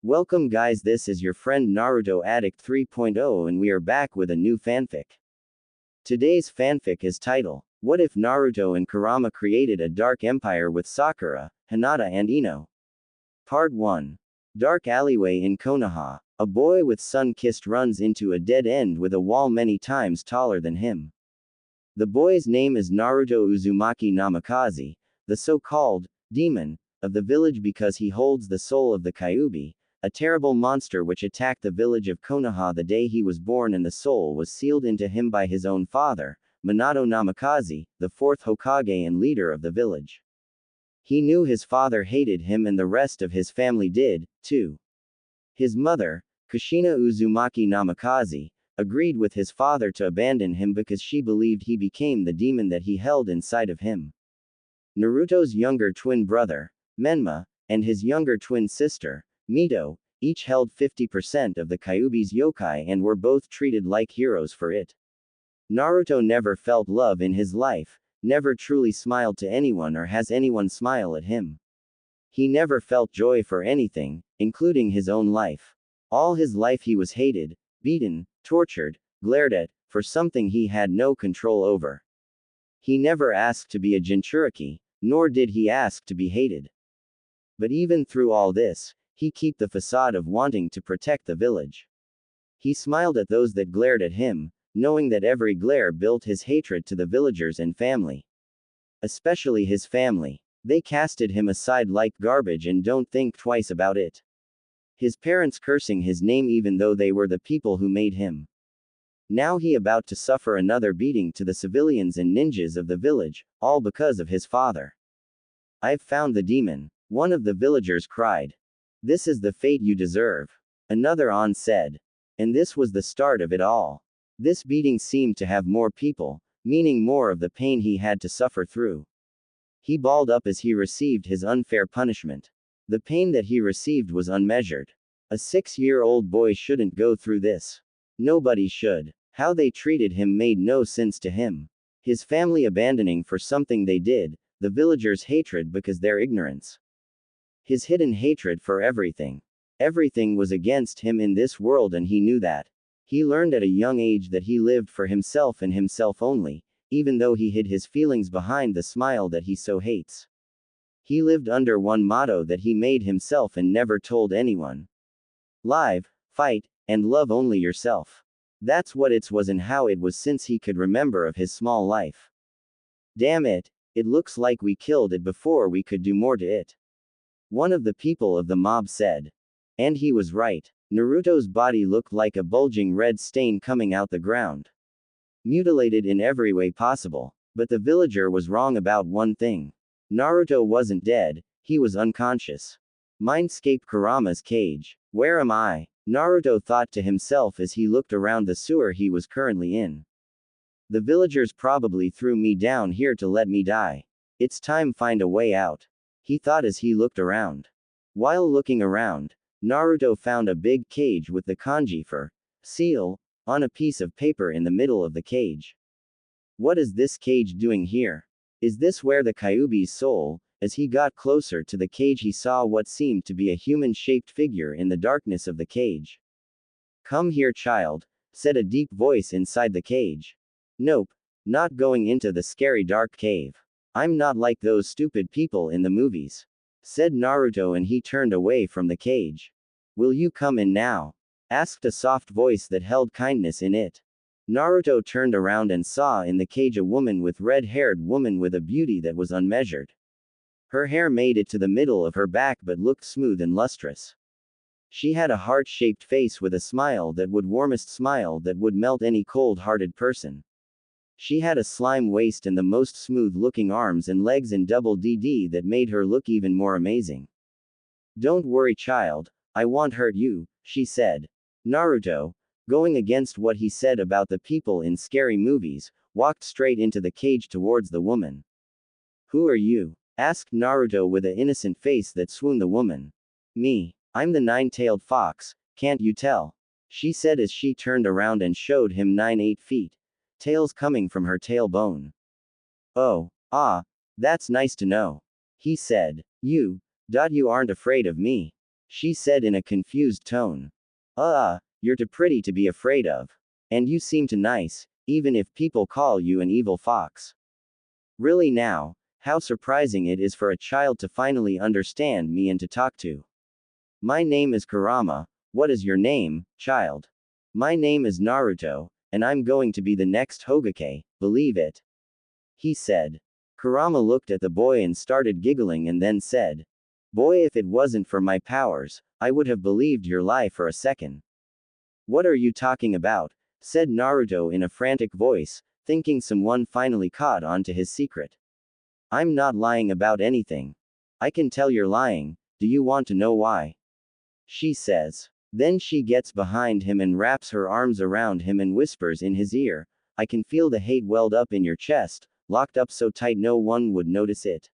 Welcome guys, this is your friend Naruto Addict 3.0 and we are back with a new fanfic. Today's fanfic is titled, What if Naruto and Kurama created a dark empire with Sakura, Hinata and Ino? Part 1. Dark alleyway in Konoha. A boy with sun-kissed runs into a dead end with a wall many times taller than him. The boy's name is Naruto Uzumaki Namikaze, the so-called demon of the village because he holds the soul of the Kyuubi, a terrible monster which attacked the village of Konoha the day he was born, and the soul was sealed into him by his own father, Minato Namikaze, the fourth Hokage and leader of the village. He knew his father hated him and the rest of his family did, too. His mother, Kushina Uzumaki Namikaze, agreed with his father to abandon him because she believed he became the demon that he held inside of him. Naruto's younger twin brother, Menma, and his younger twin sister, Mito, each held 50% of the Kyuubi's yokai and were both treated like heroes for it. Naruto never felt love in his life, never truly smiled to anyone or has anyone smile at him. He never felt joy for anything, including his own life. All his life he was hated, beaten, tortured, glared at, for something he had no control over. He never asked to be a Jinchuriki, nor did he ask to be hated. But even through all this, he kept the facade of wanting to protect the village. He smiled at those that glared at him, knowing that every glare built his hatred to the villagers and family. Especially his family. They casted him aside like garbage and don't think twice about it. His parents cursing his name even though they were the people who made him. Now he about to suffer another beating to the civilians and ninjas of the village, all because of his father. I've found the demon. One of the villagers cried. This is the fate you deserve. Another on said. And this was the start of it all. This beating seemed to have more people, meaning more of the pain he had to suffer through. He balled up as he received his unfair punishment. The pain that he received was unmeasured. A 6-year-old boy shouldn't go through this. Nobody should. How they treated him made no sense to him. His family abandoning for something they did, the villagers' hatred because their ignorance. His hidden hatred for everything. Everything was against him in this world and he knew that. He learned at a young age that he lived for himself and himself only, even though he hid his feelings behind the smile that he so hates. He lived under one motto that he made himself and never told anyone. Live, fight, and love only yourself. That's what it was and how it was since he could remember of his small life. Damn it, it looks like we killed it before we could do more to it. One of the people of the mob said. And he was right. Naruto's body looked like a bulging red stain coming out the ground. Mutilated in every way possible. But the villager was wrong about one thing. Naruto wasn't dead, he was unconscious. Mindscape Kurama's cage. Where am I? Naruto thought to himself as he looked around the sewer he was currently in. The villagers probably threw me down here to let me die. It's time find a way out. He thought as he looked around. While looking around, Naruto found a big cage with the kanji for seal on a piece of paper in the middle of the cage. What is this cage doing here? Is this where the Kyuubi's soul? As he got closer to the cage he saw what seemed to be a human-shaped figure in the darkness of the cage. Come here, child, said a deep voice inside the cage. Nope, not going into the scary dark cave. I'm not like those stupid people in the movies, said Naruto, and he turned away from the cage. Will you come in now? Asked a soft voice that held kindness in it. Naruto turned around and saw in the cage a woman with red-haired woman with a beauty that was unmeasured. Her hair made it to the middle of her back but looked smooth and lustrous. She had a heart-shaped face with a smile that would warmest smile that would melt any cold-hearted person. She had a slime waist and the most smooth-looking arms and legs in double DD that made her look even more amazing. Don't worry, child, I won't hurt you, she said. Naruto, going against what he said about the people in scary movies, walked straight into the cage towards the woman. Who are you? Asked Naruto with an innocent face that swooned the woman. Me. I'm the nine-tailed fox, can't you tell? She said as she turned around and showed him 8 feet. Tails coming from her tailbone. Oh, that's nice to know. He said. You aren't afraid of me. She said in a confused tone. You're too pretty to be afraid of. And you seem too nice, even if people call you an evil fox. Really now, how surprising it is for a child to finally understand me and to talk to. My name is Kurama. What is your name, child? My name is Naruto, and I'm going to be the next Hokage, believe it? He said. Kurama looked at the boy and started giggling and then said, Boy, if it wasn't for my powers, I would have believed your lie for a second. What are you talking about? Said Naruto in a frantic voice, thinking someone finally caught on to his secret. I'm not lying about anything. I can tell you're lying. Do you want to know why? She says. Then she gets behind him and wraps her arms around him and whispers in his ear, I can feel the hate welled up in your chest, locked up so tight no one would notice it.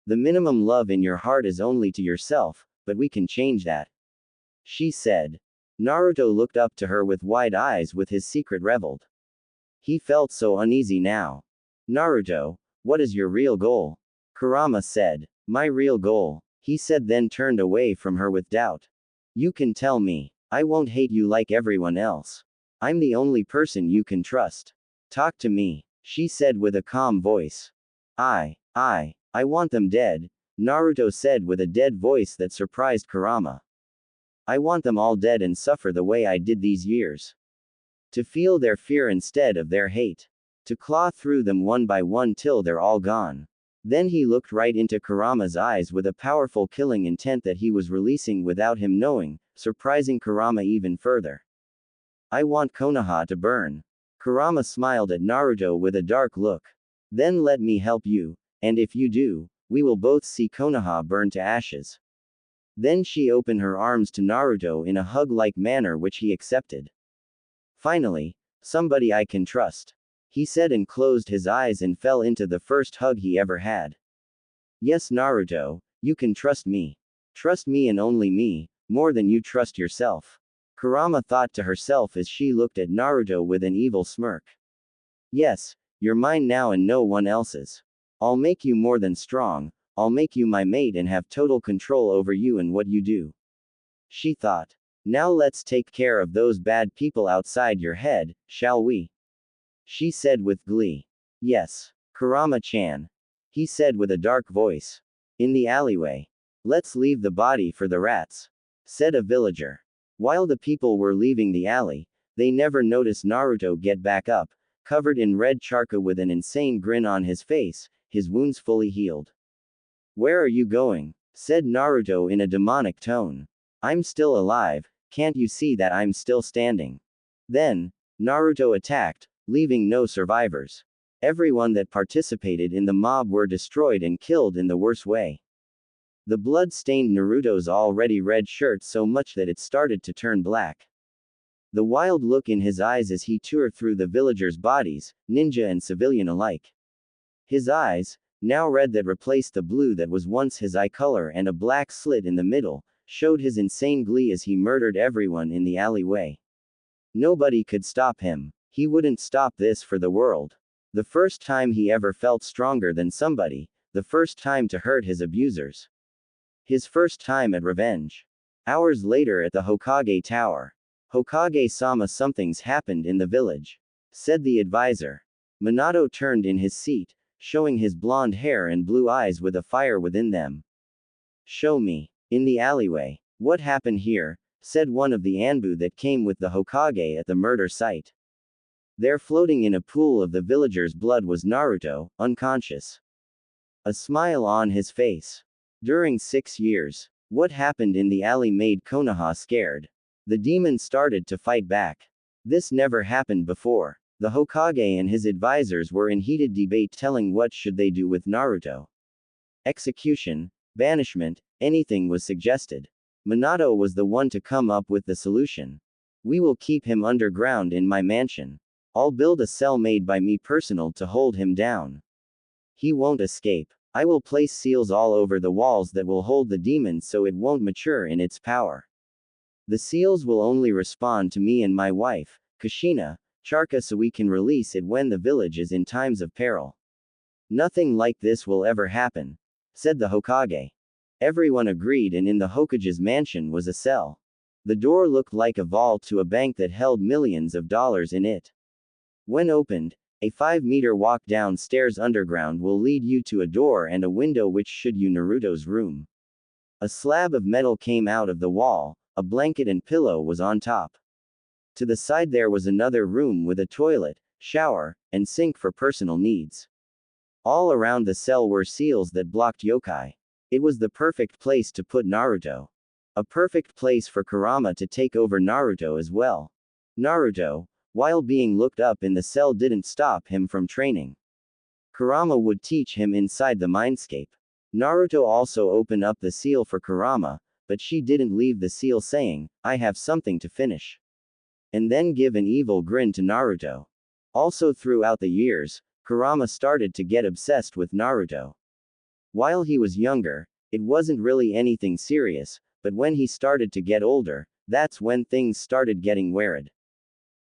The minimum love in your heart is only to yourself, but we can change that. She said. Naruto looked up to her with wide eyes with his secret reveled. He felt so uneasy now. Naruto, what is your real goal? Kurama said. My real goal, he said, then turned away from her with doubt. You can tell me. I won't hate you like everyone else. I'm the only person you can trust. Talk to me, she said with a calm voice. I want them dead, Naruto said with a dead voice that surprised Kurama. I want them all dead and suffer the way I did these years. To feel their fear instead of their hate. To claw through them one by one till they're all gone. Then he looked right into Kurama's eyes with a powerful killing intent that he was releasing without him knowing, surprising Kurama even further. I want Konoha to burn. Kurama smiled at Naruto with a dark look. Then let me help you, and if you do, we will both see Konoha burn to ashes. Then she opened her arms to Naruto in a hug-like manner which he accepted. Finally, somebody I can trust. He said and closed his eyes and fell into the first hug he ever had. Yes, Naruto, you can trust me. Trust me and only me, more than you trust yourself. Kurama thought to herself as she looked at Naruto with an evil smirk. Yes, you're mine now and no one else's. I'll make you more than strong, I'll make you my mate and have total control over you and what you do. She thought. Now let's take care of those bad people outside your head, shall we? She said with glee. Yes, Kurama-chan. He said with a dark voice. In the alleyway. Let's leave the body for the rats, said a villager. While the people were leaving the alley, they never noticed Naruto get back up, covered in red charcoal with an insane grin on his face, his wounds fully healed. Where are you going? Said Naruto in a demonic tone. I'm still alive, can't you see that I'm still standing? Then, Naruto attacked, leaving no survivors. Everyone that participated in the mob were destroyed and killed in the worst way. The blood stained Naruto's already red shirt so much that it started to turn black. The wild look in his eyes as he tore through the villagers' bodies, ninja and civilian alike. His eyes, now red that replaced the blue that was once his eye color and a black slit in the middle, showed his insane glee as he murdered everyone in the alleyway. Nobody could stop him. He wouldn't stop this for the world. The first time he ever felt stronger than somebody, the first time to hurt his abusers. His first time at revenge. Hours later at the Hokage Tower. Hokage-sama, something's happened in the village, said the advisor. Minato turned in his seat, showing his blonde hair and blue eyes with a fire within them. Show me. In the alleyway. What happened here? Said one of the Anbu that came with the Hokage at the murder site. There floating in a pool of the villagers' blood was Naruto, unconscious. A smile on his face. During 6 years, what happened in the alley made Konoha scared. The demon started to fight back. This never happened before. The Hokage and his advisors were in heated debate telling what should they do with Naruto. Execution, banishment, anything was suggested. Minato was the one to come up with the solution. We will keep him underground in my mansion. I'll build a cell made by me personal to hold him down. He won't escape. I will place seals all over the walls that will hold the demon so it won't mature in its power. The seals will only respond to me and my wife, Kushina, Charka, so we can release it when the village is in times of peril. Nothing like this will ever happen, said the Hokage. Everyone agreed, and in the Hokage's mansion was a cell. The door looked like a vault to a bank that held millions of dollars in it. When opened, a 5-meter walk downstairs underground will lead you to a door and a window which should you Naruto's room. A slab of metal came out of the wall, a blanket and pillow was on top. To the side there was another room with a toilet, shower, and sink for personal needs. All around the cell were seals that blocked yokai. It was the perfect place to put Naruto. A perfect place for Kurama to take over Naruto as well. Naruto, while being looked up in the cell, didn't stop him from training. Kurama would teach him inside the mindscape. Naruto also opened up the seal for Kurama, but she didn't leave the seal, saying, "I have something to finish." And then give an evil grin to Naruto. Also throughout the years, Kurama started to get obsessed with Naruto. While he was younger, it wasn't really anything serious, but when he started to get older, that's when things started getting weird.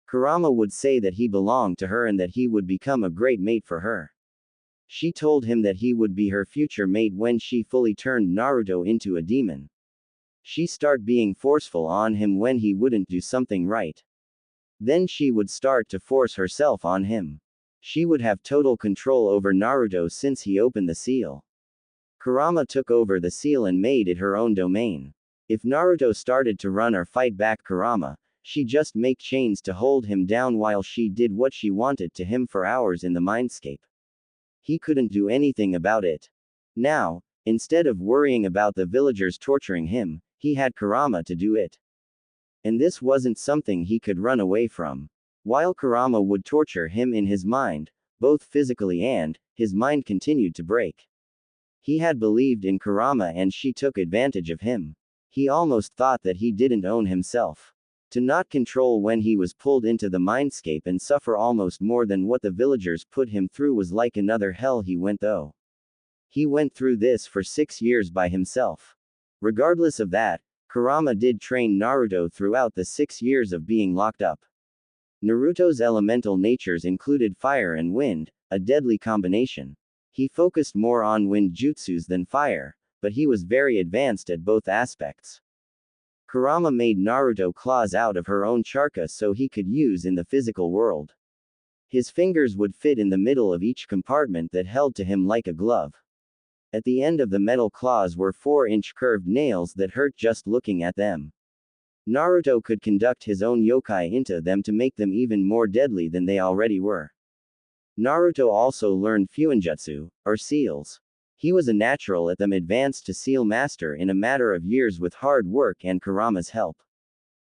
Kurama would say that he belonged to her and that he would become a great mate for her. She told him that he would be her future mate when she fully turned Naruto into a demon. She started being forceful on him when he wouldn't do something right. Then she would start to force herself on him. She would have total control over Naruto since he opened the seal. Kurama took over the seal and made it her own domain. If Naruto started to run or fight back Kurama, she just make chains to hold him down while she did what she wanted to him for hours in the mindscape. He couldn't do anything about it. Now, instead of worrying about the villagers torturing him, he had Kurama to do it. And this wasn't something he could run away from. While Kurama would torture him in his mind, both physically and, his mind continued to break. He had believed in Kurama and she took advantage of him. He almost thought that he didn't own himself. To not control when he was pulled into the mindscape and suffer almost more than what the villagers put him through was like another hell he went through. He went through this for 6 years by himself. Regardless of that, Kurama did train Naruto throughout the 6 years of being locked up. Naruto's elemental natures included fire and wind, a deadly combination. He focused more on wind jutsus than fire, but he was very advanced at both aspects. Kurama made Naruto claws out of her own chakra so he could use in the physical world. His fingers would fit in the middle of each compartment that held to him like a glove. At the end of the metal claws were 4-inch curved nails that hurt just looking at them. Naruto could conduct his own yokai into them to make them even more deadly than they already were. Naruto also learned fuinjutsu, or seals. He was a natural at them, advanced to seal master in a matter of years with hard work and Kurama's help.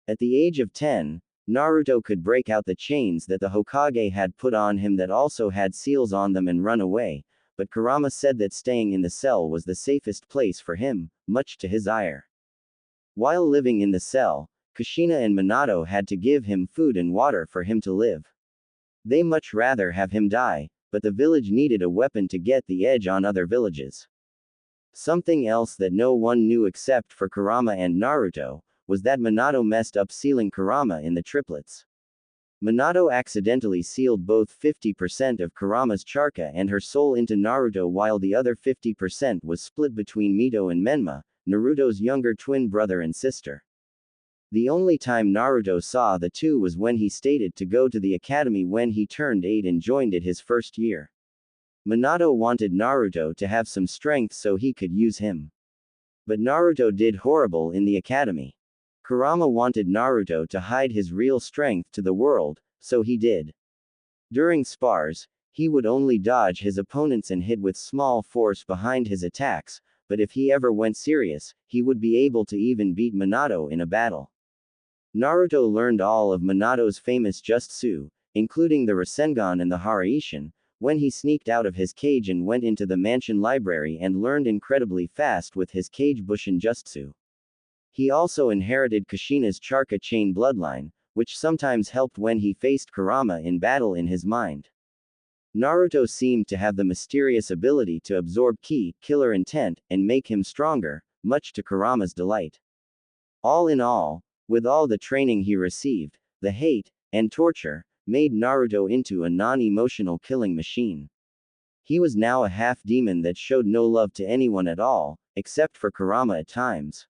At the age of 10, Naruto could break out the chains that the Hokage had put on him that also had seals on them and run away, but Kurama said that staying in the cell was the safest place for him, much to his ire. While living in the cell, Kushina and Minato had to give him food and water for him to live. They much rather have him die, but the village needed a weapon to get the edge on other villages. Something else that no one knew except for Kurama and Naruto, was that Minato messed up sealing Kurama in the triplets. Minato accidentally sealed both 50% of Kurama's chakra and her soul into Naruto while the other 50% was split between Mito and Menma, Naruto's younger twin brother and sister. The only time Naruto saw the two was when he stated to go to the academy when he turned 8 and joined it his first year. Minato wanted Naruto to have some strength so he could use him. But Naruto did horrible in the academy. Kurama wanted Naruto to hide his real strength to the world, so he did. During spars, he would only dodge his opponents and hit with small force behind his attacks, but if he ever went serious, he would be able to even beat Minato in a battle. Naruto learned all of Minato's famous jutsu, including the Rasengan and the Haraishin, when he sneaked out of his cage and went into the mansion library and learned incredibly fast with his Kage Bushin jutsu. He also inherited Kushina's chakra chain bloodline, which sometimes helped when he faced Kurama in battle in his mind. Naruto seemed to have the mysterious ability to absorb ki, killer intent, and make him stronger, much to Kurama's delight. All in all, with all the training he received, the hate, and torture, made Naruto into a non-emotional killing machine. He was now a half-demon that showed no love to anyone at all, except for Kurama at times.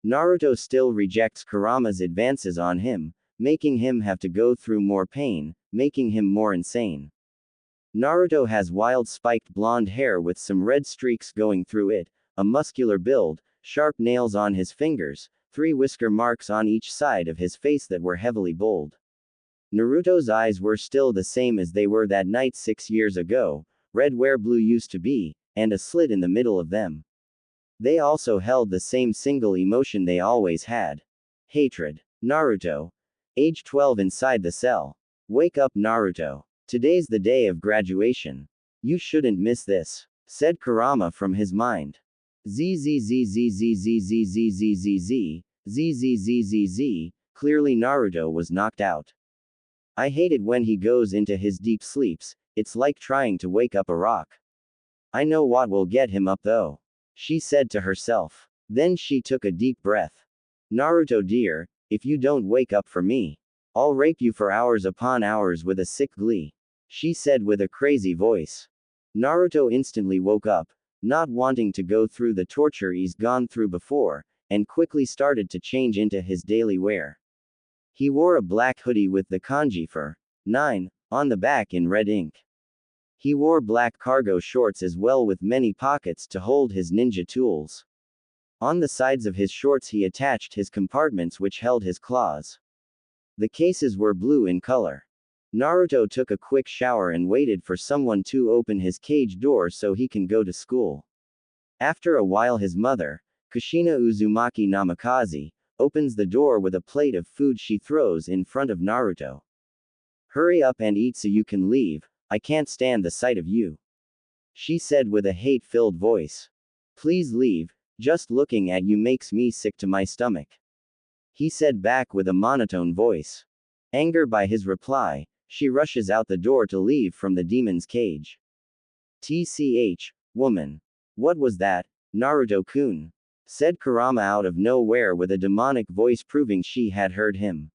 Naruto still rejects Kurama's advances on him, making him have to go through more pain, making him more insane. Naruto has wild spiked blonde hair with some red streaks going through it, a muscular build, sharp nails on his fingers, 3 whisker marks on each side of his face that were heavily bold. Naruto's eyes were still the same as they were that night 6 years ago, red where blue used to be, and a slit in the middle of them. They also held the same single emotion they always had. Hatred. Naruto. Age 12 inside the cell. Wake up, Naruto. Today's the day of graduation. You shouldn't miss this, said Kurama from his mind. ZZZZZZZZZZZZZZZZZ. Clearly Naruto was knocked out. I hate it when he goes into his deep sleeps, it's like trying to wake up a rock. I know what will get him up though, she said to herself. Then she took a deep breath. Naruto dear, if you don't wake up for me, I'll rape you for hours upon hours with a sick glee, she said with a crazy voice. Naruto instantly woke up, not wanting to go through the torture he's gone through before, and quickly started to change into his daily wear. He wore a black hoodie with the kanji for 9 on the back in red ink. He wore black cargo shorts as well with many pockets to hold his ninja tools. On the sides of his shorts he attached his compartments which held his claws. The cases were blue in color. Naruto took a quick shower and waited for someone to open his cage door so he can go to school. After a while his mother, Kushina Uzumaki Namikaze, opens the door with a plate of food she throws in front of Naruto. Hurry up and eat so you can leave, I can't stand the sight of you, she said with a hate-filled voice. Please leave, just looking at you makes me sick to my stomach, he said back with a monotone voice. Angered by his reply, she rushes out the door to leave from the demon's cage. TCH, woman. What was that, Naruto-kun? Said Kurama out of nowhere with a demonic voice proving she had heard him.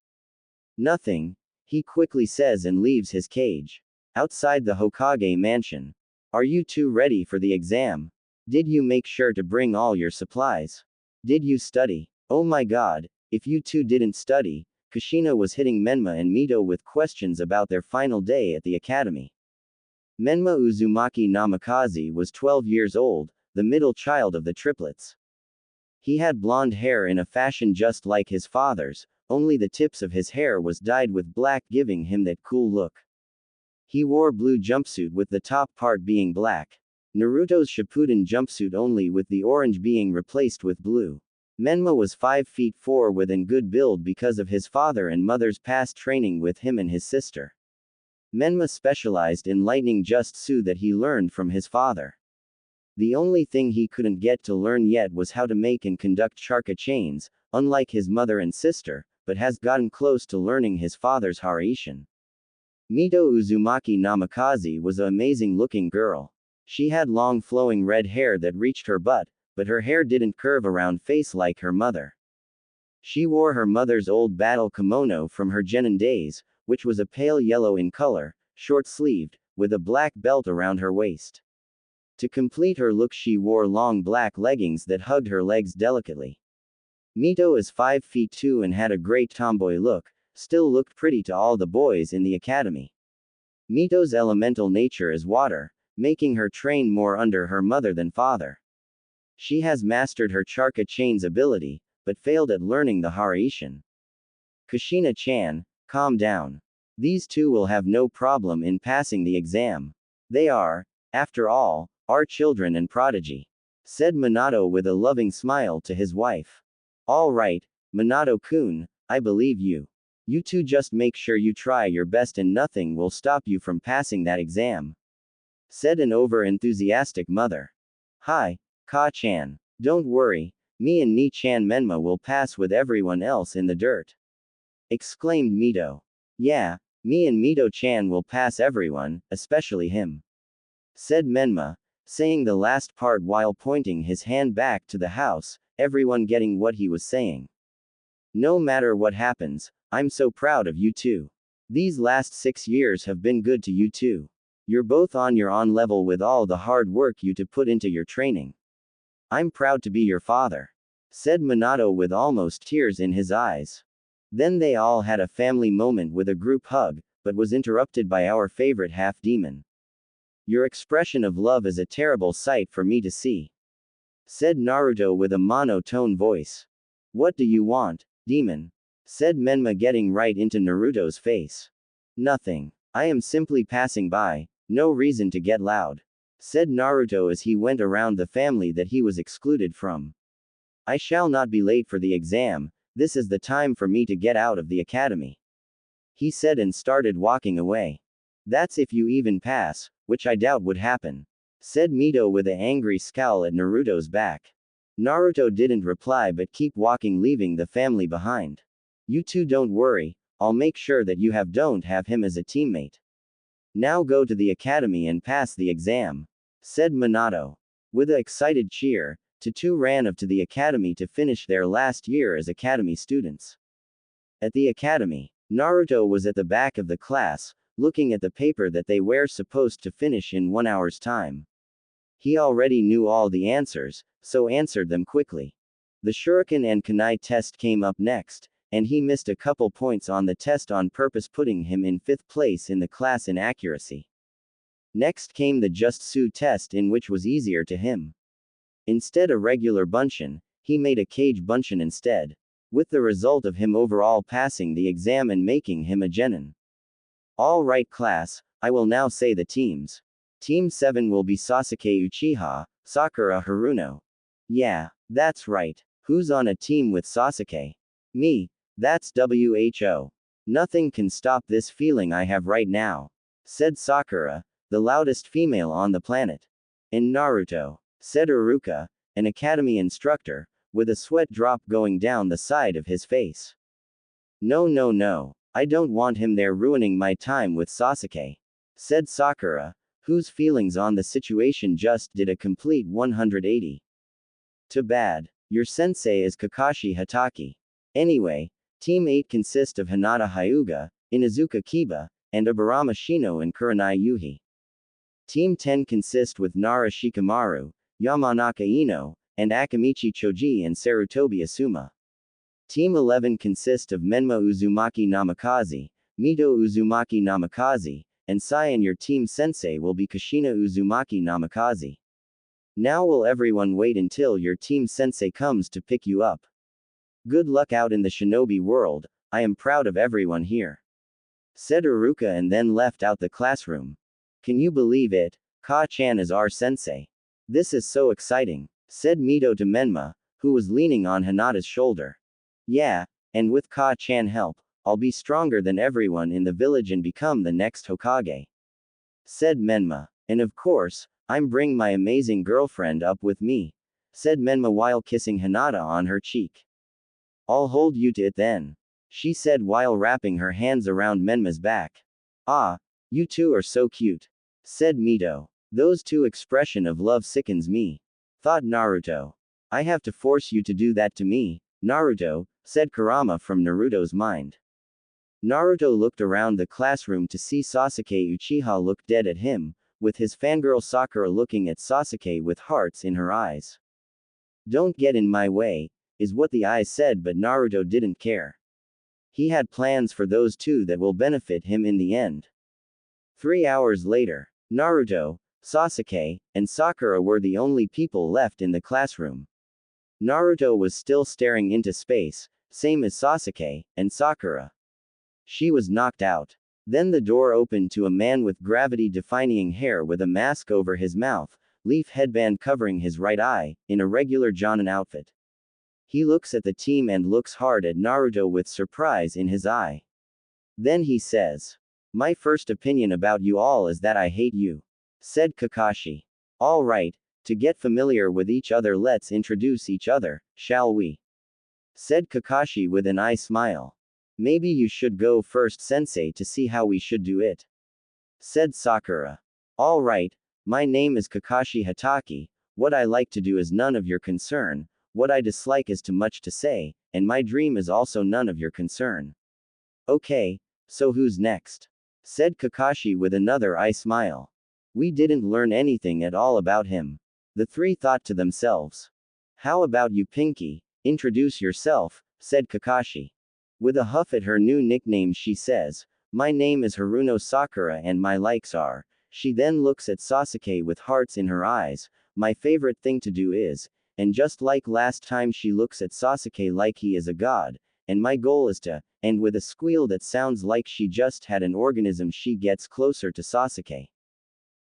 Nothing, he quickly says and leaves his cage. Outside the Hokage mansion. Are you two ready for the exam? Did you make sure to bring all your supplies? Did you study? Oh my god, if you two didn't study, Kushina was hitting Menma and Mito with questions about their final day at the academy. Menma Uzumaki Namikaze was 12 years old, the middle child of the triplets. He had blonde hair in a fashion just like his father's, only the tips of his hair was dyed with black giving him that cool look. He wore blue jumpsuit with the top part being black. Naruto's Shippuden jumpsuit only with the orange being replaced with blue. Menma was 5 feet 4 with a good build because of his father and mother's past training with him and his sister. Menma specialized in lightning jutsu that he learned from his father. The only thing he couldn't get to learn yet was how to make and conduct chakra chains, unlike his mother and sister, but has gotten close to learning his father's Haraishin. Mito Uzumaki Namikaze was an amazing looking girl. She had long flowing red hair that reached her butt, but her hair didn't curve around face like her mother. She wore her mother's old battle kimono from her genin days, which was a pale yellow in color, short-sleeved, with a black belt around her waist. To complete her look she wore long black leggings that hugged her legs delicately. Mito is 5 feet 2 and had a great tomboy look, still looked pretty to all the boys in the academy. Mito's elemental nature is water, making her train more under her mother than father. She has mastered her chakra chains ability, but failed at learning the Haraishin. Kushina-chan, calm down. These two will have no problem in passing the exam. They are, after all, our children and prodigy, said Minato with a loving smile to his wife. All right, Minato-kun, I believe you. You two just make sure you try your best and nothing will stop you from passing that exam, said an over-enthusiastic mother. Hi, Ka-chan. Don't worry, me and Ni-chan Menma will pass with everyone else in the dirt, exclaimed Mito. Yeah, me and Mito-chan will pass everyone, especially him, said Menma, saying the last part while pointing his hand back to the house, everyone getting what he was saying. No matter what happens, I'm so proud of you two. These last 6 years have been good to you too. You're both on your own level with all the hard work you to put into your training. I'm proud to be your father, said Minato with almost tears in his eyes. Then they all had a family moment with a group hug, but was interrupted by our favorite half-demon. Your expression of love is a terrible sight for me to see, said Naruto with a monotone voice. What do you want, demon? Said Menma getting right into Naruto's face. Nothing. I am simply passing by, no reason to get loud, said Naruto as he went around the family that he was excluded from. I shall not be late for the exam, this is the time for me to get out of the academy, he said and started walking away. That's if you even pass, which I doubt would happen, said Mito with an angry scowl at Naruto's back. Naruto didn't reply but keep walking, leaving the family behind. You two don't worry, I'll make sure that you don't have him as a teammate. Now go to the academy and pass the exam, said Minato. With an excited cheer, the two ran up to the academy to finish their last year as academy students. At the academy, Naruto was at the back of the class, looking at the paper that they were supposed to finish in 1 hour's time. He already knew all the answers, so answered them quickly. The Shuriken and Kunai test came up next, and he missed a couple points on the test on purpose, putting him in 5th place in the class in accuracy. Next came the Just Su test, in which was easier to him. Instead a regular Bunshin, he made a Kage Bunshin instead, with the result of him overall passing the exam and making him a genin. All right class, I will now say the teams. Team 7 will be Sasuke Uchiha, Sakura Haruno. Yeah, that's right. Who's on a team with Sasuke? Me. That's WHO. Nothing can stop this feeling I have right now, said Sakura, the loudest female on the planet. And Naruto, said Iruka, an academy instructor, with a sweat drop going down the side of his face. No, I don't want him there ruining my time with Sasuke, said Sakura, whose feelings on the situation just did a complete 180. Too bad. Your sensei is Kakashi Hatake. Anyway, Team 8 consists of Hinata Hyuga, Inuzuka Kiba, and Aburama Shino and Kurenai Yuhi. Team 10 consists with Nara Shikamaru, Yamanaka Ino, and Akamichi Choji and Sarutobi Asuma. Team 11 consists of Menma Uzumaki Namikaze, Mito Uzumaki Namikaze, and Sai, and your team sensei will be Kushina Uzumaki Namikaze. Now will everyone wait until your team sensei comes to pick you up. Good luck out in the shinobi world, I am proud of everyone here, said Iruka and then left out the classroom. Can you believe it? Ka-chan is our sensei. This is so exciting, said Mito to Menma, who was leaning on Hinata's shoulder. Yeah, and with Ka-chan help, I'll be stronger than everyone in the village and become the next Hokage, said Menma. And of course, I'm bring my amazing girlfriend up with me, said Menma while kissing Hinata on her cheek. I'll hold you to it then, she said while wrapping her hands around Menma's back. Ah, you two are so cute, said Mito. Those two expression of love sickens me, thought Naruto. I have to force you to do that to me, Naruto, said Kurama from Naruto's mind. Naruto looked around the classroom to see Sasuke Uchiha look dead at him, with his fangirl Sakura looking at Sasuke with hearts in her eyes. Don't get in my way, is what the eyes said, but Naruto didn't care. He had plans for those two that will benefit him in the end. 3 hours later, Naruto, Sasuke, and Sakura were the only people left in the classroom. Naruto was still staring into space, same as Sasuke and Sakura. She was knocked out. Then the door opened to a man with gravity-defying hair with a mask over his mouth, leaf headband covering his right eye, in a regular Jonin outfit. He looks at the team and looks hard at Naruto with surprise in his eye. Then he says, "My first opinion about you all is that I hate you," said Kakashi. "All right, to get familiar with each other, let's introduce each other, shall we?" said Kakashi with an eye smile. "Maybe you should go first, sensei, to see how we should do it," said Sakura. "All right, my name is Kakashi Hatake, what I like to do is none of your concern, what I dislike is too much to say, and my dream is also none of your concern." "Okay, so who's next?" said Kakashi with another eye smile. We didn't learn anything at all about him. The three thought to themselves. How about you, Pinky? Introduce yourself, said Kakashi. With a huff at her new nickname, she says, my name is Haruno Sakura and my likes are. She then looks at Sasuke with hearts in her eyes. My favorite thing to do is, and just like last time she looks at Sasuke like he is a god, and my goal is to, and with a squeal that sounds like she just had an orgasm, she gets closer to Sasuke.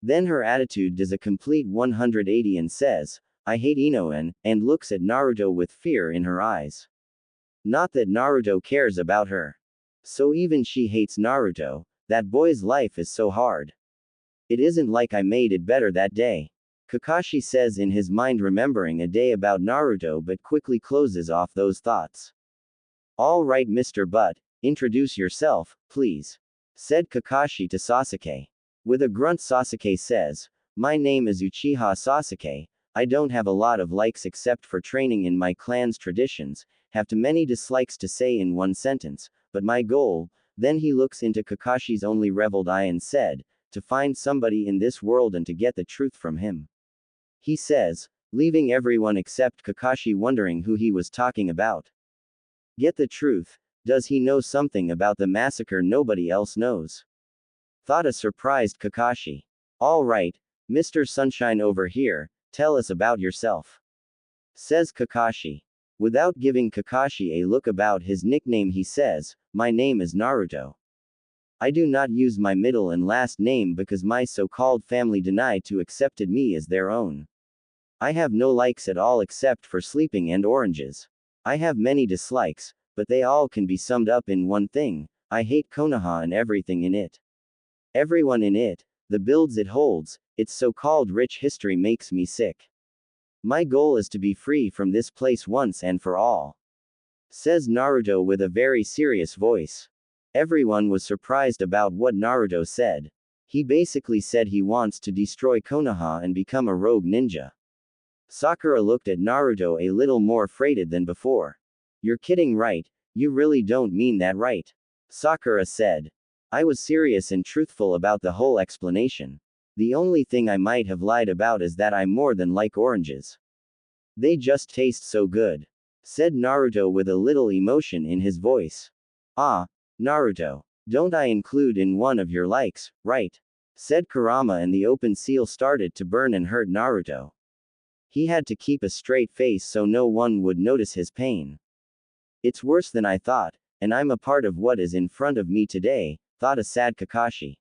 Then her attitude does a complete 180 and says, I hate Inouen, and looks at Naruto with fear in her eyes. Not that Naruto cares about her. So even she hates Naruto. That boy's life is so hard. It isn't like I made it better that day. Kakashi says in his mind, remembering a day about Naruto, but quickly closes off those thoughts. All right, Mr. Butt, introduce yourself, please, said Kakashi to Sasuke. With a grunt, Sasuke says, my name is Uchiha Sasuke. I don't have a lot of likes except for training in my clan's traditions, have too many dislikes to say in one sentence, but my goal, then he looks into Kakashi's only reveled eye and said, to find somebody in this world and to get the truth from him. He says, leaving everyone except Kakashi wondering who he was talking about. Get the truth, does he know something about the massacre nobody else knows? Thought a surprised Kakashi. All right, Mr. Sunshine over here, tell us about yourself, says Kakashi. Without giving Kakashi a look about his nickname, he says, my name is Naruto. I do not use my middle and last name because my so-called family denied to accepted me as their own. I have no likes at all except for sleeping and oranges. I have many dislikes, but they all can be summed up in one thing, I hate Konoha and everything in it. Everyone in it, the builds it holds, its so-called rich history makes me sick. My goal is to be free from this place once and for all, says Naruto with a very serious voice. Everyone was surprised about what Naruto said. He basically said he wants to destroy Konoha and become a rogue ninja. Sakura looked at Naruto a little more afraid than before. You're kidding, right? You really don't mean that, right? Sakura said. I was serious and truthful about the whole explanation. The only thing I might have lied about is that I more than like oranges. They just taste so good, said Naruto with a little emotion in his voice. Ah, Naruto, don't I include in one of your likes, right? Said Kurama, and the open seal started to burn and hurt Naruto. He had to keep a straight face so no one would notice his pain. It's worse than I thought, and I'm a part of what is in front of me today, thought a sad Kakashi.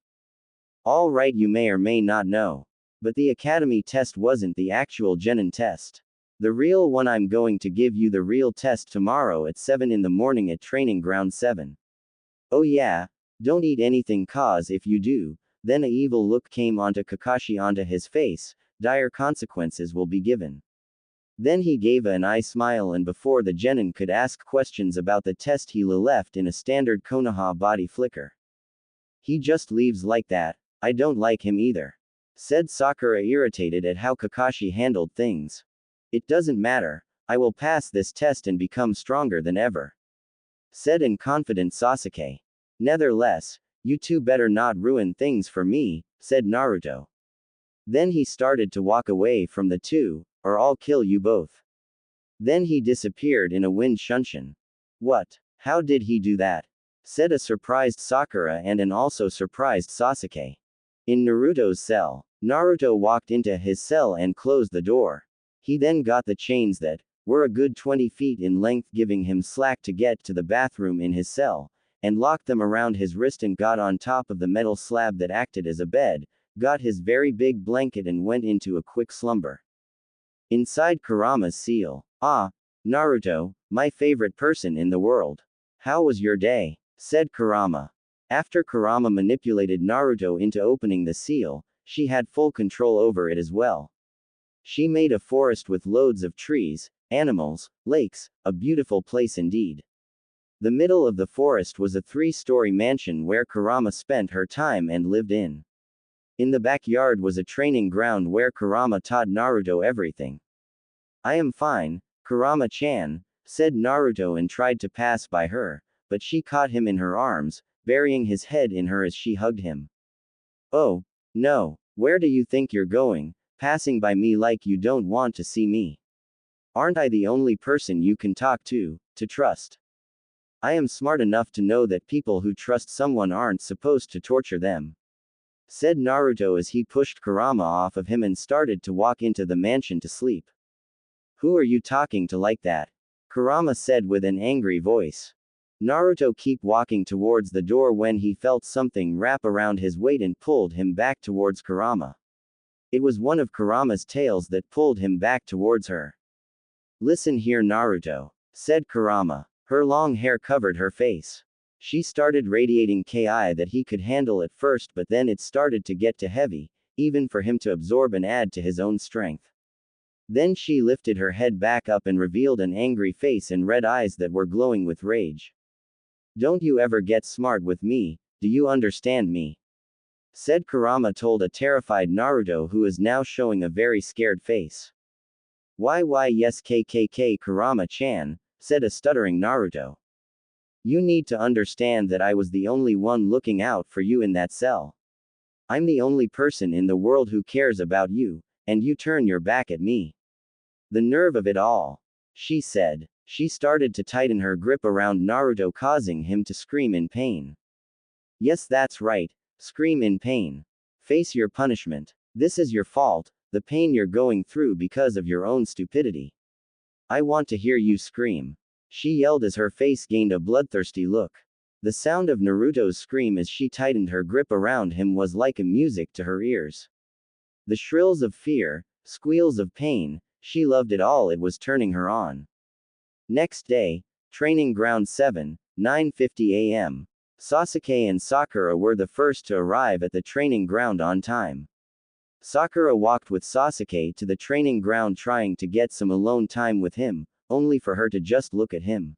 All right, you may or may not know, but the academy test wasn't the actual genin test. The real one. I'm going to give you the real test tomorrow at 7 in the morning at training ground 7. Oh yeah, don't eat anything, cause if you do, then a evil look came onto Kakashi onto his face, dire consequences will be given. Then he gave an eye smile, and before the genin could ask questions about the test, he left in a standard Konoha body flicker. He just leaves like that. I don't like him either, said Sakura, irritated at how Kakashi handled things. It doesn't matter, I will pass this test and become stronger than ever, said an confident Sasuke. Nevertheless, you two better not ruin things for me, said Naruto. Then he started to walk away from the two, or I'll kill you both. Then he disappeared in a wind shunshin. What? How did he do that? Said a surprised Sakura and an also surprised Sasuke. In Naruto's cell, Naruto walked into his cell and closed the door. He then got the chains that were a good 20 feet in length, giving him slack to get to the bathroom in his cell, and locked them around his wrist and got on top of the metal slab that acted as a bed, got his very big blanket and went into a quick slumber. Inside Kurama's seal. Ah, Naruto, my favorite person in the world. How was your day? Said Kurama. After Kurama manipulated Naruto into opening the seal, she had full control over it as well. She made a forest with loads of trees, animals, lakes, a beautiful place indeed. The middle of the forest was a 3-story mansion where Kurama spent her time and lived in. In the backyard was a training ground where Kurama taught Naruto everything. I am fine, Kurama-chan, said Naruto and tried to pass by her, but she caught him in her arms, burying his head in her as she hugged him. Oh, no, Where do you think you're going, passing by me like you don't want to see me? Aren't I the only person you can talk to trust? I am smart enough to know that people who trust someone aren't supposed to torture them," said Naruto as he pushed Kurama off of him and started to walk into the mansion to sleep. "Who are you talking to like that?" Kurama said with an angry voice. Naruto kept walking towards the door when he felt something wrap around his waist and pulled him back towards Kurama. It was one of Kurama's tails that pulled him back towards her. "Listen here, Naruto," said Kurama. Her long hair covered her face. She started radiating ki that he could handle at first, but then it started to get too heavy, even for him to absorb and add to his own strength. Then she lifted her head back up and revealed an angry face and red eyes that were glowing with rage. "Don't you ever get smart with me, do you understand me?" said Kurama told a terrified Naruto who is now showing a very scared face. Why yes KKK Kurama-chan, said a stuttering Naruto. "You need to understand that I was the only one looking out for you in that cell. I'm the only person in the world who cares about you, and you turn your back at me. The nerve of it all," she said. She started to tighten her grip around Naruto, causing him to scream in pain. "Yes, that's right, scream in pain. Face your punishment. This is your fault, the pain you're going through because of your own stupidity. I want to hear you scream," she yelled as her face gained a bloodthirsty look. The sound of Naruto's scream as she tightened her grip around him was like a music to her ears. The shrills of fear, squeals of pain, she loved it all. It was turning her on. Next day, Training Ground 7, 9:50 a.m. Sasuke and Sakura were the first to arrive at the training ground on time. Sakura walked with Sasuke to the training ground trying to get some alone time with him, only for her to just look at him.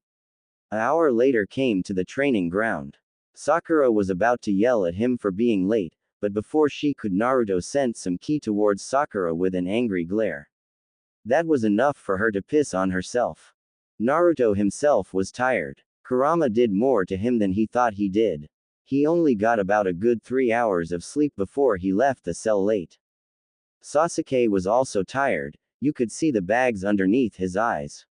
An hour later came to the training ground. Sakura was about to yell at him for being late, but before she could, Naruto sent some ki towards Sakura with an angry glare. That was enough for her to piss on herself. Naruto himself was tired. Kurama did more to him than he thought he did. He only got about a good 3 hours of sleep before he left the cell late. Sasuke was also tired, you could see the bags underneath his eyes.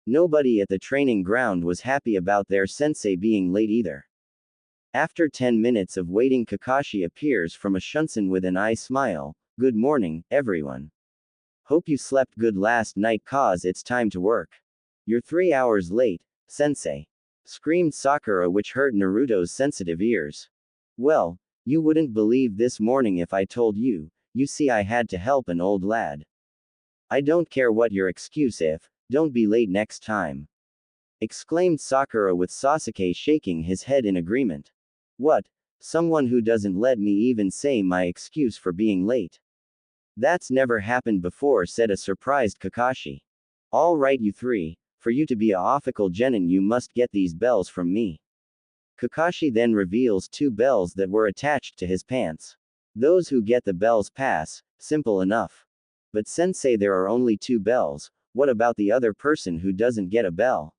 Nobody at the training ground was happy about their sensei being late either. After 10 minutes of waiting, Kakashi appears from a shunsen with an eye smile. "Good morning, everyone. Hope you slept good last night, cause it's time to work." "You're 3 hours late, sensei," screamed Sakura, which hurt Naruto's sensitive ears. "Well, you wouldn't believe this morning if I told you. You see, I had to help an old lad." "I don't care what your excuse if, don't be late next time," exclaimed Sakura with Sasuke shaking his head in agreement. "What? Someone who doesn't let me even say my excuse for being late? That's never happened before," said a surprised Kakashi. "All right, you three, for you to be a official genin you must get these bells from me." Kakashi then reveals 2 bells that were attached to his pants. Those who get the bells pass, simple enough. But sensei, there are only 2 bells, what about the other person who doesn't get a bell?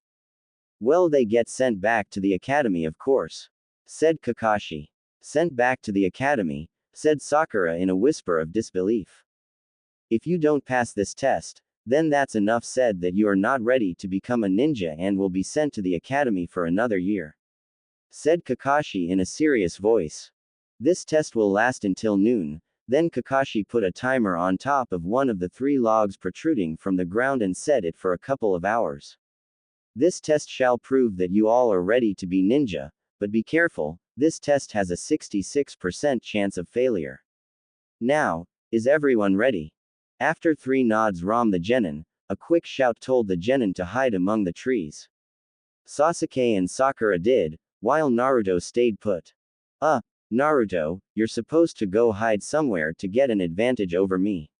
"Well, they get sent back to the academy, of course," said Kakashi. "Sent back to the academy," said Sakura in a whisper of disbelief. "If you don't pass this test, then that's enough said that you are not ready to become a ninja and will be sent to the academy for another year," said Kakashi in a serious voice. "This test will last until noon." Then Kakashi put a timer on top of one of the 3 logs protruding from the ground and set it for a couple of hours. "This test shall prove that you all are ready to be ninja, but be careful, this test has a 66% chance of failure. Now, is everyone ready?" After 3 nods from the genin, a quick shout told the genin to hide among the trees. Sasuke and Sakura did, while Naruto stayed put. Naruto, you're supposed to go hide somewhere to get an advantage over me,"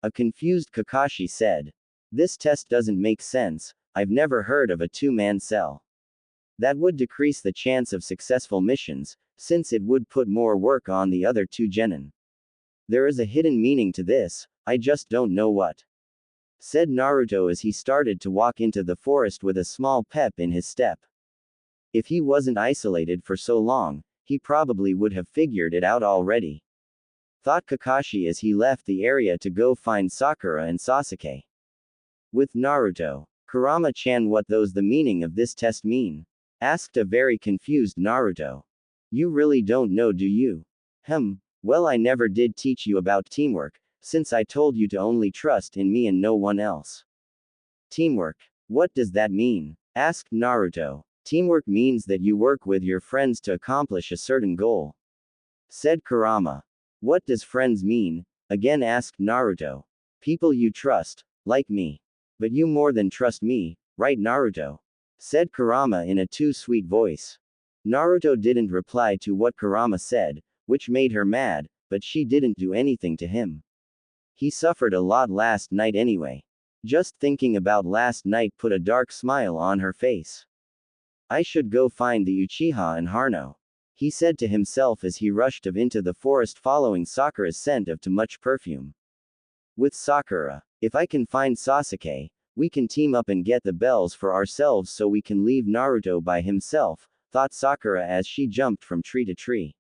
a confused Kakashi said. "This test doesn't make sense, I've never heard of a 2-man cell. That would decrease the chance of successful missions, since it would put more work on the other 2 genin. There is a hidden meaning to this, I just don't know what," said Naruto as he started to walk into the forest with a small pep in his step. If he wasn't isolated for so long, he probably would have figured it out already. thought Kakashi as he left the area to go find Sakura and Sasuke. With Naruto. Kurama-chan, what does the meaning of this test mean? Asked a very confused Naruto. You really don't know, do you? Well, I never did teach you about teamwork, since I told you to only trust in me and no one else. Teamwork. What does that mean? Asked Naruto. Teamwork means that you work with your friends to accomplish a certain goal. Said Kurama. What does friends mean? Again asked Naruto. People you trust, like me. But you more than trust me, right, Naruto? Said Kurama in a too sweet voice. Naruto didn't reply to what Kurama said, which made her mad, but she didn't do anything to him. He suffered a lot last night anyway. Just thinking about last night put a dark smile on her face. I should go find the Uchiha and Harno. He said to himself as he rushed into the forest following Sakura's scent of too much perfume. With Sakura, if I can find Sasuke, we can team up and get the bells for ourselves so we can leave Naruto by himself, thought Sakura as she jumped from tree to tree.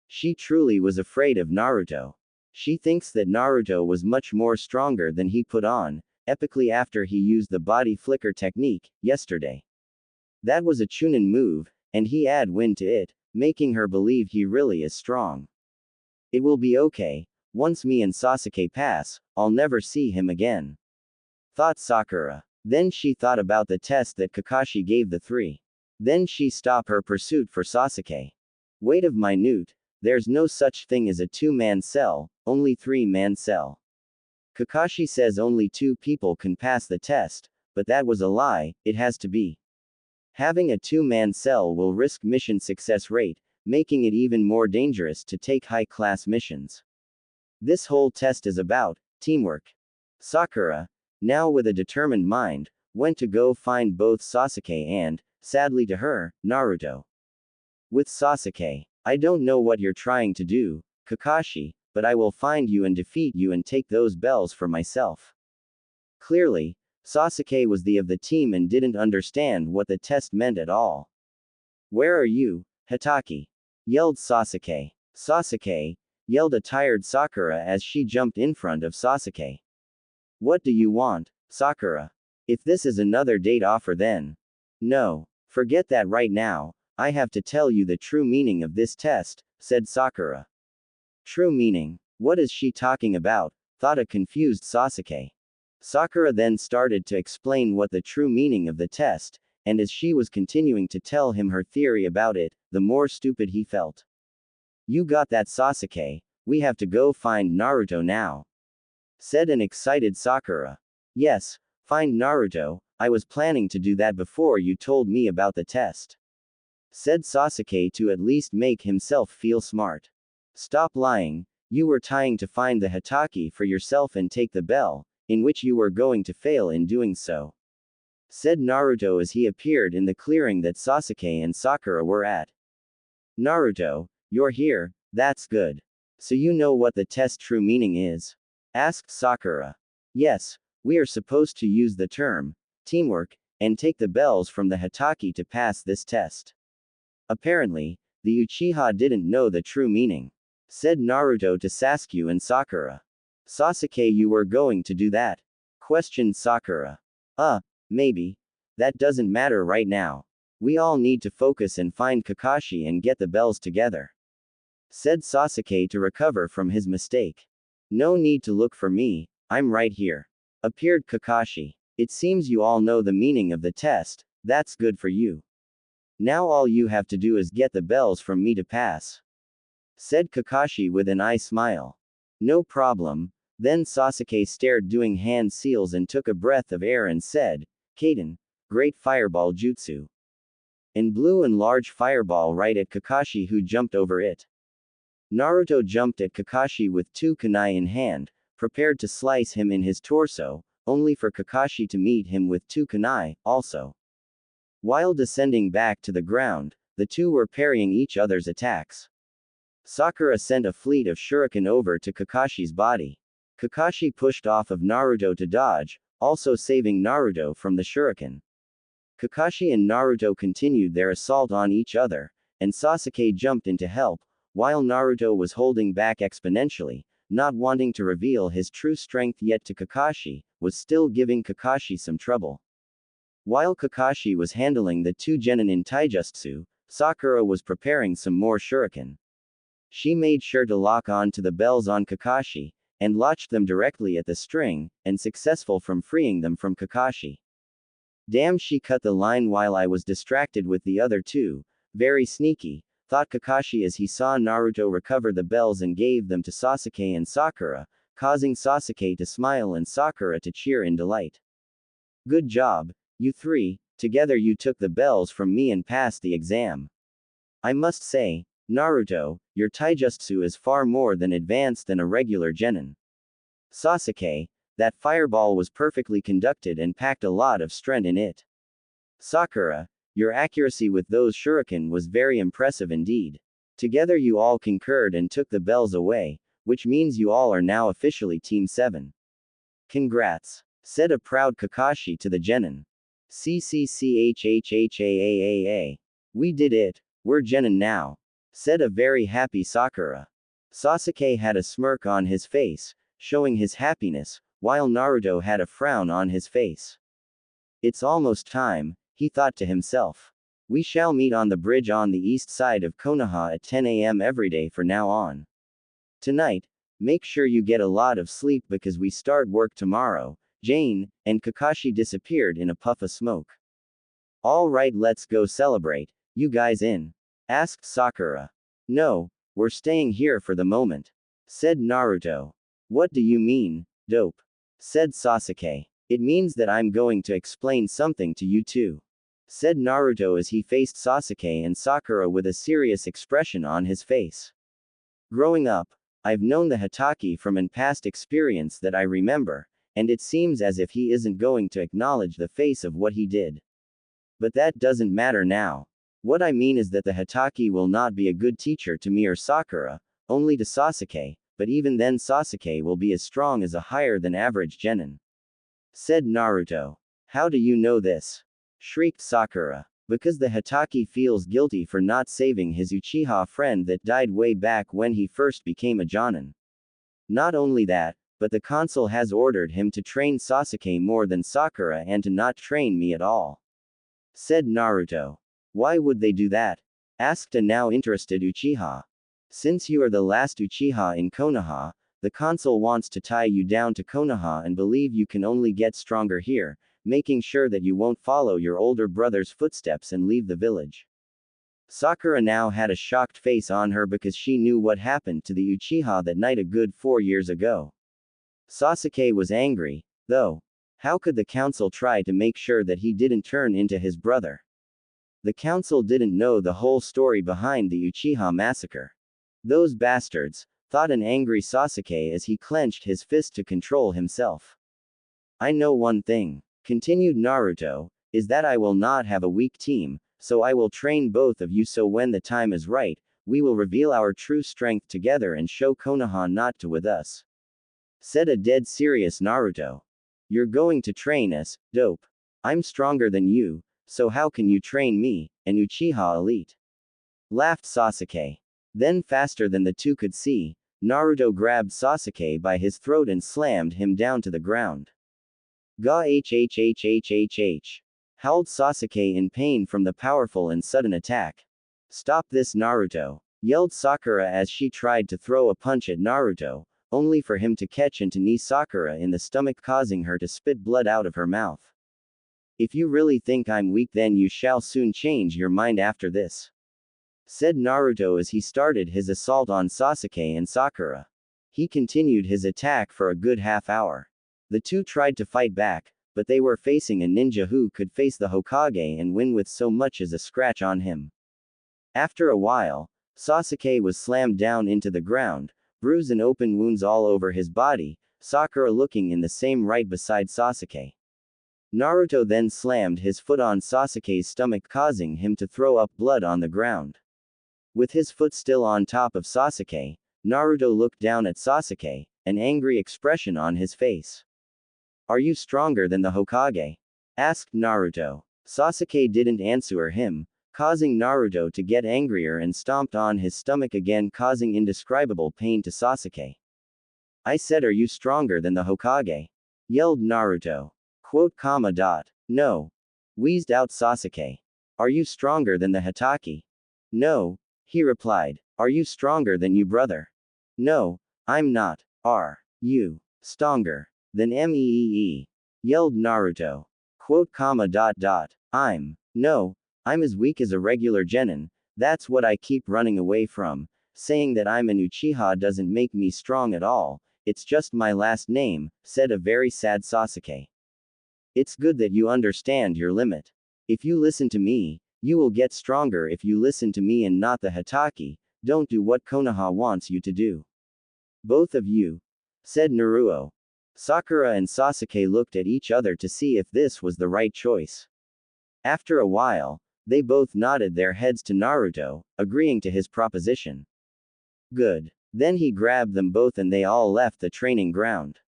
She truly was afraid of Naruto. She thinks that Naruto was much more stronger than he put on, epically after he used the body flicker technique, yesterday. That was a Chunin move, and he add wind to it, making her believe he really is strong. It will be okay, once me and Sasuke pass, I'll never see him again. Thought Sakura. Then she thought about the test that Kakashi gave the three. Then she stopped her pursuit for Sasuke. Wait of minute, there's no such thing as a two-man cell, only three-man cell. Kakashi says only two people can pass the test, but that was a lie, it has to be. Having a two-man cell will risk mission success rate, making it even more dangerous to take high-class missions. This whole test is about teamwork. Sakura, now with a determined mind, went to go find both Sasuke and, sadly to her, Naruto. With Sasuke, I don't know what you're trying to do, Kakashi, but I will find you and defeat you and take those bells for myself. Clearly, Sasuke was the of the team and didn't understand what the test meant at all. Where are you, Hitaki? Yelled Sasuke. Sasuke, yelled a tired Sakura as she jumped in front of Sasuke. What do you want, Sakura? If this is another date offer then. No, forget that right now, I have to tell you the true meaning of this test, said Sakura. True meaning? What is she talking about? Thought a confused Sasuke. Sakura then started to explain what the true meaning of the test, and as she was continuing to tell him her theory about it, the more stupid he felt. You got that, Sasuke, we have to go find Naruto now. Said an excited Sakura. Yes, find Naruto, I was planning to do that before you told me about the test. Said Sasuke to at least make himself feel smart. Stop lying, you were trying to find the Hitaki for yourself and take the bell, in which you were going to fail in doing so. Said Naruto as he appeared in the clearing that Sasuke and Sakura were at. Naruto, you're here, that's good. So you know what the test true meaning is? Asked Sakura. Yes, we are supposed to use the term, teamwork, and take the bells from the Hitaki to pass this test. Apparently, the Uchiha didn't know the true meaning. Said Naruto to Sasuke and Sakura. Sasuke, you were going to do that? Questioned Sakura. Maybe. That doesn't matter right now. We all need to focus and find Kakashi and get the bells together. Said Sasuke to recover from his mistake. No need to look for me, I'm right here. Appeared Kakashi. It seems you all know the meaning of the test, that's good for you. Now all you have to do is get the bells from me to pass. Said Kakashi with an eye smile. No problem. Then Sasuke stared doing hand seals and took a breath of air and said, Kaden, great fireball jutsu. And blew an large fireball right at Kakashi, who jumped over it. Naruto jumped at Kakashi with two kunai in hand, prepared to slice him in his torso, only for Kakashi to meet him with two kunai, also. While descending back to the ground, the two were parrying each other's attacks. Sakura sent a fleet of shuriken over to Kakashi's body. Kakashi pushed off of Naruto to dodge, also saving Naruto from the shuriken. Kakashi and Naruto continued their assault on each other, and Sasuke jumped in to help, while Naruto was holding back exponentially, not wanting to reveal his true strength yet to Kakashi, was still giving Kakashi some trouble. While Kakashi was handling the two genin in taijutsu, Sakura was preparing some more shuriken. She made sure to lock on to the bells on Kakashi, and launched them directly at the string, and successful from freeing them from Kakashi. Damn, she cut the line while I was distracted with the other two. Very sneaky, thought Kakashi as he saw Naruto recover the bells and gave them to Sasuke and Sakura, causing Sasuke to smile and Sakura to cheer in delight. Good job, you three, together you took the bells from me and passed the exam. I must say, Naruto, your taijutsu is far more than advanced than a regular genin. Sasuke, that fireball was perfectly conducted and packed a lot of strength in it. Sakura, your accuracy with those shuriken was very impressive indeed. Together you all concurred and took the bells away, which means you all are now officially Team 7. Congrats, said a proud Kakashi to the genin. CCCHHHAAAA. We did it, we're genin now, said a very happy Sakura. Sasuke had a smirk on his face, showing his happiness, while Naruto had a frown on his face. It's almost time, he thought to himself. We shall meet on the bridge on the east side of Konoha at 10 a.m. every day from now on. Tonight, make sure you get a lot of sleep because we start work tomorrow. Jane, and Kakashi disappeared in a puff of smoke. Alright, let's go celebrate. You guys in? Asked Sakura. No, we're staying here for the moment, said Naruto. What do you mean, dope? Said Sasuke. It means that I'm going to explain something to you too, said Naruto as he faced Sasuke and Sakura with a serious expression on his face. Growing up, I've known the Hitaki from an past experience that I remember, and it seems as if he isn't going to acknowledge the face of what he did. But that doesn't matter now. What I mean is that the Hitaki will not be a good teacher to me or Sakura, only to Sasuke, but even then Sasuke will be as strong as a higher than average genin, said Naruto. How do you know this? Shrieked Sakura. Because the Hitaki feels guilty for not saving his Uchiha friend that died way back when he first became a Jonin. Not only that, but the council has ordered him to train Sasuke more than Sakura and to not train me at all, said Naruto. Why would they do that? Asked a now interested Uchiha. Since you are the last Uchiha in Konoha, the council wants to tie you down to Konoha and believe you can only get stronger here, making sure that you won't follow your older brother's footsteps and leave the village. Sakura now had a shocked face on her because she knew what happened to the Uchiha that night a good 4 years ago. Sasuke was angry, though. How could the council try to make sure that he didn't turn into his brother? The council didn't know the whole story behind the Uchiha massacre. Those bastards, thought an angry Sasuke as he clenched his fist to control himself. I know one thing, continued Naruto, is that I will not have a weak team, so I will train both of you so when the time is right, we will reveal our true strength together and show Konoha not to with us, said a dead serious Naruto. You're going to train us, dope. I'm stronger than you, so how can you train me, an Uchiha elite? Laughed Sasuke. Then faster than the two could see, Naruto grabbed Sasuke by his throat and slammed him down to the ground. Ga hhhhhhh. Howled Sasuke in pain from the powerful and sudden attack. Stop this, Naruto, yelled Sakura as she tried to throw a punch at Naruto, only for him to catch and to knee Sakura in the stomach, causing her to spit blood out of her mouth. If you really think I'm weak, then you shall soon change your mind after this, said Naruto as he started his assault on Sasuke and Sakura. He continued his attack for a good half hour. The two tried to fight back, but they were facing a ninja who could face the Hokage and win with so much as a scratch on him. After a while, Sasuke was slammed down into the ground, bruised and open wounds all over his body, Sakura looking in the same right beside Sasuke. Naruto then slammed his foot on Sasuke's stomach, causing him to throw up blood on the ground. With his foot still on top of Sasuke, Naruto looked down at Sasuke, an angry expression on his face. Are you stronger than the Hokage? Asked Naruto. Sasuke didn't answer him, causing Naruto to get angrier and stomped on his stomach again, causing indescribable pain to Sasuke. I said, "Are you stronger than the Hokage?" yelled Naruto. Quote, comma dot. "No," wheezed out Sasuke. "Are you stronger than the Hitaki?" "No," he replied. "Are you stronger than you, brother?" "No, I'm not." "Are you stronger than me?" yelled Naruto. Quote, comma dot dot. No, I'm as weak as a regular genin. That's what I keep running away from. Saying that I'm an Uchiha doesn't make me strong at all. It's just my last name," said a very sad Sasuke. "It's good that you understand your limit. If you listen to me, you will get stronger. If you listen to me and not the Hitaki, don't do what Konoha wants you to do." "Both of you," said Naruto. Sakura and Sasuke looked at each other to see if this was the right choice. After a while, they both nodded their heads to Naruto, agreeing to his proposition. Good. Then he grabbed them both and they all left the training ground.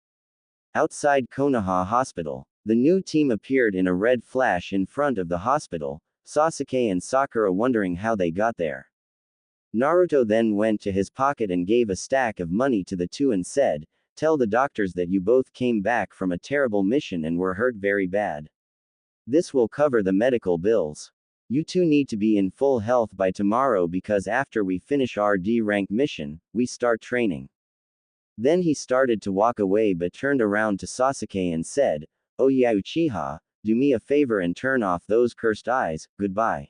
Outside Konoha Hospital, the new team appeared in a red flash in front of the hospital, Sasuke and Sakura wondering how they got there. Naruto then went to his pocket and gave a stack of money to the two and said, "Tell the doctors that you both came back from a terrible mission and were hurt very bad. This will cover the medical bills. You two need to be in full health by tomorrow because after we finish our D-rank mission, we start training." Then he started to walk away but turned around to Sasuke and said, "Oh yeah, Uchiha, do me a favor and turn off those cursed eyes, goodbye."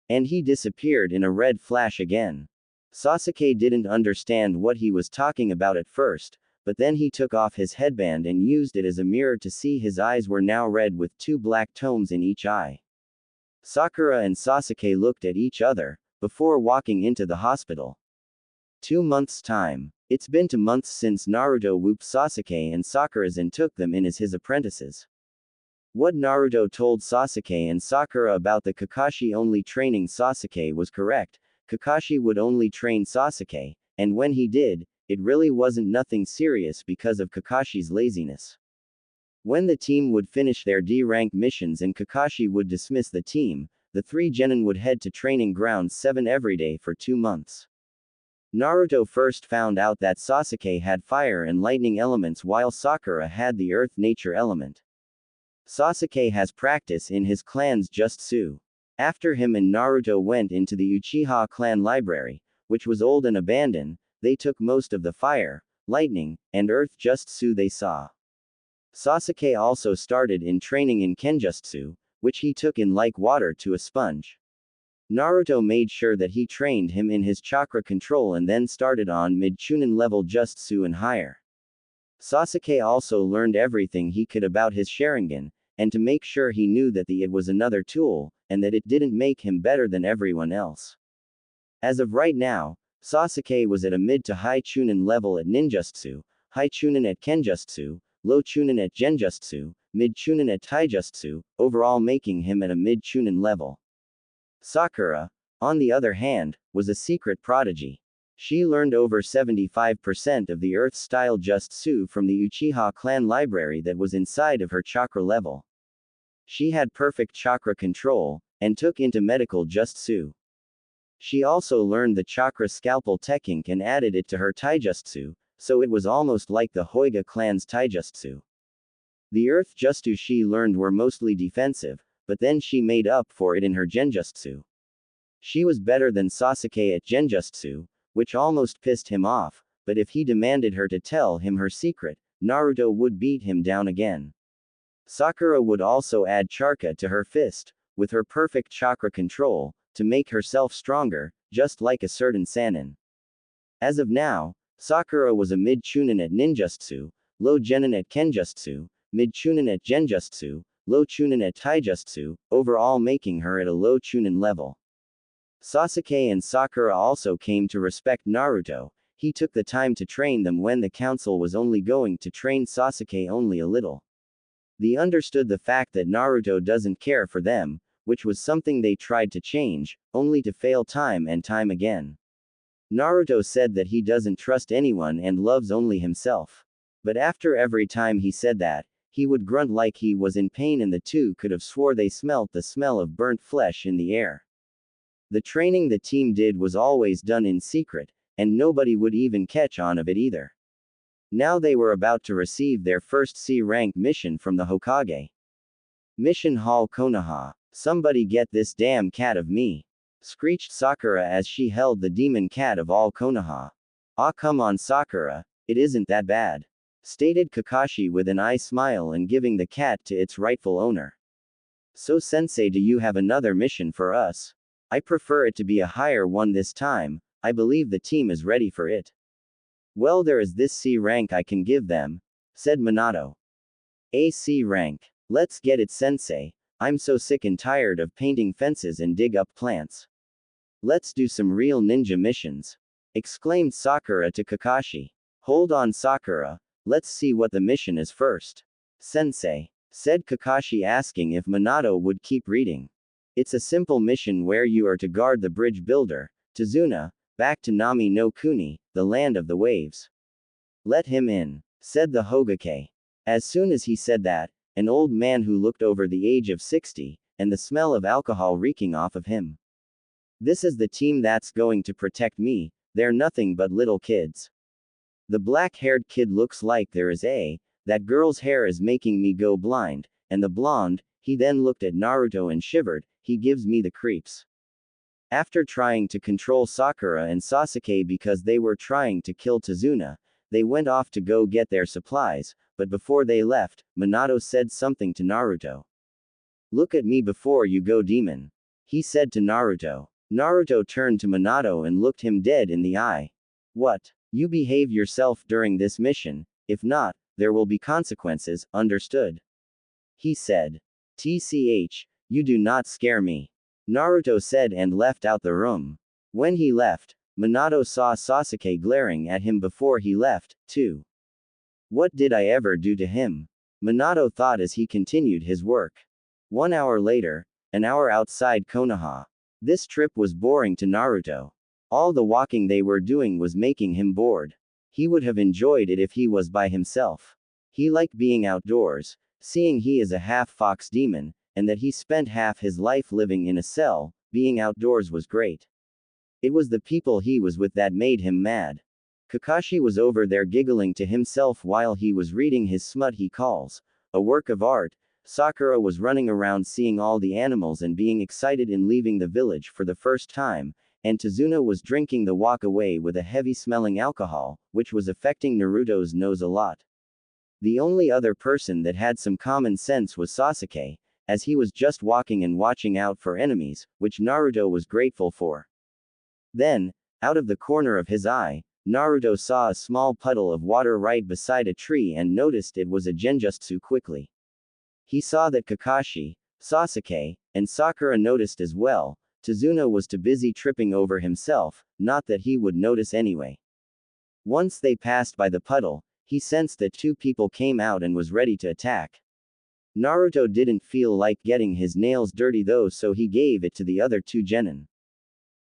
And he disappeared in a red flash again. Sasuke didn't understand what he was talking about at first, but then he took off his headband and used it as a mirror to see his eyes were now red with two black tones in each eye. Sakura and Sasuke looked at each other, before walking into the hospital. 2 months' time. It's been 2 months since Naruto whooped Sasuke and Sakura's and took them in as his apprentices. What Naruto told Sasuke and Sakura about the Kakashi only training Sasuke was correct. Kakashi would only train Sasuke, and when he did, it really wasn't nothing serious because of Kakashi's laziness. When the team would finish their D-rank missions and Kakashi would dismiss the team, the three genin would head to training ground 7 every day for 2 months. Naruto first found out that Sasuke had fire and lightning elements while Sakura had the earth nature element. Sasuke has practice in his clan's Jutsu. After him and Naruto went into the Uchiha clan library, which was old and abandoned, they took most of the fire, lightning, and earth Jutsu they saw. Sasuke also started in training in Kenjutsu, which he took in like water to a sponge. Naruto made sure that he trained him in his chakra control and then started on mid-chunin level Jutsu and higher. Sasuke also learned everything he could about his Sharingan, and to make sure he knew that it was another tool, and that it didn't make him better than everyone else. As of right now, Sasuke was at a mid to high chunin level at ninjutsu, high chunin at kenjutsu, low chunin at genjutsu, mid chunin at taijutsu, overall making him at a mid chunin level. Sakura, on the other hand, was a secret prodigy. She learned over 75% of the earth-style Jutsu from the Uchiha clan library that was inside of her chakra level. She had perfect chakra control, and took into medical Jutsu. She also learned the chakra scalpel technique and added it to her taijutsu, so it was almost like the Hyuga clan's taijutsu. The earth Jutsu she learned were mostly defensive, but then she made up for it in her genjutsu. She was better than Sasuke at genjutsu, which almost pissed him off, but if he demanded her to tell him her secret, Naruto would beat him down again. Sakura would also add chakra to her fist, with her perfect chakra control, to make herself stronger, just like a certain Sannin. As of now, Sakura was a mid-chunin at ninjutsu, low genin at kenjutsu, mid-chunin at genjutsu, low chunin at taijutsu, overall making her at a low chunin level. Sasuke and Sakura also came to respect Naruto. He took the time to train them when the council was only going to train Sasuke only a little. They understood the fact that Naruto doesn't care for them, which was something they tried to change, only to fail time and time again. Naruto said that he doesn't trust anyone and loves only himself. But after every time he said that, he would grunt like he was in pain and the two could have swore they smelt the smell of burnt flesh in the air. The training the team did was always done in secret, and nobody would even catch on of it either. Now they were about to receive their first C-rank mission from the Hokage. Mission Hall Konoha. Somebody get this damn cat of me, screeched Sakura as she held the demon cat of all Konoha. Ah, come on Sakura, it isn't that bad, stated Kakashi with an eye smile and giving the cat to its rightful owner. So sensei, do you have another mission for us? I prefer it to be a higher one this time. I believe the team is ready for it. Well, there is this C rank I can give them, said Minato. A C rank. Let's get it sensei. I'm so sick and tired of painting fences and dig up plants. Let's do some real ninja missions, exclaimed Sakura to Kakashi. Hold on Sakura, let's see what the mission is first. Sensei, said Kakashi asking if Minato would keep reading. It's a simple mission where you are to guard the bridge builder, Tazuna, back to Nami no Kuni, the land of the waves. Let him in, said the Hokage. As soon as he said that, an old man who looked over the age of 60, and the smell of alcohol reeking off of him. This is the team that's going to protect me, they're nothing but little kids. The black-haired kid looks like there is that girl's hair is making me go blind, and the blonde, he then looked at Naruto and shivered, he gives me the creeps. After trying to control Sakura and Sasuke because they were trying to kill Tazuna, they went off to go get their supplies, but before they left, Minato said something to Naruto. Look at me before you go demon, he said to Naruto. Naruto turned to Minato and looked him dead in the eye. What? You behave yourself during this mission, if not, there will be consequences, understood? He said. TCH, you do not scare me, Naruto said and left out the room. When he left, Minato saw Sasuke glaring at him before he left, too. What did I ever do to him? Minato thought as he continued his work. 1 hour later, an hour outside Konoha. This trip was boring to Naruto. All the walking they were doing was making him bored. He would have enjoyed it if he was by himself. He liked being outdoors, seeing he is a half-fox demon, and that he spent half his life living in a cell, being outdoors was great. It was the people he was with that made him mad. Kakashi was over there giggling to himself while he was reading his smut he calls a work of art. Sakura was running around seeing all the animals and being excited in leaving the village for the first time, and Tazuna was drinking the walk away with a heavy-smelling alcohol, which was affecting Naruto's nose a lot. The only other person that had some common sense was Sasuke, as he was just walking and watching out for enemies, which Naruto was grateful for. Then, out of the corner of his eye, Naruto saw a small puddle of water right beside a tree and noticed it was a genjutsu quickly. He saw that Kakashi, Sasuke, and Sakura noticed as well. Tazuna was too busy tripping over himself, not that he would notice anyway. Once they passed by the puddle, he sensed that 2 people came out and was ready to attack. Naruto didn't feel like getting his nails dirty though, so he gave it to the other 2 genin.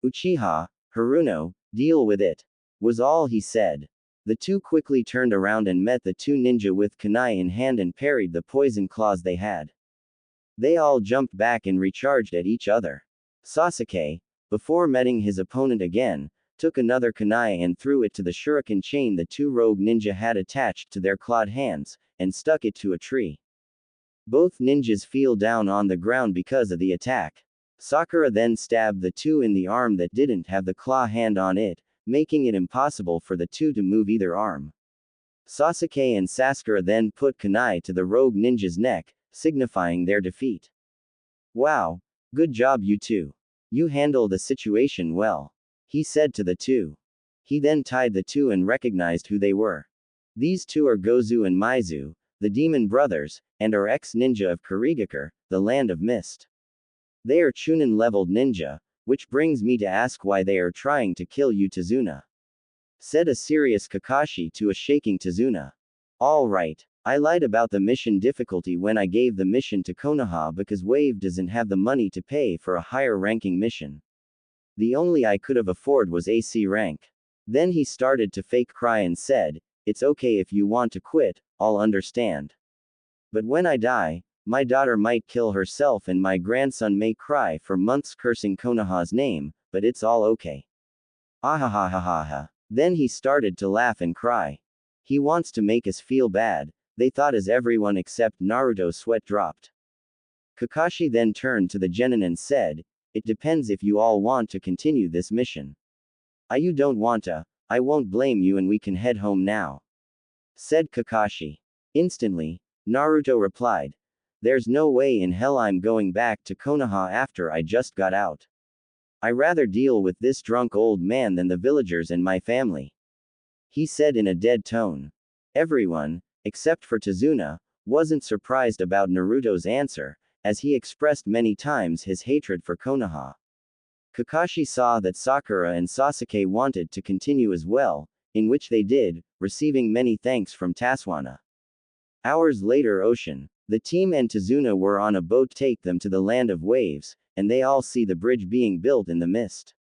Uchiha, Haruno, deal with it, was all he said. The 2 quickly turned around and met the 2 ninja with kunai in hand and parried the poison claws they had. They all jumped back and recharged at each other. Sasuke, before meeting his opponent again, took another kunai and threw it to the shuriken chain the 2 rogue ninja had attached to their clawed hands, and stuck it to a tree. Both ninjas fell down on the ground because of the attack. Sakura then stabbed the 2 in the arm that didn't have the claw hand on it, making it impossible for the 2 to move either arm. Sasuke and Sakura then put kunai to the rogue ninja's neck, signifying their defeat. Wow, good job you 2. You handle the situation well, he said to the 2. He then tied the 2 and recognized who they were. These 2 are Gozu and Maizu, the demon brothers, and are ex-ninja of Kurigakure, the land of mist. They are Chunin-leveled ninja, which brings me to ask why they are trying to kill you Tazuna, said a serious Kakashi to a shaking Tazuna. Alright, I lied about the mission difficulty when I gave the mission to Konoha because Wave doesn't have the money to pay for a higher ranking mission. The only I could have afford was AC rank. Then he started to fake cry and said, it's okay if you want to quit, I'll understand. But when I die, My daughter might kill herself and my grandson may cry for months cursing Konoha's name, but it's all okay. Ahahahaha. Then he started to laugh and cry. He wants to make us feel bad, they thought as everyone except Naruto's sweat dropped. Kakashi then turned to the genin and said, "It depends if you all want to continue this mission. You don't want to, I won't blame you and we can head home now," said Kakashi. Instantly, Naruto replied, "There's no way in hell I'm going back to Konoha after I just got out. I rather deal with this drunk old man than the villagers and my family," he said in a dead tone. Everyone, except for Tazuna, wasn't surprised about Naruto's answer, as he expressed many times his hatred for Konoha. Kakashi saw that Sakura and Sasuke wanted to continue as well, in which they did, receiving many thanks from Taswana. Hours later, Ocean, the team and Tazuna were on a boat take them to the land of waves, and they all see the bridge being built in the mist.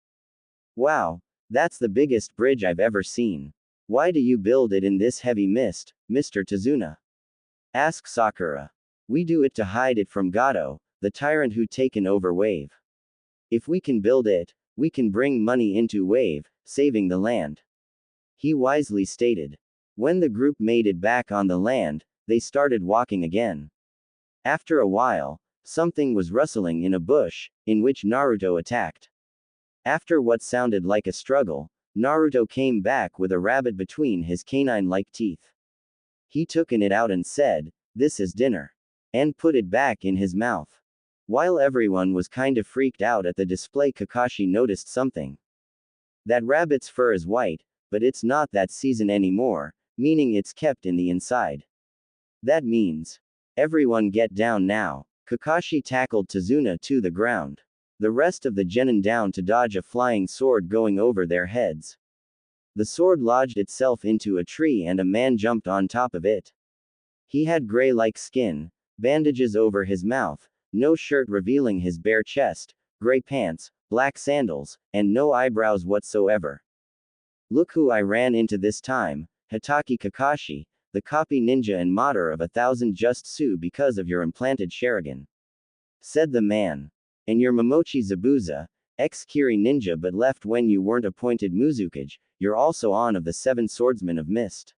"Wow, that's the biggest bridge I've ever seen. Why do you build it in this heavy mist, Mr. Tazuna?" asked Sakura. "We do it to hide it from Gato, the tyrant who taken over Wave. If we can build it, we can bring money into Wave, saving the land," he wisely stated. When the group made it back on the land, they started walking again. After a while, something was rustling in a bush, in which Naruto attacked. After what sounded like a struggle, Naruto came back with a rabbit between his canine-like teeth. He took it out and said, "This is dinner," and put it back in his mouth. While everyone was kinda freaked out at the display, Kakashi noticed something. That rabbit's fur is white, but it's not that season anymore, meaning it's kept in the inside. That means, everyone get down now. Kakashi tackled Tazuna to the ground. The rest of the genin down to dodge a flying sword going over their heads. The sword lodged itself into a tree and a man jumped on top of it. He had gray-like skin, bandages over his mouth, no shirt revealing his bare chest, gray pants, black sandals, and no eyebrows whatsoever. "Look who I ran into this time, Hitaki Kakashi, the copy ninja and modder of 1,000 just sue because of your implanted Sharingan," said the man. "And your Momochi Zabuza, ex-Kiri ninja but left when you weren't appointed Muzukage, you're also on of the 7 swordsmen of Mist,"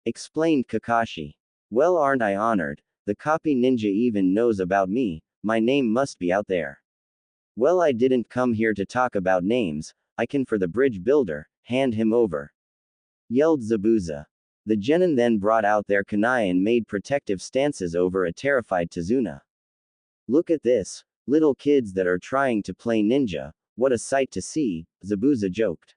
explained Kakashi. "Well, aren't I honored? The copy ninja even knows about me, my name must be out there." "Well, I didn't come here to talk about names, I can for the bridge builder, hand him over," yelled Zabuza. The genin then brought out their kunai and made protective stances over a terrified Tazuna. "Look at this, little kids that are trying to play ninja, what a sight to see," Zabuza joked.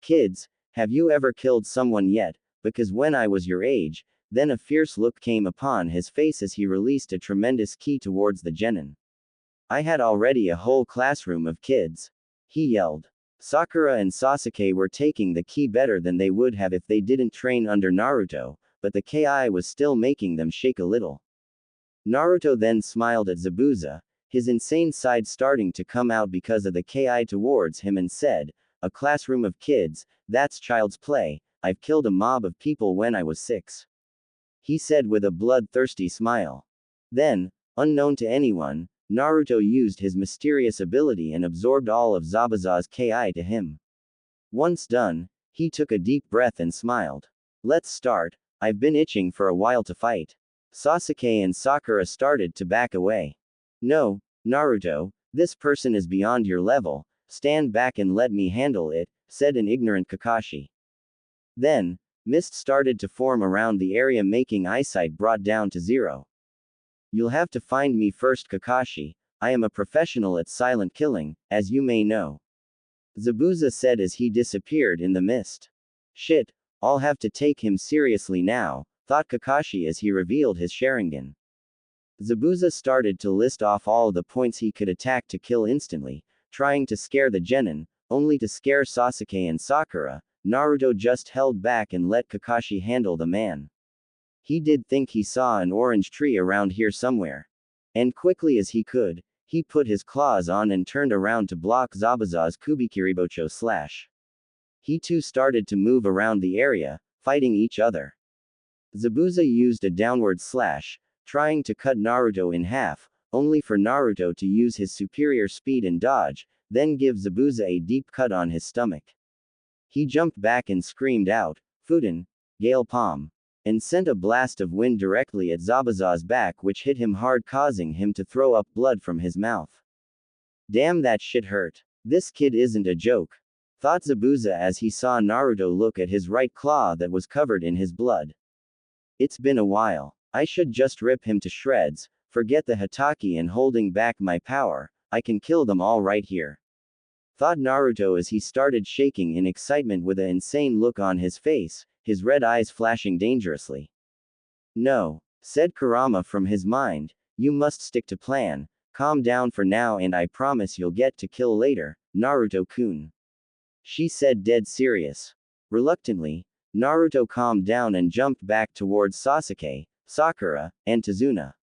"Kids, have you ever killed someone yet? Because when I was your age," then a fierce look came upon his face as he released a tremendous ki towards the genin. "I had already a whole classroom of kids," he yelled. Sakura and Sasuke were taking the ki better than they would have if they didn't train under Naruto, but the ki was still making them shake a little. Naruto then smiled at Zabuza, his insane side starting to come out because of the ki towards him and said, "A classroom of kids, that's child's play, I've killed a mob of people when I was 6. He said with a bloodthirsty smile. Then, unknown to anyone, Naruto used his mysterious ability and absorbed all of Zabuza's ki to him. Once done, he took a deep breath and smiled. "Let's start, I've been itching for a while to fight." Sasuke and Sakura started to back away. "No, Naruto, this person is beyond your level, stand back and let me handle it," said an ignorant Kakashi. Then, mist started to form around the area making eyesight brought down to 0. "You'll have to find me first, Kakashi, I am a professional at silent killing, as you may know," Zabuza said as he disappeared in the mist. "Shit, I'll have to take him seriously now," thought Kakashi as he revealed his Sharingan. Zabuza started to list off all the points he could attack to kill instantly, trying to scare the genin, only to scare Sasuke and Sakura. Naruto just held back and let Kakashi handle the man. He did think he saw an orange tree around here somewhere. And quickly as he could, he put his claws on and turned around to block Zabuza's Kubikiribocho slash. He too started to move around the area, fighting each other. Zabuza used a downward slash, trying to cut Naruto in half, only for Naruto to use his superior speed and dodge, then give Zabuza a deep cut on his stomach. He jumped back and screamed out, "Fuden, Gale Palm," and sent a blast of wind directly at Zabuza's back, which hit him hard, causing him to throw up blood from his mouth. Damn, that shit hurt. This kid isn't a joke, thought Zabuza as he saw Naruto look at his right claw that was covered in his blood. It's been a while. I should just rip him to shreds, forget the Hatake and holding back my power, I can kill them all right here, thought Naruto as he started shaking in excitement with an insane look on his face, his red eyes flashing dangerously. No, said Kurama from his mind, you must stick to plan, calm down for now and I promise you'll get to kill later, Naruto-kun. She said, dead serious. Reluctantly, Naruto calmed down and jumped back towards Sasuke, Sakura, and Tazuna.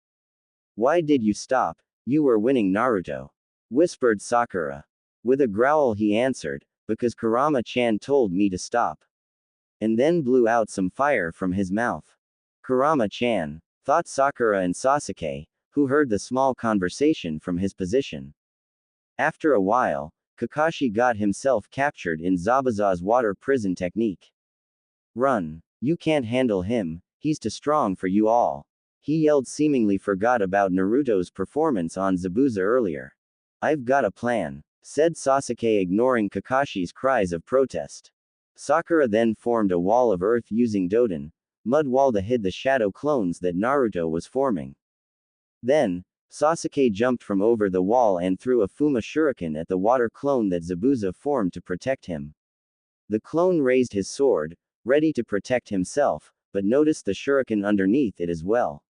Why did you stop? You were winning, Naruto, whispered Sakura. With a growl he answered, because Kurama-chan told me to stop. And then blew out some fire from his mouth. Kurama-chan, thought Sakura and Sasuke, who heard the small conversation from his position. After a while, Kakashi got himself captured in Zabuza's water prison technique. Run. You can't handle him, he's too strong for you all. He yelled, seemingly forgot about Naruto's performance on Zabuza earlier. I've got a plan, said Sasuke, ignoring Kakashi's cries of protest. Sakura then formed a wall of earth using Doden, mud wall to hid the shadow clones that Naruto was forming. Then, Sasuke jumped from over the wall and threw a Fuma shuriken at the water clone that Zabuza formed to protect him. The clone raised his sword, ready to protect himself, but noticed the shuriken underneath it as well.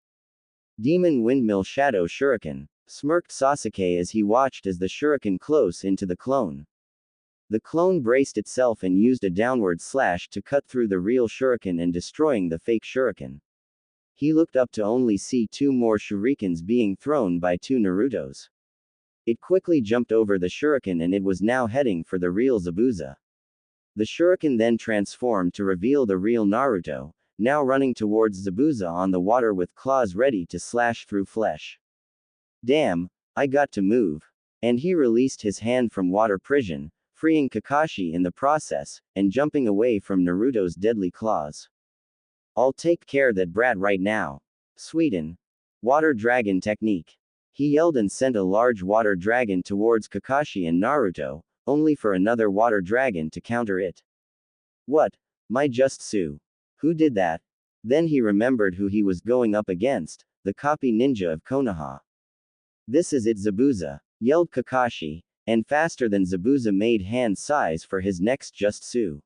Demon Windmill Shadow Shuriken, smirked Sasuke as he watched as the shuriken close into the clone. The clone braced itself and used a downward slash to cut through the real shuriken and destroying the fake shuriken. He looked up to only see two more shurikens being thrown by two Narutos. It quickly jumped over the shuriken and it was now heading for the real Zabuza. The shuriken then transformed to reveal the real Naruto, now running towards Zabuza on the water with claws ready to slash through flesh. Damn, I got to move. And he released his hand from water prison, freeing Kakashi in the process, and jumping away from Naruto's deadly claws. I'll take care that brat right now. Sweden. Water dragon technique. He yelled and sent a large water dragon towards Kakashi and Naruto, only for another water dragon to counter it. What? My Justsu. Who did that? Then he remembered who he was going up against, the copy ninja of Konoha. This is it, Zabuza, yelled Kakashi, and faster than Zabuza made hand size for his next Justsu.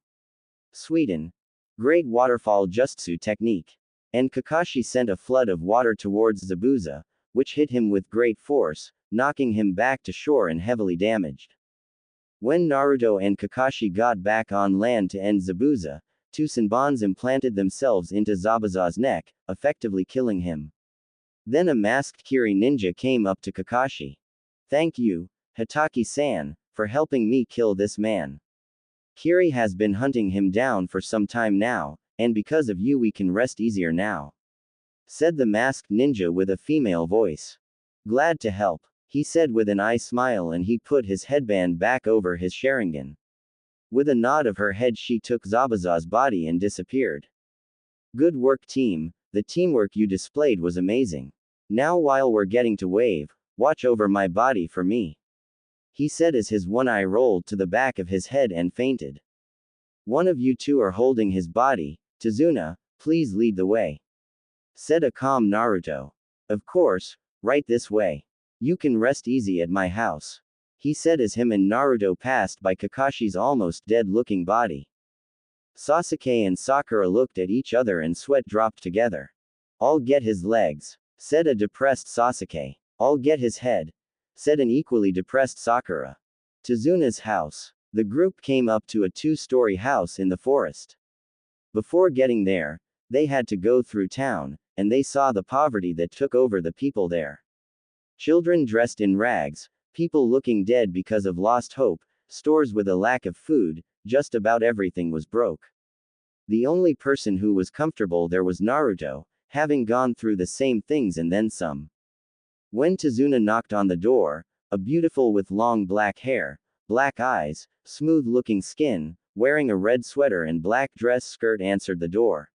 Sweden. Great waterfall Justsu technique. And Kakashi sent a flood of water towards Zabuza, which hit him with great force, knocking him back to shore and heavily damaged. When Naruto and Kakashi got back on land to end Zabuza, two Senbons implanted themselves into Zabuza's neck, effectively killing him. Then a masked Kiri ninja came up to Kakashi. Thank you, Hatake-san, for helping me kill this man. Kiri has been hunting him down for some time now, and because of you we can rest easier now, said the masked ninja with a female voice. Glad to help, he said with an eye smile, and he put his headband back over his Sharingan. With a nod of her head she took Zabuza's body and disappeared. Good work, team, the teamwork you displayed was amazing. Now while we're getting to wave, watch over my body for me, he said as his one eye rolled to the back of his head and fainted. One of you two are holding his body, Tazuna, please lead the way, said a calm Naruto. Of course, right this way. You can rest easy at my house, he said as him and Naruto passed by Kakashi's almost dead-looking body. Sasuke and Sakura looked at each other and sweat dropped together. I'll get his legs, said a depressed Sasuke. I'll get his head, said an equally depressed Sakura. Tazuna's house. The group came up to a two-story house in the forest. Before getting there, they had to go through town, and they saw the poverty that took over the people there. Children dressed in rags, people looking dead because of lost hope, stores with a lack of food, just about everything was broke. The only person who was comfortable there was Naruto, having gone through the same things and then some. When Tazuna knocked on the door, a beautiful with long black hair, black eyes, smooth-looking skin, wearing a red sweater and black dress skirt answered the door.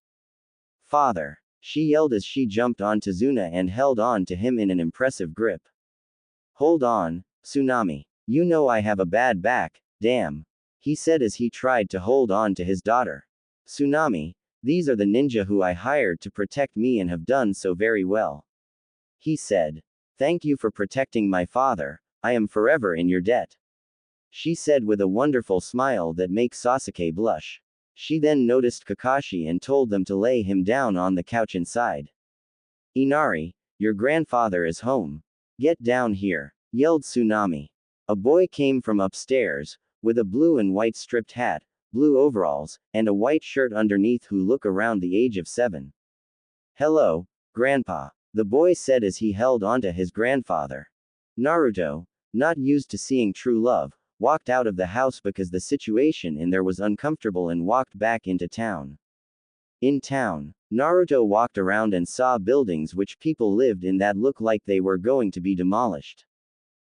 "Father!" she yelled as she jumped on Tazuna and held on to him in an impressive grip. "Hold on, Tsunami. You know I have a bad back, damn," he said as he tried to hold on to his daughter. "Tsunami, these are the ninja who I hired to protect me and have done so very well," he said. "Thank you for protecting my father, I am forever in your debt," she said with a wonderful smile that makes Sasuke blush. She then noticed Kakashi and told them to lay him down on the couch inside. "Inari, your grandfather is home. Get down here," yelled Tsunami. A boy came from upstairs, with a blue and white striped hat, blue overalls, and a white shirt underneath who looked around the age of 7. "Hello, Grandpa," the boy said as he held onto his grandfather. Naruto, not used to seeing true love, walked out of the house because the situation in there was uncomfortable and walked back into town. In town, Naruto walked around and saw buildings which people lived in that looked like they were going to be demolished.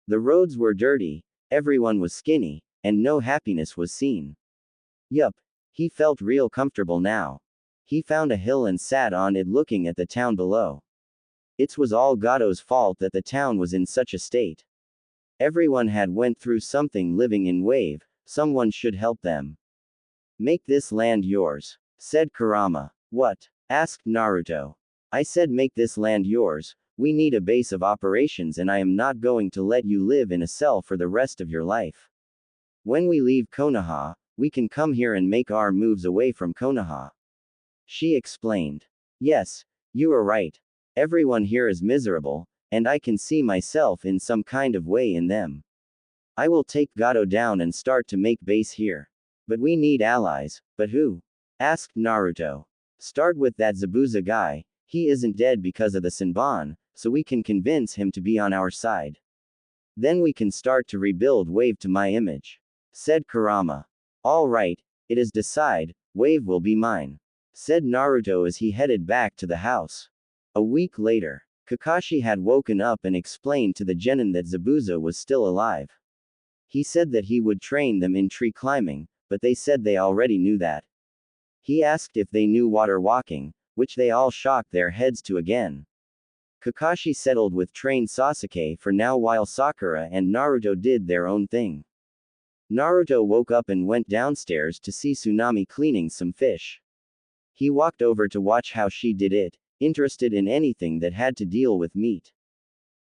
The roads were dirty, everyone was skinny, and no happiness was seen. Yup, he felt real comfortable now. He found a hill and sat on it looking at the town below. It was all Gato's fault that the town was in such a state. Everyone had went through something living in Wave, someone should help them. "Make this land yours," said Kurama. "What?" asked Naruto. "I said make this land yours, we need a base of operations and I am not going to let you live in a cell for the rest of your life. When we leave Konoha, we can come here and make our moves away from Konoha," she explained. "Yes, you are right. Everyone here is miserable, and I can see myself in some kind of way in them. I will take Gato down and start to make base here. But we need allies, but who?" asked Naruto. "Start with that Zabuza guy, he isn't dead because of the Senbon, so we can convince him to be on our side. Then we can start to rebuild Wave to my image," said Kurama. "All right, it is decided, Wave will be mine," said Naruto as he headed back to the house. A week later, Kakashi had woken up and explained to the genin that Zabuza was still alive. He said that he would train them in tree climbing, but they said they already knew that. He asked if they knew water walking, which they all shocked their heads to again. Kakashi settled with trained Sasuke for now while Sakura and Naruto did their own thing. Naruto woke up and went downstairs to see Tsunami cleaning some fish. He walked over to watch how she did it, interested in anything that had to deal with meat.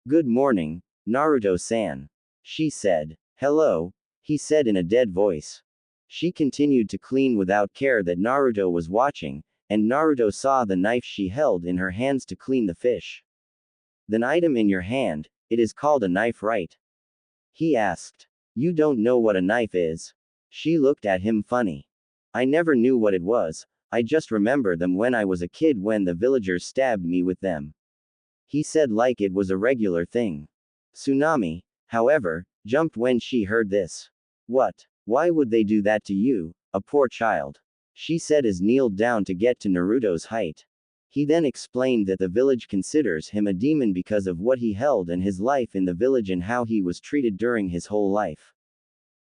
"Good morning, Naruto-san," she said. "Hello," he said in a dead voice. She continued to clean without care that Naruto was watching, and Naruto saw the knife she held in her hands to clean the fish. "The item in your hand, it is called a knife, right?" he asked. "You don't know what a knife is?" She looked at him funny. "I never knew what it was, I just remember them when I was a kid when the villagers stabbed me with them," he said like it was a regular thing. Tsunami, however, jumped when she heard this. "What? Why would they do that to you, a poor child?" she said as kneeled down to get to Naruto's height. He then explained that the village considers him a demon because of what he held and his life in the village and how he was treated during his whole life.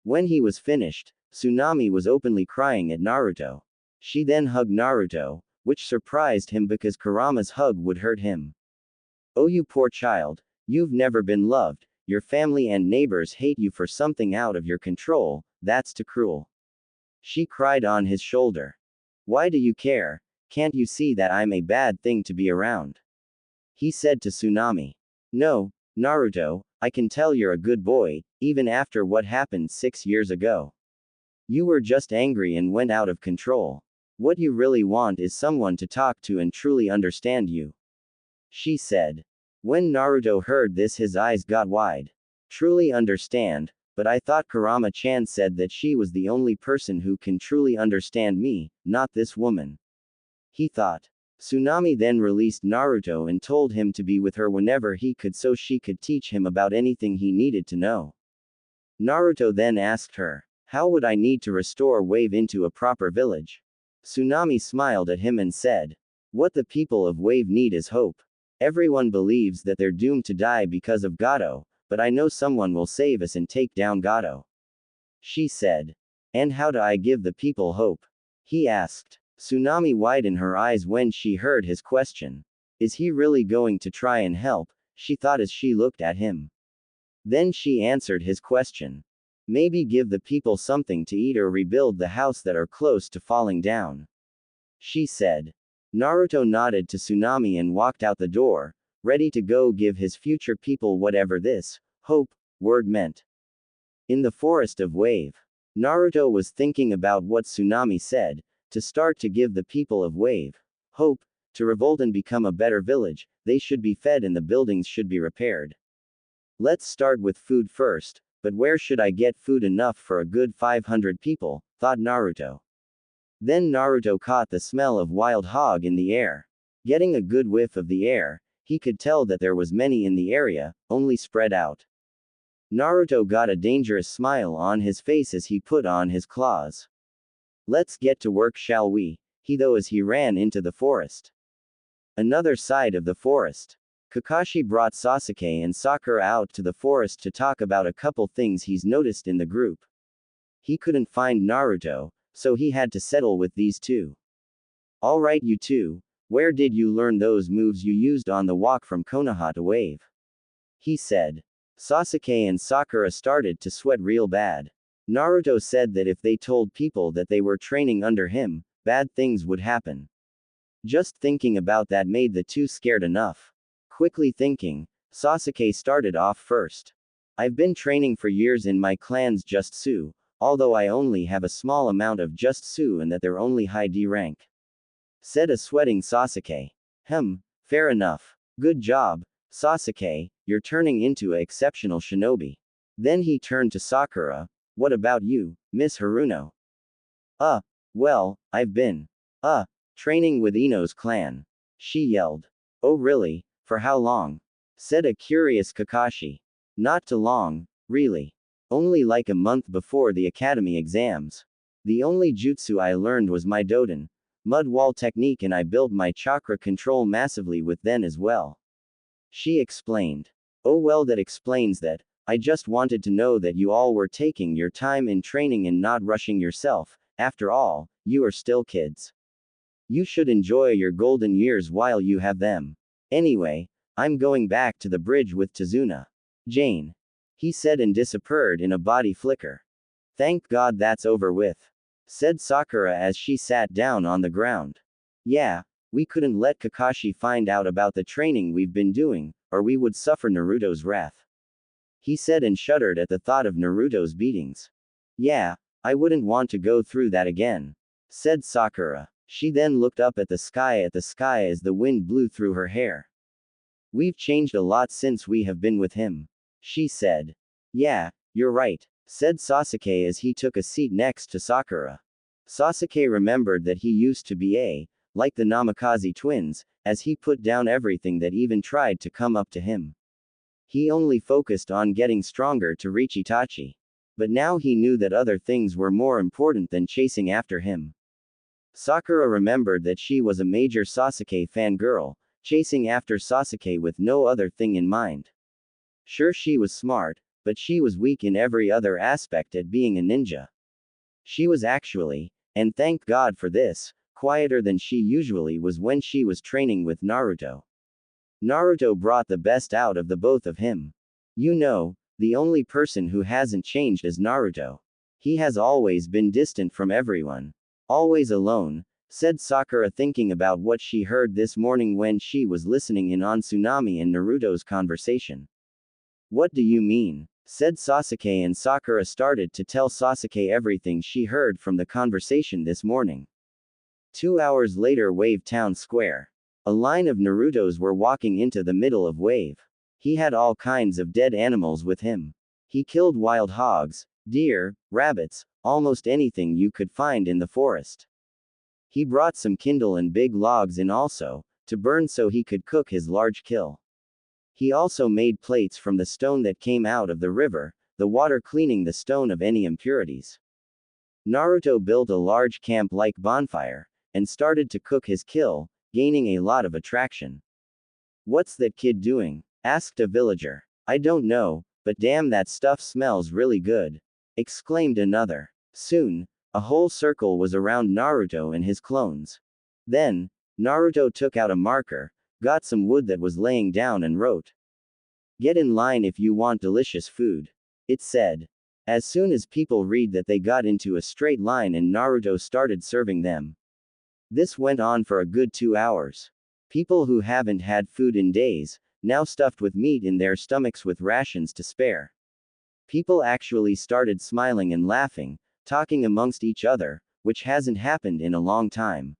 When he was finished, Tsunami was openly crying at Naruto. She then hugged Naruto, which surprised him because Kurama's hug would hurt him. "Oh, you poor child, you've never been loved, your family and neighbors hate you for something out of your control, that's too cruel," she cried on his shoulder. "Why do you care? Can't you see that I'm a bad thing to be around?" he said to Tsunami. "No, Naruto, I can tell you're a good boy, even after what happened 6 years ago. You were just angry and went out of control. What you really want is someone to talk to and truly understand you," she said. When Naruto heard this his eyes got wide. "Truly understand, but I thought Kurama-chan said that she was the only person who can truly understand me, not this woman," he thought. Tsunami then released Naruto and told him to be with her whenever he could so she could teach him about anything he needed to know. Naruto then asked her, "How would I need to restore Wave into a proper village?" Tsunami smiled at him and said, What the people of Wave need is hope. Everyone believes that they're doomed to die because of Gato, but I know someone will save us and take down Gato. She said. And how do I give the people hope? He asked. Tsunami widened her eyes when she heard his question. Is he really going to try and help? She thought as she looked at him. Then she answered his question. Maybe give the people something to eat or rebuild the house that are close to falling down. She said. Naruto nodded to Tsunami and walked out the door, ready to go give his future people whatever this hope word meant. In the forest of Wave, Naruto was thinking about what Tsunami said, to start to give the people of Wave hope, to revolt and become a better village. They should be fed and the buildings should be repaired. Let's start with food first, but where should I get food enough for a good 500 people, thought Naruto. Then Naruto caught the smell of wild hog in the air. Getting a good whiff of the air, he could tell that there was many in the area, only spread out. Naruto got a dangerous smile on his face as he put on his claws. Let's get to work, shall we? He thought as he ran into the forest. Another side of the forest. Kakashi brought Sasuke and Sakura out to the forest to talk about a couple things he's noticed in the group. He couldn't find Naruto, so he had to settle with these two. Alright, you two, where did you learn those moves you used on the walk from Konoha to Wave? He said. Sasuke and Sakura started to sweat real bad. Naruto said that if they told people that they were training under him, bad things would happen. Just thinking about that made the two scared enough. Quickly thinking, Sasuke started off first. I've been training for years in my clan's Jutsu, although I only have a small amount of Jutsu and that they're only high D rank. Said a sweating Sasuke. Fair enough. Good job, Sasuke, you're turning into an exceptional shinobi. Then he turned to Sakura. What about you, Miss Haruno? Well, I've been, training with Ino's clan. She yelled. Oh really? For how long? Said a curious Kakashi. Not too long, really. Only like a month before the academy exams. The only jutsu I learned was my Doden, mud wall technique, and I built my chakra control massively with then as well. She explained. Oh well, that explains that. I just wanted to know that you all were taking your time in training and not rushing yourself. After all, you are still kids. You should enjoy your golden years while you have them. Anyway, I'm going back to the bridge with Tazuna. Jane. He said and disappeared in a body flicker. Thank God that's over with. Said Sakura as she sat down on the ground. Yeah, we couldn't let Kakashi find out about the training we've been doing, or we would suffer Naruto's wrath. He said and shuddered at the thought of Naruto's beatings. Yeah, I wouldn't want to go through that again. Said Sakura. She then looked up at the sky as the wind blew through her hair. We've changed a lot since we have been with him. She said. Yeah, you're right, said Sasuke as he took a seat next to Sakura. Sasuke remembered that he used to be like the Namikaze twins, as he put down everything that even tried to come up to him. He only focused on getting stronger to reach Itachi. But now he knew that other things were more important than chasing after him. Sakura remembered that she was a major Sasuke fangirl, chasing after Sasuke with no other thing in mind. Sure, she was smart, but she was weak in every other aspect at being a ninja. She was actually, and thank God for this, quieter than she usually was when she was training with Naruto. Naruto brought the best out of the both of him. You know, the only person who hasn't changed is Naruto. He has always been distant from everyone. Always alone, said Sakura, thinking about what she heard this morning when she was listening in on Tsunami and Naruto's conversation. What do you mean? Said Sasuke, and Sakura started to tell Sasuke everything she heard from the conversation this morning. 2 hours later, Wave Town Square. A line of Narutos were walking into the middle of Wave. He had all kinds of dead animals with him. He killed wild hogs, deer, rabbits, almost anything you could find in the forest. He brought some kindle and big logs in also, to burn so he could cook his large kill. He also made plates from the stone that came out of the river, the water cleaning the stone of any impurities. Naruto built a large camp-like bonfire, and started to cook his kill, gaining a lot of attraction. "What's that kid doing?" asked a villager. "I don't know, but damn, that stuff smells really good," exclaimed another. Soon, a whole circle was around Naruto and his clones. Then, Naruto took out a marker, got some wood that was laying down and wrote, "Get in line if you want delicious food," it said. As soon as people read that, they got into a straight line and Naruto started serving them. This went on for a good 2 hours. People who haven't had food in days, now stuffed with meat in their stomachs with rations to spare. People actually started smiling and laughing, talking amongst each other, which hasn't happened in a long time.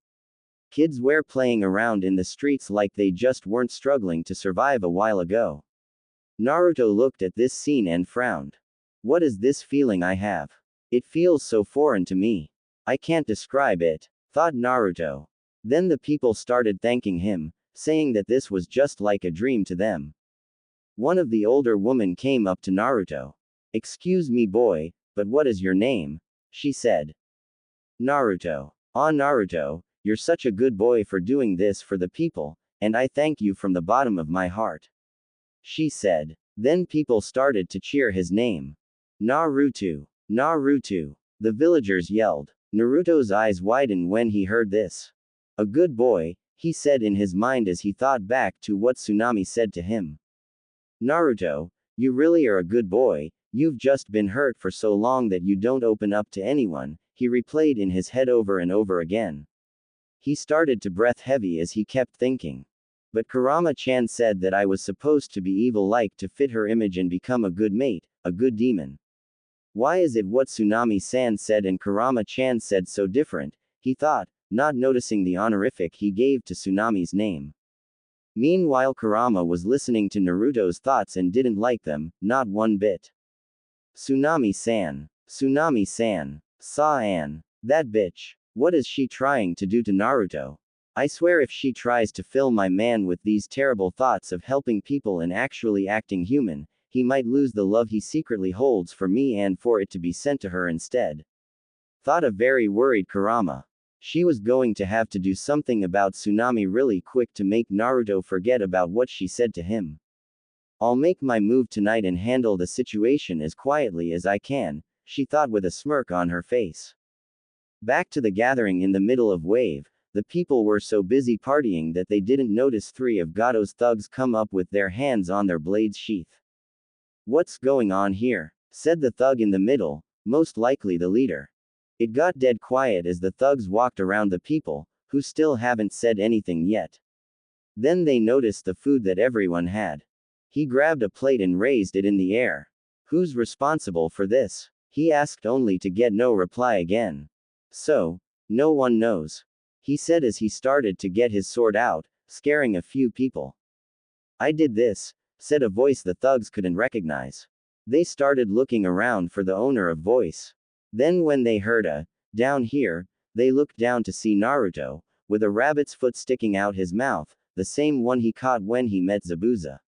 Kids were playing around in the streets like they just weren't struggling to survive a while ago. Naruto looked at this scene and frowned. "What is this feeling I have? It feels so foreign to me. I can't describe it," thought Naruto. Then the people started thanking him, saying that this was just like a dream to them. One of the older women came up to Naruto. "Excuse me, boy, but what is your name?" she said. "Naruto." "Ah, Naruto, you're such a good boy for doing this for the people, and I thank you from the bottom of my heart," she said. Then people started to cheer his name. "Naruto! Naruto!" the villagers yelled. Naruto's eyes widened when he heard this. "A good boy," he said in his mind as he thought back to what Tsunami said to him. "Naruto, you really are a good boy, you've just been hurt for so long that you don't open up to anyone," he replayed in his head over and over again. He started to breath heavy as he kept thinking. "But Kurama-chan said that I was supposed to be evil-like to fit her image and become a good mate, a good demon. Why is it what Tsunami-san said and Kurama-chan said so different?" he thought, not noticing the honorific he gave to Tsunami's name. Meanwhile, Kurama was listening to Naruto's thoughts and didn't like them, not one bit. "Tsunami-san. Tsunami-san. Sa-an. That bitch. What is she trying to do to Naruto? I swear if she tries to fill my man with these terrible thoughts of helping people and actually acting human, he might lose the love he secretly holds for me and for it to be sent to her instead," thought a very worried Kurama. She was going to have to do something about Tsunami really quick to make Naruto forget about what she said to him. "I'll make my move tonight and handle the situation as quietly as I can," she thought with a smirk on her face. Back to the gathering in the middle of Wave, the people were so busy partying that they didn't notice three of Gato's thugs come up with their hands on their blades' sheath. "What's going on here?" said the thug in the middle, most likely the leader. It got dead quiet as the thugs walked around the people, who still haven't said anything yet. Then they noticed the food that everyone had. He grabbed a plate and raised it in the air. "Who's responsible for this?" he asked, only to get no reply again. "So, no one knows," he said as he started to get his sword out, scaring a few people. "I did this," said a voice the thugs couldn't recognize. They started looking around for the owner of voice. Then when they heard a "down here," they looked down to see Naruto, with a rabbit's foot sticking out his mouth, the same one he caught when he met Zabuza.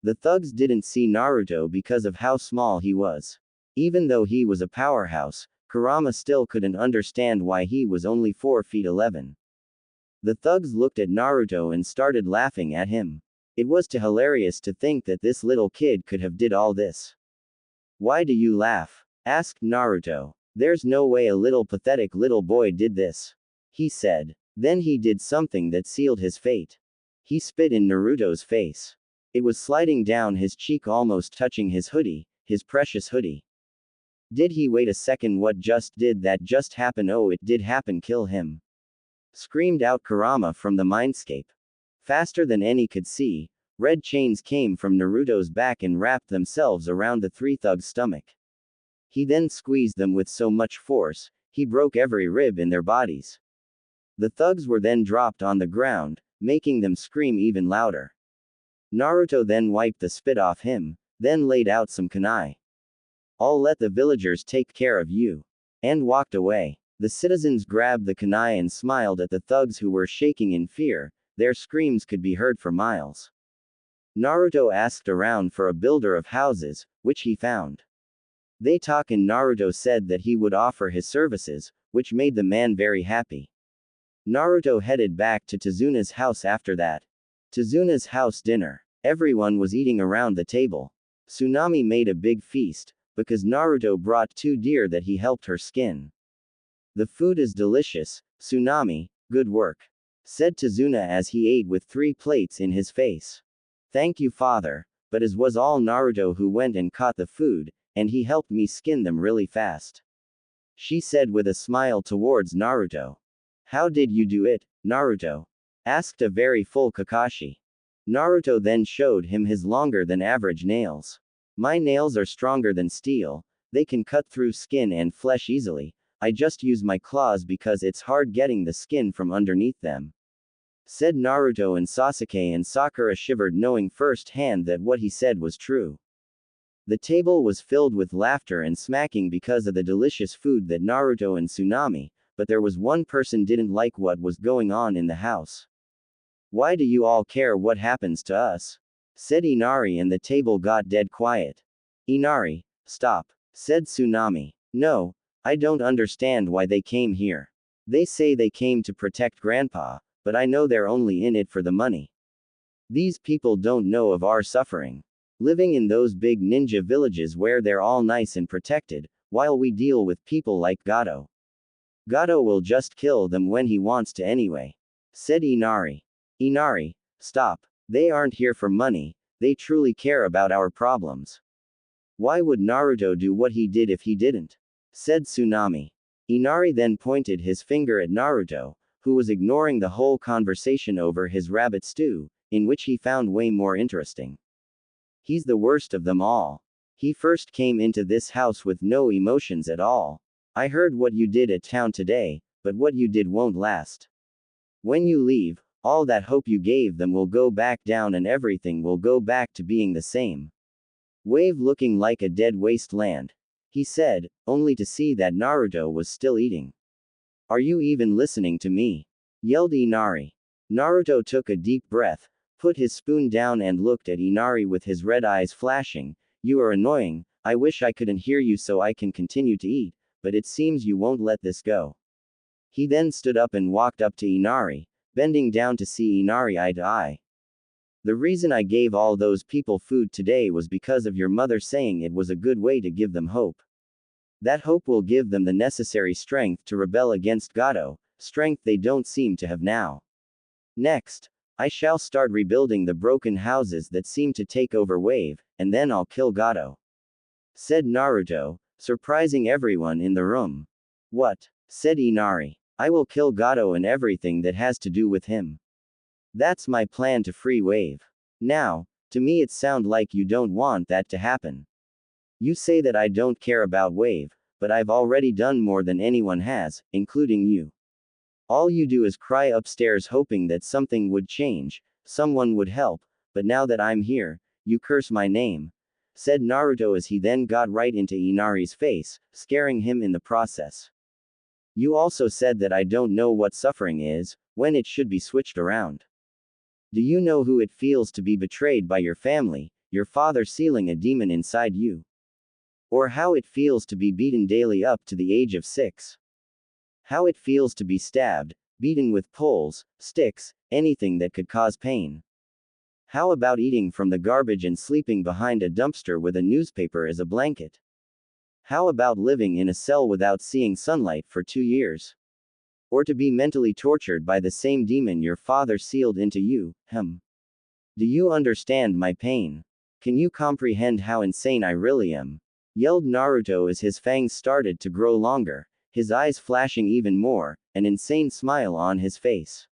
The thugs didn't see Naruto because of how small he was. Even though he was a powerhouse, Kurama still couldn't understand why he was only 4 feet 11. The thugs looked at Naruto and started laughing at him. It was too hilarious to think that this little kid could have did all this. "Why do you laugh?" asked Naruto. "There's no way a little pathetic little boy did this," he said. Then he did something that sealed his fate. He spit in Naruto's face. It was sliding down his cheek, almost touching his hoodie, his precious hoodie. Did he wait a second? What just did that just happen? Oh, it did happen. Kill him, screamed out Kurama from the mindscape. Faster than any could see, red chains came from Naruto's back and wrapped themselves around the three thugs' stomach. He then squeezed them with so much force, he broke every rib in their bodies. The thugs were then dropped on the ground, making them scream even louder. Naruto then wiped the spit off him, then laid out some kunai. "I'll let the villagers take care of you," and walked away. The citizens grabbed the kunai and smiled at the thugs who were shaking in fear. Their screams could be heard for miles. Naruto asked around for a builder of houses, which he found. They talked and Naruto said that he would offer his services, which made the man very happy. Naruto headed back to Tazuna's house after that. Tazuna's house dinner. Everyone was eating around the table. Tsunami made a big feast, because Naruto brought 2 deer that he helped her skin. The food is delicious, Tsunami, good work, said Tazuna as he ate with 3 plates in his face. Thank you, father, but it was all Naruto who went and caught the food, and he helped me skin them really fast. She said with a smile towards Naruto. How did you do it, Naruto? Asked a very full Kakashi. Naruto then showed him his longer than average nails. My nails are stronger than steel, they can cut through skin and flesh easily, I just use my claws because it's hard getting the skin from underneath them. Said Naruto, and Sasuke and Sakura shivered, knowing firsthand that what he said was true. The table was filled with laughter and smacking because of the delicious food that Naruto and Tsunami, but there was one person didn't like what was going on in the house. Why do you all care what happens to us? Said Inari, and the table got dead quiet. Inari, stop, said Tsunami. No, I don't understand why they came here. They say they came to protect Grandpa, but I know they're only in it for the money. These people don't know of our suffering. Living in those big ninja villages where they're all nice and protected, while we deal with people like Gato. Gato will just kill them when he wants to anyway. Said Inari. Inari, stop. They aren't here for money, they truly care about our problems. Why would Naruto do what he did if he didn't? Said Tsunami. Inari then pointed his finger at Naruto, who was ignoring the whole conversation over his rabbit stew, in which he found way more interesting. He's the worst of them all. He first came into this house with no emotions at all. I heard what you did at town today, but what you did won't last. When you leave, all that hope you gave them will go back down and everything will go back to being the same. Wave looking like a dead wasteland. He said, only to see that Naruto was still eating. Are you even listening to me? Yelled Inari. Naruto took a deep breath, put his spoon down and looked at Inari with his red eyes flashing. You are annoying, I wish I couldn't hear you so I can continue to eat, but it seems you won't let this go. He then stood up and walked up to Inari, bending down to see Inari eye to eye. The reason I gave all those people food today was because of your mother saying it was a good way to give them hope. That hope will give them the necessary strength to rebel against Gato, strength they don't seem to have now. Next, I shall start rebuilding the broken houses that seem to take over Wave, and then I'll kill Gato. Said Naruto, surprising everyone in the room. What? Said Inari. I will kill Gato and everything that has to do with him. That's my plan to free Wave. Now, to me it sounds like you don't want that to happen. You say that I don't care about Wave, but I've already done more than anyone has, including you. All you do is cry upstairs hoping that something would change, someone would help, but now that I'm here, you curse my name. Said Naruto as he then got right into Inari's face, scaring him in the process. You also said that I don't know what suffering is, when it should be switched around. Do you know who it feels to be betrayed by your family, your father sealing a demon inside you? Or how it feels to be beaten daily up to the age of 6? How it feels to be stabbed, beaten with poles, sticks, anything that could cause pain? How about eating from the garbage and sleeping behind a dumpster with a newspaper as a blanket? How about living in a cell without seeing sunlight for 2 years? Or to be mentally tortured by the same demon your father sealed into you, Do you understand my pain? Can you comprehend how insane I really am? Yelled Naruto as his fangs started to grow longer, his eyes flashing even more, an insane smile on his face.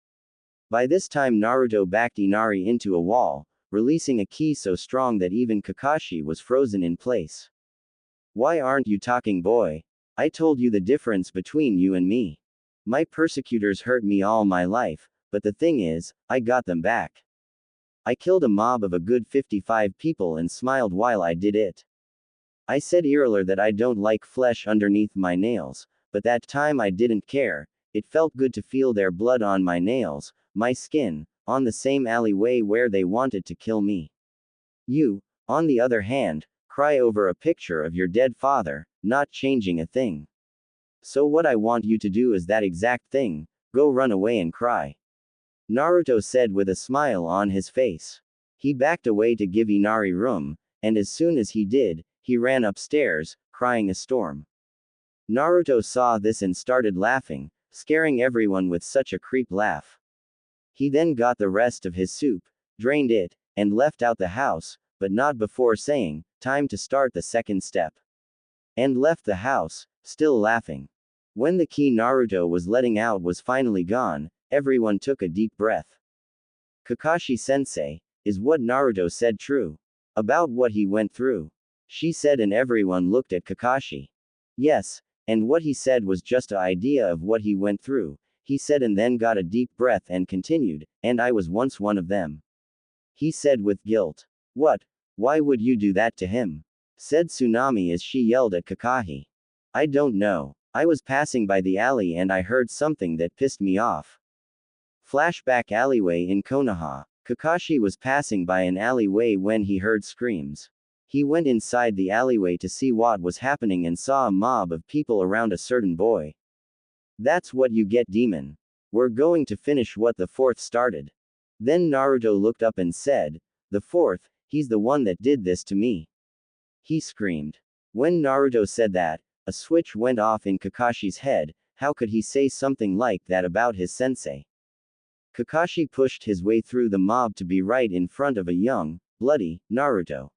By this time Naruto backed Inari into a wall, releasing a ki so strong that even Kakashi was frozen in place. Why aren't you talking, boy? I told you the difference between you and me. My persecutors hurt me all my life, but the thing is, I got them back. I killed a mob of a good 55 people and smiled while I did it. I said earlier that I don't like flesh underneath my nails, but that time I didn't care, it felt good to feel their blood on my nails, my skin, on the same alleyway where they wanted to kill me. You, on the other hand, cry over a picture of your dead father, not changing a thing. So what I want you to do is that exact thing, go run away and cry. Naruto said with a smile on his face. He backed away to give Inari room, and as soon as he did, he ran upstairs, crying a storm. Naruto saw this and started laughing, scaring everyone with such a creep laugh. He then got the rest of his soup, drained it, and left out the house, but not before saying, "Time to start the second step." And left the house, still laughing. When the key Naruto was letting out was finally gone, everyone took a deep breath. Kakashi-sensei, is what Naruto said true? About what he went through? She said, and everyone looked at Kakashi. Yes, and what he said was just an idea of what he went through, he said, and then got a deep breath and continued, and I was once one of them. He said with guilt. What? Why would you do that to him? Said Tsunami as she yelled at Kakashi. I don't know. I was passing by the alley and I heard something that pissed me off. Flashback alleyway in Konoha. Kakashi was passing by an alleyway when he heard screams. He went inside the alleyway to see what was happening and saw a mob of people around a certain boy. That's what you get, demon. We're going to finish what the fourth started. Then Naruto looked up and said, the fourth, he's the one that did this to me. He screamed. When Naruto said that, a switch went off in Kakashi's head. How could he say something like that about his sensei? Kakashi pushed his way through the mob to be right in front of a young, bloody, Naruto.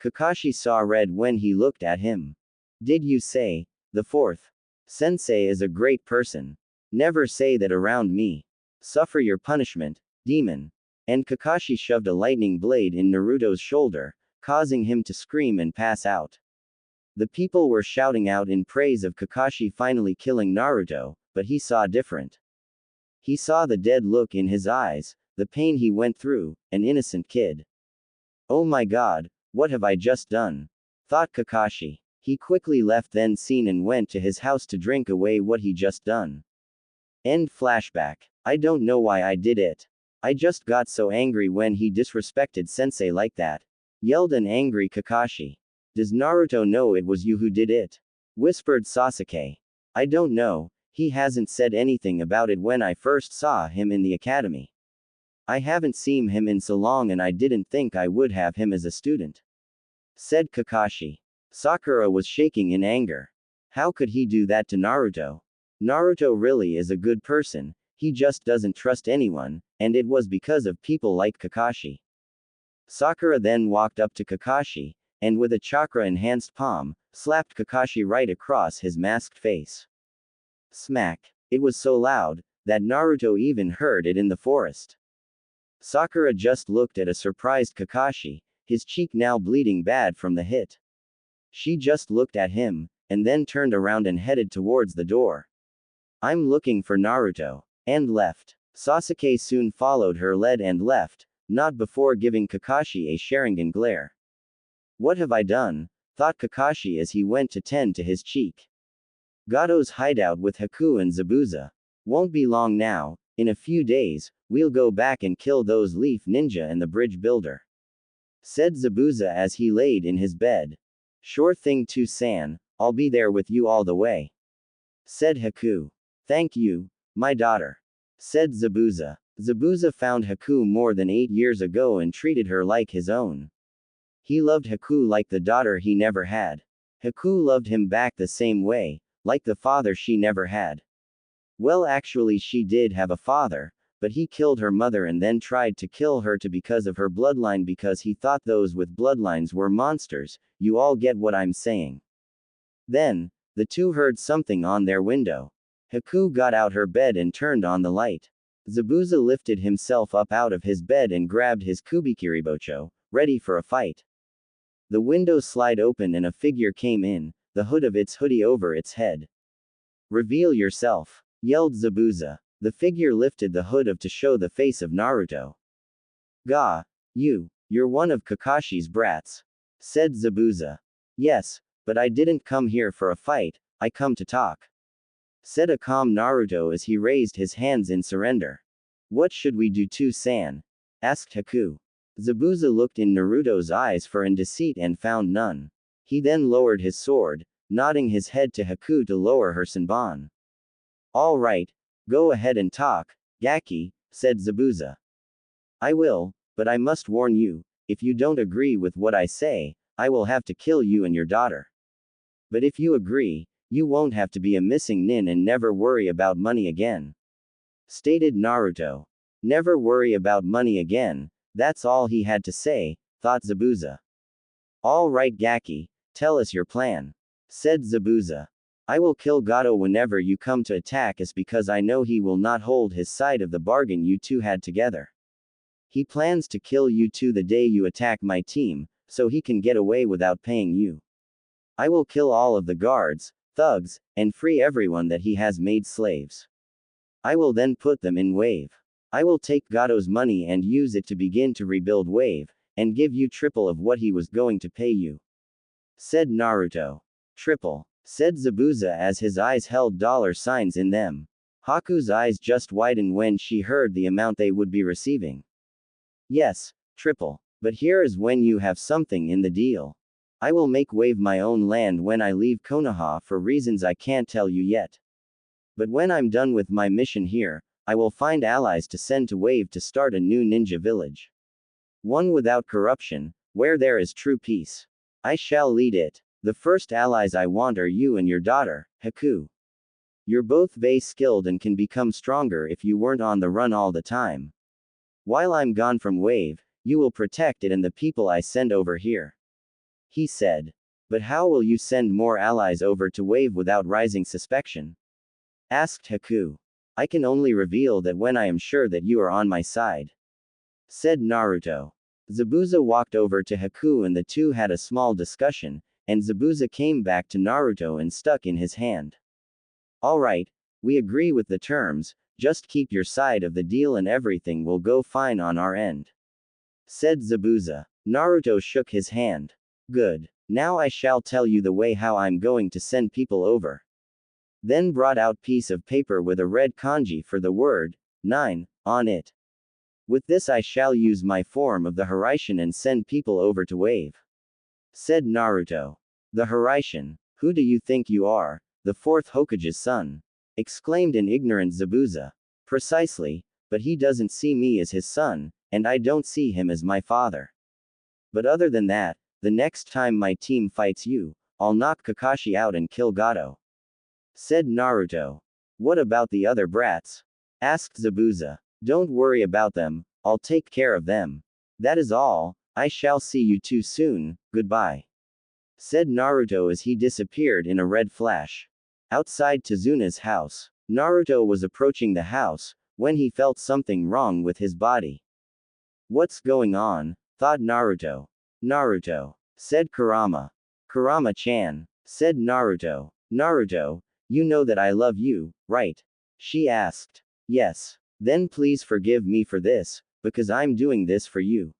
Kakashi saw red when he looked at him. Did you say, the fourth? Sensei is a great person. Never say that around me. Suffer your punishment, demon. And Kakashi shoved a lightning blade in Naruto's shoulder, causing him to scream and pass out. The people were shouting out in praise of Kakashi finally killing Naruto, but he saw different. He saw the dead look in his eyes, the pain he went through, an innocent kid. Oh my god, what have I just done? Thought Kakashi. He quickly left then scene and went to his house to drink away what he just done. End flashback. I don't know why I did it. I just got so angry when he disrespected sensei like that. Yelled an angry Kakashi. Does Naruto know it was you who did it? Whispered Sasuke. I don't know. He hasn't said anything about it when I first saw him in the academy. I haven't seen him in so long and I didn't think I would have him as a student. Said Kakashi. Sakura was shaking in anger. How could he do that to Naruto? Naruto really is a good person, he just doesn't trust anyone, and it was because of people like Kakashi. Sakura then walked up to Kakashi, and with a chakra-enhanced palm, slapped Kakashi right across his masked face. Smack. It was so loud, that Naruto even heard it in the forest. Sakura just looked at a surprised Kakashi, his cheek now bleeding bad from the hit. She just looked at him, and then turned around and headed towards the door. I'm looking for Naruto. And left. Sasuke soon followed her lead and left, not before giving Kakashi a Sharingan glare. What have I done? Thought Kakashi as he went to tend to his cheek. Gato's hideout with Haku and Zabuza. Won't be long now, in a few days, we'll go back and kill those leaf ninja and the bridge builder. Said Zabuza as he laid in his bed. Sure thing too, San, I'll be there with you all the way. Said Haku. Thank you, my daughter. Said Zabuza. Zabuza found Haku more than 8 years ago and treated her like his own. He loved Haku like the daughter he never had. Haku loved him back the same way, like the father she never had. Well, actually she did have a father, but he killed her mother and then tried to kill her too because of her bloodline because he thought those with bloodlines were monsters, you all get what I'm saying. Then, the two heard something on their window. Haku got out her bed and turned on the light. Zabuza lifted himself up out of his bed and grabbed his kubikiribocho, ready for a fight. The window slid open and a figure came in, the hood of its hoodie over its head. Reveal yourself, yelled Zabuza. The figure lifted the hood to show the face of Naruto. Gah, you're one of Kakashi's brats. Said Zabuza. Yes, but I didn't come here for a fight, I come to talk. Said a calm Naruto as he raised his hands in surrender. What should we do to San? Asked Haku. Zabuza looked in Naruto's eyes for an deceit and found none. He then lowered his sword, nodding his head to Haku to lower her senbon. All right, Go ahead and talk, Gaki, said Zabuza. I will, but I must warn you, if you don't agree with what I say, I will have to kill you and your daughter. But if you agree, you won't have to be a missing nin and never worry about money again. Stated Naruto. Never worry about money again, that's all he had to say, thought Zabuza. All right Gaki, tell us your plan. Said Zabuza. I will kill Gato whenever you come to attack us because I know he will not hold his side of the bargain you two had together. He plans to kill you two the day you attack my team, so he can get away without paying you. I will kill all of the guards, thugs, and free everyone that he has made slaves. I will then put them in Wave. I will take Gato's money and use it to begin to rebuild Wave, and give you triple of what he was going to pay you. Said Naruto. Triple, said Zabuza as his eyes held dollar signs in them. Haku's eyes just widened when she heard the amount they would be receiving. Yes, triple. But here is when you have something in the deal. I will make Wave my own land when I leave Konoha for reasons I can't tell you yet. But when I'm done with my mission here, I will find allies to send to Wave to start a new ninja village. One without corruption, where there is true peace. I shall lead it. The first allies I want are you and your daughter, Haku. You're both very skilled and can become stronger if you weren't on the run all the time. While I'm gone from Wave, you will protect it and the people I send over here. He said. But how will you send more allies over to Wave without rising suspicion? Asked Haku. I can only reveal that when I am sure that you are on my side. Said Naruto. Zabuza walked over to Haku and the two had a small discussion, and Zabuza came back to Naruto and stuck in his hand. Alright, we agree with the terms, just keep your side of the deal and everything will go fine on our end. Said Zabuza. Naruto shook his hand. Good. Now I shall tell you the way how I'm going to send people over. Then brought out piece of paper with a red kanji for the word, 9, on it. With this I shall use my form of the Hiraishin and send people over to Wave. Said Naruto. The Hiraishin? Who do you think you are, the fourth Hokage's son? Exclaimed in ignorant Zabuza. Precisely, but he doesn't see me as his son, and I don't see him as my father. But other than that, the next time my team fights you, I'll knock Kakashi out and kill Gato. Said Naruto. What about the other brats? Asked Zabuza. Don't worry about them, I'll take care of them. That is all, I shall see you two soon, goodbye. Said Naruto as he disappeared in a red flash. Outside Tazuna's house, Naruto was approaching the house, when he felt something wrong with his body. What's going on? Thought Naruto. Naruto. Said Kurama. Kurama-chan. Said Naruto. Naruto, you know that I love you, right? She asked. Yes. Then please forgive me for this, because I'm doing this for you.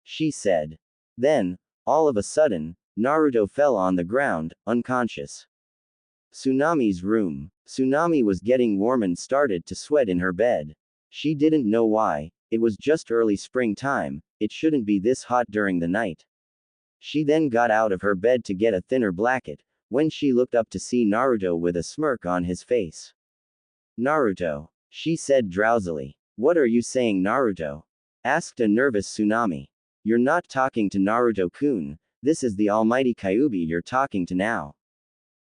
She said. Then, all of a sudden, Naruto fell on the ground, unconscious. Tsunami's room. Tsunami was getting warm and started to sweat in her bed. She didn't know why, it was just early springtime, it shouldn't be this hot during the night. She then got out of her bed to get a thinner blanket, when she looked up to see Naruto with a smirk on his face. Naruto, she said drowsily. What are you saying, Naruto? Asked a nervous Tsunami. You're not talking to Naruto-kun, this is the almighty Kyuubi you're talking to now.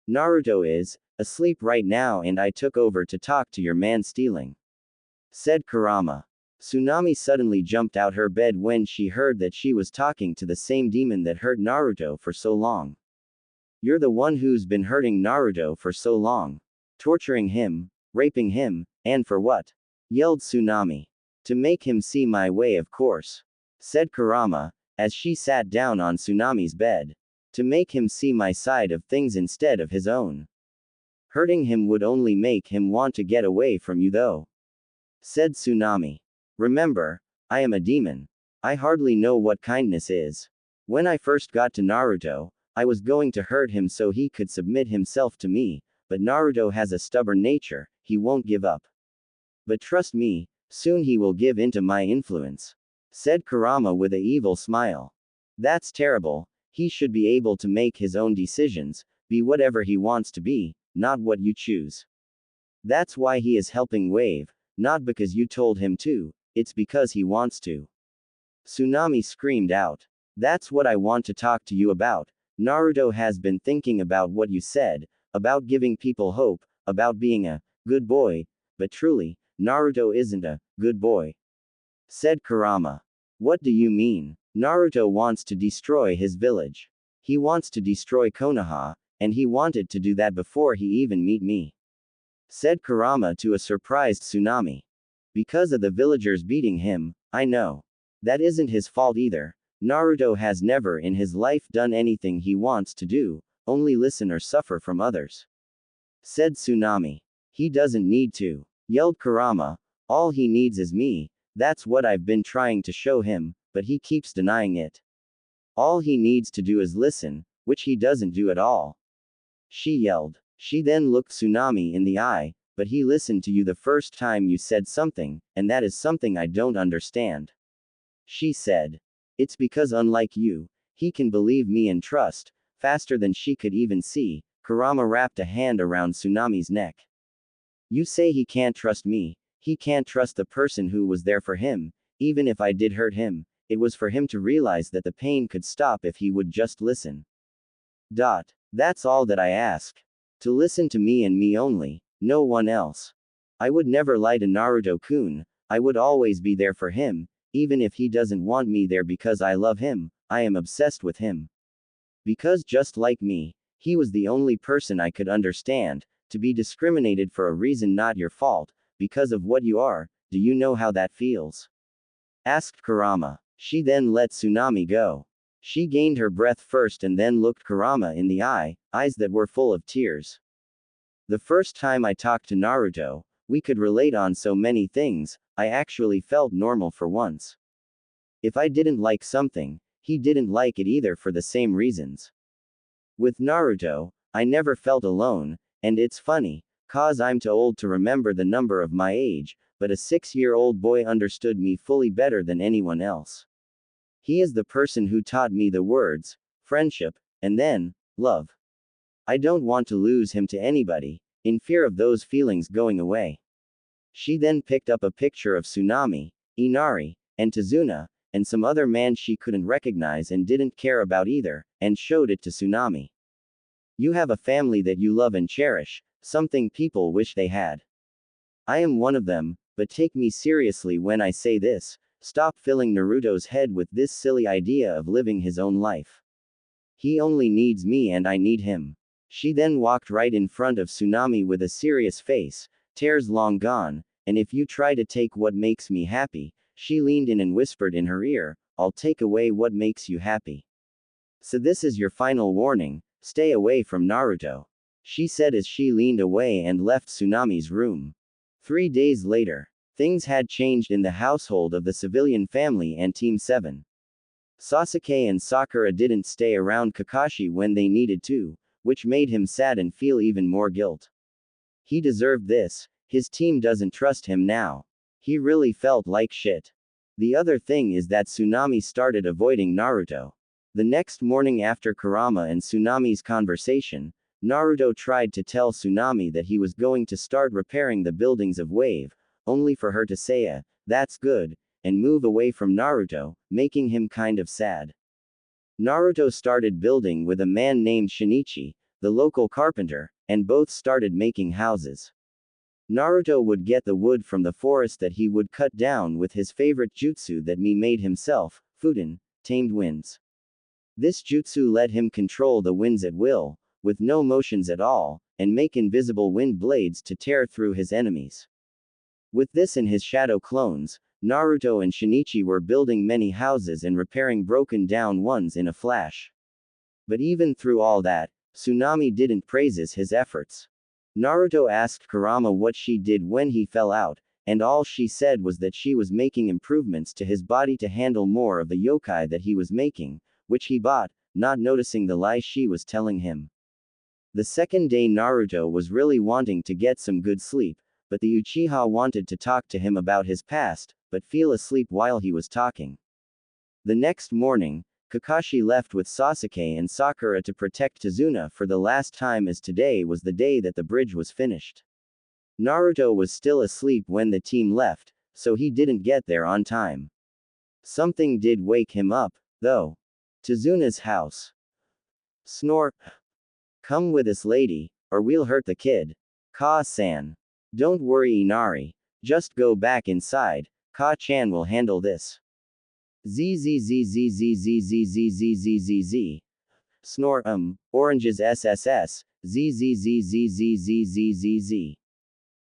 Naruto is asleep right now and I took over to talk to your man stealing. Said Kurama. Tsunami suddenly jumped out her bed when she heard that she was talking to the same demon that hurt Naruto for so long. You're the one who's been hurting Naruto for so long. Torturing him, raping him, and for what? Yelled Tsunami. To make him see my way, of course. Said Kurama, as she sat down on Tsunami's bed. To make him see my side of things instead of his own. Hurting him would only make him want to get away from you though. Said Tsunami. Remember, I am a demon. I hardly know what kindness is. When I first got to Naruto, I was going to hurt him so he could submit himself to me, but Naruto has a stubborn nature, he won't give up. But trust me, soon he will give into my influence. Said Kurama with a evil smile. That's terrible, he should be able to make his own decisions, be whatever he wants to be, not what you choose. That's why he is helping Wave, not because you told him to, it's because he wants to. Tsunami screamed out. That's what I want to talk to you about. Naruto has been thinking about what you said, about giving people hope, about being a good boy, but truly, Naruto isn't a good boy, said Kurama. What do you mean? Naruto wants to destroy his village. He wants to destroy Konoha, and he wanted to do that before he even meet me, said Kurama to a surprised Tsunami. Because of the villagers beating him, I know. That isn't his fault either. Naruto has never in his life done anything he wants to do, only listen or suffer from others, said Tsunami. He doesn't need to, yelled Kurama. All he needs is me, that's what I've been trying to show him, but he keeps denying it. All he needs to do is listen, which he doesn't do at all, she yelled. She then looked Tsunami in the eye, but he listened to you the first time you said something, and that is something I don't understand, she said. It's because unlike you, he can believe me and trust, faster than she could even see. Kurama wrapped a hand around Tsunami's neck. You say he can't trust me, he can't trust the person who was there for him, even if I did hurt him, it was for him to realize that the pain could stop if he would just listen. That's all that I ask. To listen to me and me only, no one else. I would never lie to Naruto-kun, I would always be there for him, even if he doesn't want me there because I love him, I am obsessed with him. Because just like me, he was the only person I could understand, to be discriminated for a reason not your fault, because of what you are, do you know how that feels? Asked Kurama. She then let Tsunami go. She gained her breath first and then looked Kurama in the eye, eyes that were full of tears. The first time I talked to Naruto, we could relate on so many things, I actually felt normal for once. If I didn't like something, he didn't like it either for the same reasons. With Naruto, I never felt alone, and it's funny, cause I'm too old to remember the number of my age, but a 6-year-old boy understood me fully better than anyone else. He is the person who taught me the words, friendship, and then, love. I don't want to lose him to anybody, in fear of those feelings going away. She then picked up a picture of Tsunami, Inari, and Tazuna, and some other man she couldn't recognize and didn't care about either, and showed it to Tsunami. You have a family that you love and cherish, something people wish they had. I am one of them, but take me seriously when I say this, stop filling Naruto's head with this silly idea of living his own life. He only needs me and I need him. She then walked right in front of Tsunami with a serious face, tears long gone, and if you try to take what makes me happy, she leaned in and whispered in her ear, I'll take away what makes you happy. So this is your final warning, stay away from Naruto, she said as she leaned away and left Tsunami's room. 3 days later, things had changed in the household of the civilian family and Team 7. Sasuke and Sakura didn't stay around Kakashi when they needed to, which made him sad and feel even more guilt. He deserved this, his team doesn't trust him now. He really felt like shit. The other thing is that Tsunami started avoiding Naruto. The next morning after Kurama and Tsunami's conversation, Naruto tried to tell Tsunami that he was going to start repairing the buildings of Wave, only for her to say that's good, and move away from Naruto, making him kind of sad. Naruto started building with a man named Shinichi, the local carpenter, and both started making houses. Naruto would get the wood from the forest that he would cut down with his favorite jutsu that he made himself, Fuden, tamed winds. This jutsu let him control the winds at will, with no motions at all, and make invisible wind blades to tear through his enemies. With this and his shadow clones, Naruto and Shinichi were building many houses and repairing broken down ones in a flash. But even through all that, Tsunami didn't praise his efforts. Naruto asked Kurama what she did when he fell out, and all she said was that she was making improvements to his body to handle more of the yokai that he was making, which he bought, not noticing the lie she was telling him. The second day Naruto was really wanting to get some good sleep, but the Uchiha wanted to talk to him about his past, but fell asleep while he was talking. The next morning, Kakashi left with Sasuke and Sakura to protect Tazuna for the last time as today was the day that the bridge was finished. Naruto was still asleep when the team left, so he didn't get there on time. Something did wake him up, though. Tazuna's house. Snore. Come with us, lady, or we'll hurt the kid. Ka-san. Don't worry, Inari. Just go back inside. Ka-chan will handle this. ZZZZZZZZZZZZ. Snore, oranges SSS, ZZZZZZZZZ.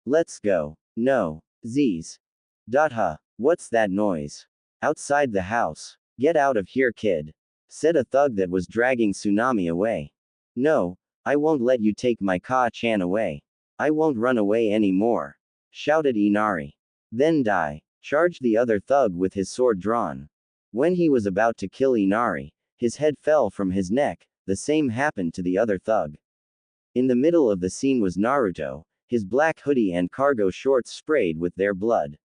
Let's go. No. Z's. Huh. What's that noise? Outside the house. Get out of here, kid. Said a thug that was dragging Tsunami away. No, I won't let you take my Ka-chan away. I won't run away anymore. Shouted Inari. Then die. Charged the other thug with his sword drawn. When he was about to kill Inari, his head fell from his neck. The same happened to the other thug. In the middle of the scene was Naruto, his black hoodie and cargo shorts sprayed with their blood.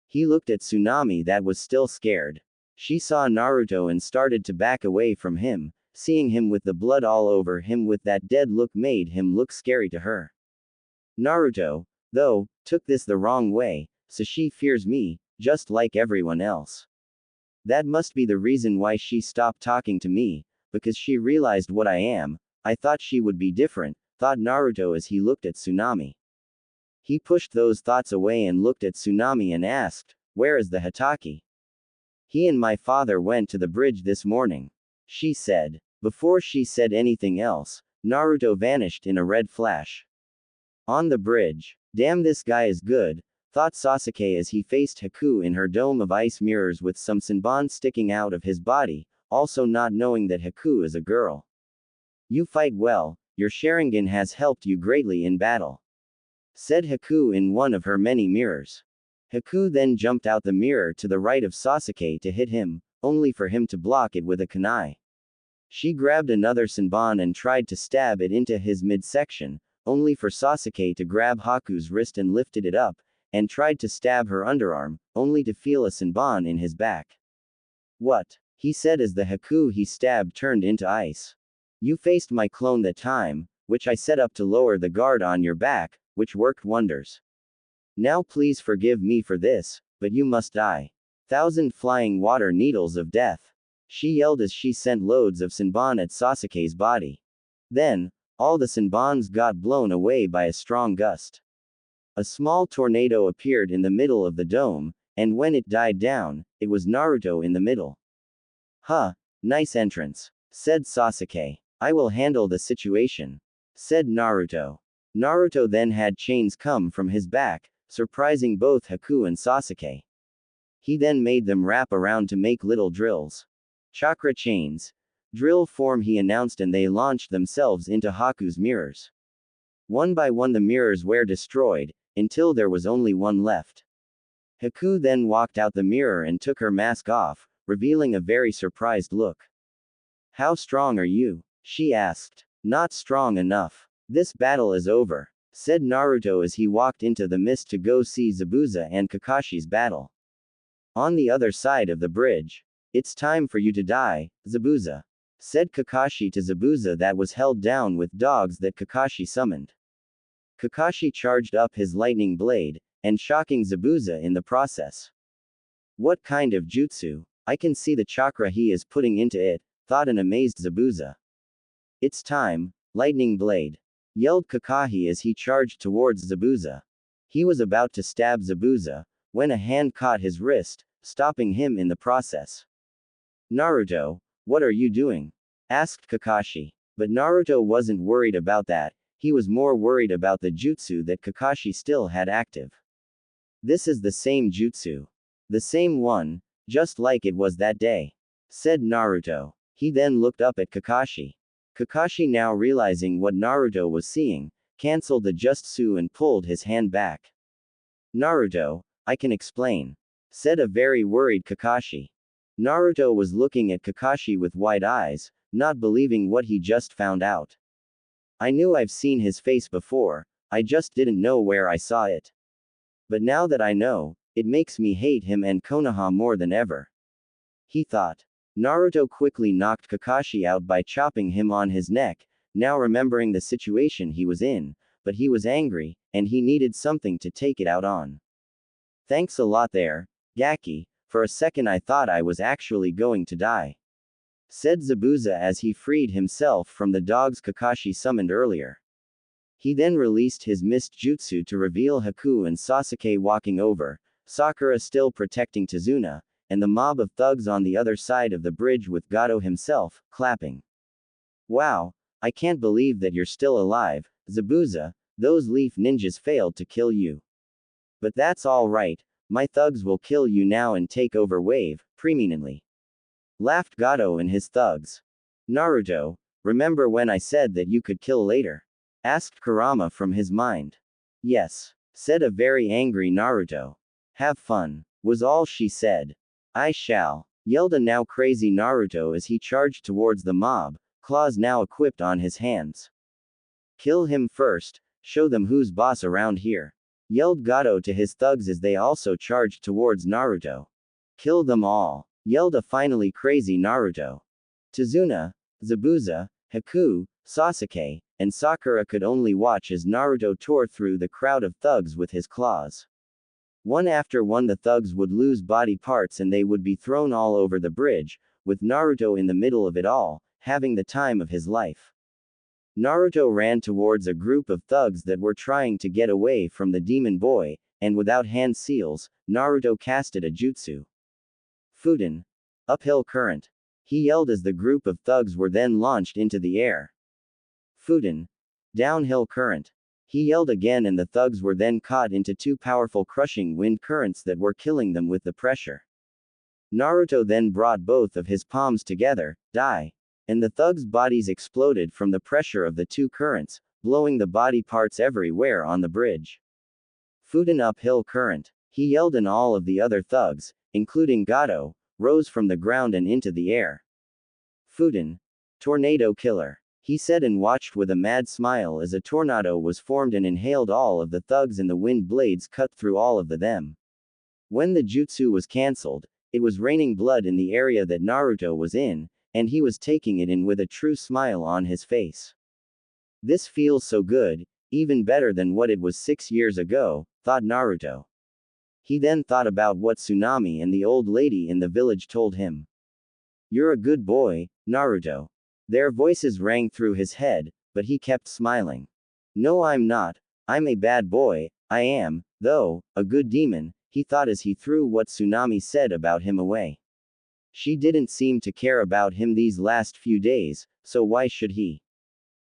He looked at Tsunami that was still scared. She saw Naruto and started to back away from him. Seeing him with the blood all over him with that dead look made him look scary to her. Naruto, though, took this the wrong way, so she fears me, just like everyone else. That must be the reason why she stopped talking to me, because she realized what I am. I thought she would be different, thought Naruto as he looked at Tsunami. He pushed those thoughts away and looked at Tsunami and asked, "Where is the Hatake?" "He and my father went to the bridge this morning," she said. Before she said anything else, Naruto vanished in a red flash. On the bridge. Damn, this guy is good, thought Sasuke as he faced Haku in her dome of ice mirrors with some Senbon sticking out of his body, also not knowing that Haku is a girl. "You fight well, your Sharingan has helped you greatly in battle," said Haku in one of her many mirrors. Haku then jumped out the mirror to the right of Sasuke to hit him, only for him to block it with a kunai. She grabbed another Senbon and tried to stab it into his midsection, only for Sasuke to grab Haku's wrist and lifted it up, and tried to stab her underarm, only to feel a Senbon in his back. "What?" he said as the Haku he stabbed turned into ice. "You faced my clone that time, which I set up to lower the guard on your back, which worked wonders. Now please forgive me for this, but you must die. 1,000 flying water needles of death," she yelled as she sent loads of Senbon at Sasuke's body. Then, all the Senbons got blown away by a strong gust. A small tornado appeared in the middle of the dome, and when it died down, it was Naruto in the middle. "Huh, nice entrance," said Sasuke. "I will handle the situation," said Naruto. Naruto then had chains come from his back, surprising both Haku and Sasuke. He then made them wrap around to make little drills. "Chakra chains. Drill form," he announced, and they launched themselves into Haku's mirrors. One by one the mirrors were destroyed, until there was only one left. Haku then walked out the mirror and took her mask off, revealing a very surprised look. "How strong are you?" she asked. "Not strong enough. This battle is over," said Naruto as he walked into the mist to go see Zabuza and Kakashi's battle. On the other side of the bridge. "It's time for you to die, Zabuza," said Kakashi to Zabuza that was held down with dogs that Kakashi summoned. Kakashi charged up his lightning blade, and shocking Zabuza in the process. "What kind of jutsu? I can see the chakra he is putting into it," thought an amazed Zabuza. "It's time, lightning blade," yelled Kakashi as he charged towards Zabuza. He was about to stab Zabuza, when a hand caught his wrist, stopping him in the process. "Naruto, what are you doing?" asked Kakashi. But Naruto wasn't worried about that, he was more worried about the jutsu that Kakashi still had active. "This is the same jutsu. The same one, just like it was that day," said Naruto. He then looked up at Kakashi. Kakashi, now realizing what Naruto was seeing, cancelled the jutsu and pulled his hand back. "Naruto, I can explain," said a very worried Kakashi. Naruto was looking at Kakashi with wide eyes, not believing what he just found out. "I knew I've seen his face before, I just didn't know where I saw it. But now that I know, it makes me hate him and Konoha more than ever," he thought. Naruto quickly knocked Kakashi out by chopping him on his neck, now remembering the situation he was in, but he was angry, and he needed something to take it out on. Thanks a lot there, Gaki. For a second I thought I was actually going to die, said Zabuza as he freed himself from the dogs Kakashi summoned earlier. He then released his mist jutsu to reveal Haku and Sasuke walking over, Sakura still protecting Tazuna, and the mob of thugs on the other side of the bridge with Gato himself, clapping. Wow, I can't believe that you're still alive, Zabuza, those leaf ninjas failed to kill you. But that's all right, my thugs will kill you now and take over wave, preeminently. Laughed Gato and his thugs. Naruto, remember when I said that you could kill later? Asked Kurama from his mind. Yes, said a very angry Naruto. Have fun, was all she said. I shall, yelled a now crazy Naruto as he charged towards the mob, claws now equipped on his hands. Kill him first, show them who's boss around here, yelled Gato to his thugs as they also charged towards Naruto. Kill them all, yelled a finally crazy Naruto. Tazuna, Zabuza, Haku, Sasuke, and Sakura could only watch as Naruto tore through the crowd of thugs with his claws. One after one the thugs would lose body parts and they would be thrown all over the bridge, with Naruto in the middle of it all, having the time of his life. Naruto ran towards a group of thugs that were trying to get away from the demon boy, and without hand seals, Naruto casted a jutsu. Fuden. Uphill current. He yelled as the group of thugs were then launched into the air. Fuden. Downhill current. He yelled again and the thugs were then caught into two powerful crushing wind currents that were killing them with the pressure. Naruto then brought both of his palms together, die. And the thugs' bodies exploded from the pressure of the two currents, blowing the body parts everywhere on the bridge. Fuden uphill current. He yelled and all of the other thugs, including Gato, rose from the ground and into the air. Fuden. Tornado killer. He said and watched with a mad smile as a tornado was formed and inhaled all of the thugs and the wind blades cut through all of them. When the jutsu was cancelled, it was raining blood in the area that Naruto was in, and he was taking it in with a true smile on his face. This feels so good, even better than what it was 6 years ago, thought Naruto. He then thought about what Tsunami and the old lady in the village told him. You're a good boy, Naruto. Their voices rang through his head, but he kept smiling. No, I'm not. I'm a bad boy, I am, though, a good demon, he thought as he threw what Tsunami said about him away. She didn't seem to care about him these last few days, so why should he?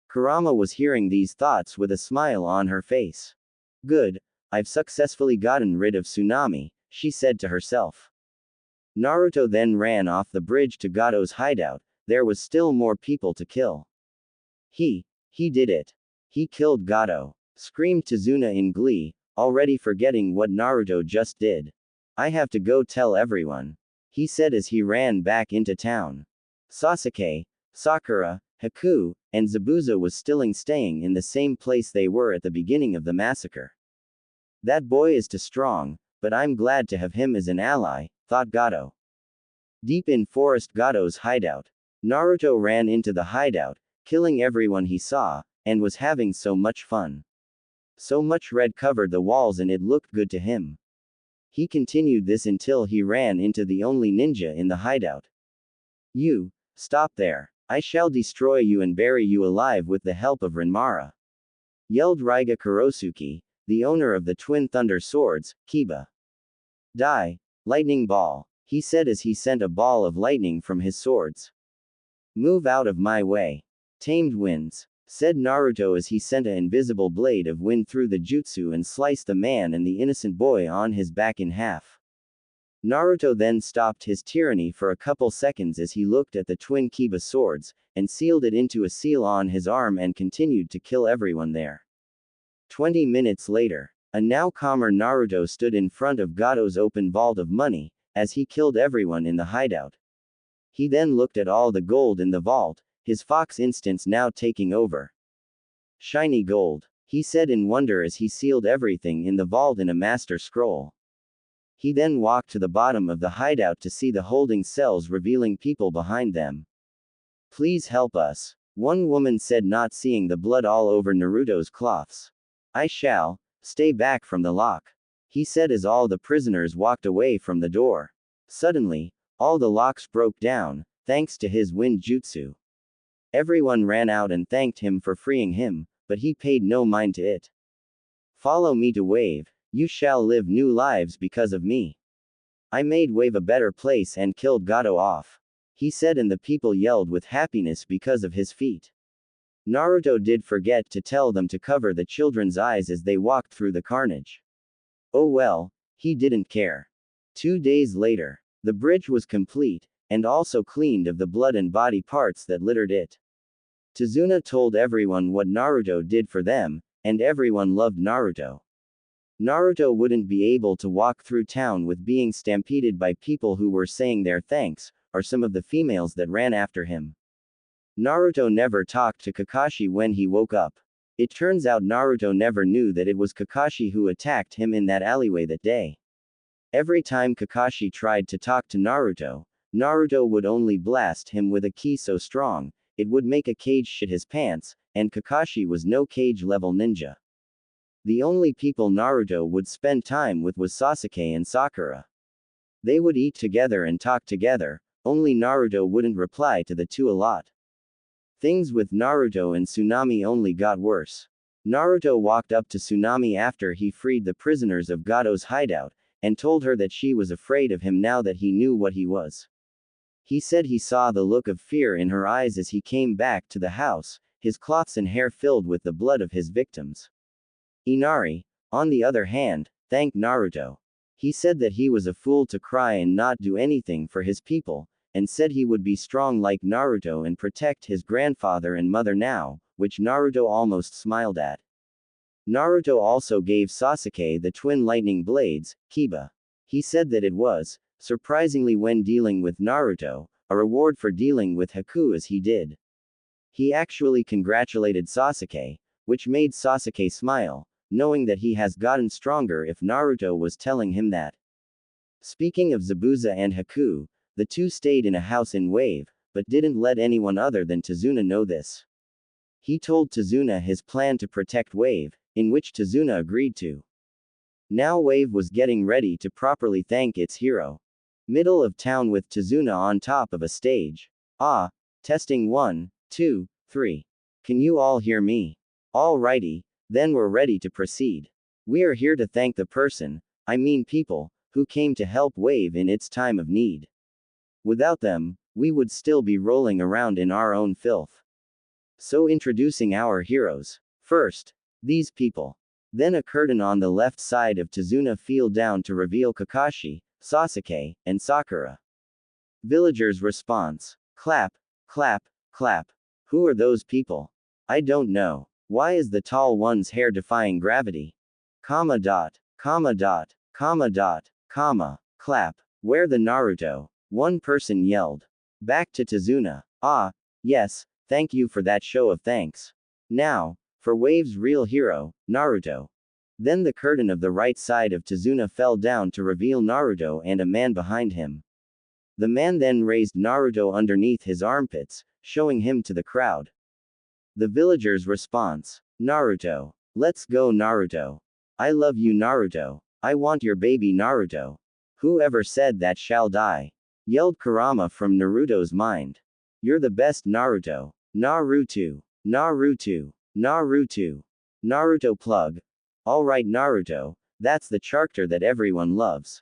Kurama was hearing these thoughts with a smile on her face. Good, I've successfully gotten rid of Tsunami, she said to herself. Naruto then ran off the bridge to Gato's hideout. There was still more people to kill. He did it. He killed Gato, screamed Tazuna in glee, already forgetting what Naruto just did. I have to go tell everyone, he said as he ran back into town. Sasuke, Sakura, Haku, and Zabuza was still staying in the same place they were at the beginning of the massacre. That boy is too strong, but I'm glad to have him as an ally, thought Gato. Deep in Forest Gato's hideout, Naruto ran into the hideout, killing everyone he saw, and was having so much fun. So much red covered the walls and it looked good to him. He continued this until he ran into the only ninja in the hideout. You, stop there. I shall destroy you and bury you alive with the help of Renmara, yelled Raiga Kurosuke, the owner of the Twin Thunder Swords, Kiba. Die, lightning ball, he said as he sent a ball of lightning from his swords. Move out of my way. Tamed winds, said Naruto as he sent an invisible blade of wind through the jutsu and sliced the man and the innocent boy on his back in half. Naruto then stopped his tyranny for a couple seconds as he looked at the twin Kiba swords, and sealed it into a seal on his arm and continued to kill everyone there. 20 minutes later, a now calmer Naruto stood in front of Gato's open vault of money, as he killed everyone in the hideout. He then looked at all the gold in the vault, his fox instance now taking over. Shiny gold, he said in wonder as he sealed everything in the vault in a master scroll. He then walked to the bottom of the hideout to see the holding cells revealing people behind them. Please help us, one woman said, not seeing the blood all over Naruto's cloths. I shall, Stay back from the lock, he said as all the prisoners walked away from the door. Suddenly, all the locks broke down, thanks to his wind jutsu. Everyone ran out and thanked him for freeing him, but he paid no mind to it. Follow me to Wave, you shall live new lives because of me. I made Wave a better place and killed Gato off, he said, and the people yelled with happiness because of his feat. Naruto did forget to tell them to cover the children's eyes as they walked through the carnage. Oh well, he didn't care. 2 days later, the bridge was complete, and also cleaned of the blood and body parts that littered it. Tazuna told everyone what Naruto did for them, and everyone loved Naruto. Naruto wouldn't be able to walk through town with being stampeded by people who were saying their thanks, or some of the females that ran after him. Naruto never talked to Kakashi when he woke up. It turns out Naruto never knew that it was Kakashi who attacked him in that alleyway that day. Every time Kakashi tried to talk to Naruto, Naruto would only blast him with a ki so strong, it would make a cage shit his pants, and Kakashi was no cage-level ninja. The only people Naruto would spend time with was Sasuke and Sakura. They would eat together and talk together, only Naruto wouldn't reply to the two a lot. Things with Naruto and Tsunami only got worse. Naruto walked up to Tsunami after he freed the prisoners of Gato's hideout, and told her that she was afraid of him now that he knew what he was. He said he saw the look of fear in her eyes as he came back to the house, his clothes and hair filled with the blood of his victims. Inari, on the other hand, thanked Naruto. He said that he was a fool to cry and not do anything for his people, and said he would be strong like Naruto and protect his grandfather and mother now, which Naruto almost smiled at. Naruto also gave Sasuke the twin lightning blades, Kiba. He said that it was, surprisingly when dealing with Naruto, a reward for dealing with Haku as he did. He actually congratulated Sasuke, which made Sasuke smile, knowing that he has gotten stronger if Naruto was telling him that. Speaking of Zabuza and Haku, the two stayed in a house in Wave, but didn't let anyone other than Tazuna know this. He told Tazuna his plan to protect Wave, in which Tazuna agreed to. Now Wave was getting ready to properly thank its hero. Middle of town with Tazuna on top of a stage. Ah, testing 1, 2, 3. Can you all hear me? Alrighty, then we're ready to proceed. We are here to thank the person, I mean people, who came to help Wave in its time of need. Without them, we would still be rolling around in our own filth. So introducing our heroes. First, these people. Then a curtain on the left side of Tazuna fell down to reveal Kakashi, Sasuke, and Sakura. Villagers' response. Clap, clap, clap. Who are those people? I don't know. Why is the tall one's hair defying gravity? Comma dot, comma dot, comma dot, comma, clap. Where the Naruto? One person yelled. Back to Tazuna. Ah, yes, thank you for that show of thanks. Now, for Wave's real hero, Naruto. Then the curtain of the right side of Tazuna fell down to reveal Naruto and a man behind him. The man then raised Naruto underneath his armpits, showing him to the crowd. The villagers' response. Naruto. Let's go Naruto. I love you Naruto. I want your baby Naruto. Whoever said that shall die. Yelled Kurama from Naruto's mind. You're the best Naruto. Naruto. Naruto. Naruto. Naruto plug. Alright Naruto, that's the character that everyone loves.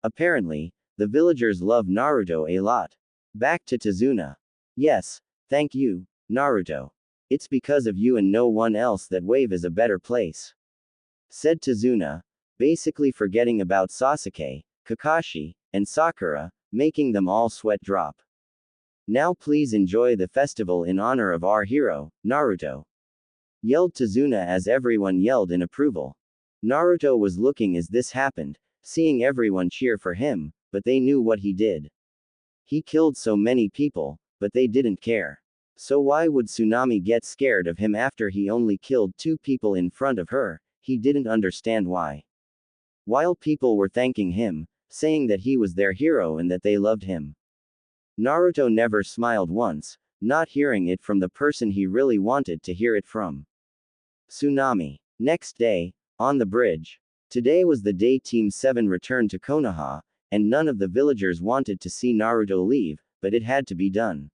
Apparently, the villagers love Naruto a lot. Back to Tazuna. Yes, thank you, Naruto. It's because of you and no one else that Wave is a better place. Said Tazuna, basically forgetting about Sasuke, Kakashi, and Sakura, making them all sweat drop. Now please enjoy the festival in honor of our hero, Naruto. Yelled Tazuna as everyone yelled in approval. Naruto was looking as this happened, seeing everyone cheer for him, but they knew what he did. He killed so many people, but they didn't care. So why would Tsunami get scared of him after he only killed 2 people in front of her, he didn't understand why. While people were thanking him, saying that he was their hero and that they loved him, Naruto never smiled once, not hearing it from the person he really wanted to hear it from. Tsunami. Next day, on the bridge. Today was the day Team 7 returned to Konoha, and none of the villagers wanted to see Naruto leave, but it had to be done.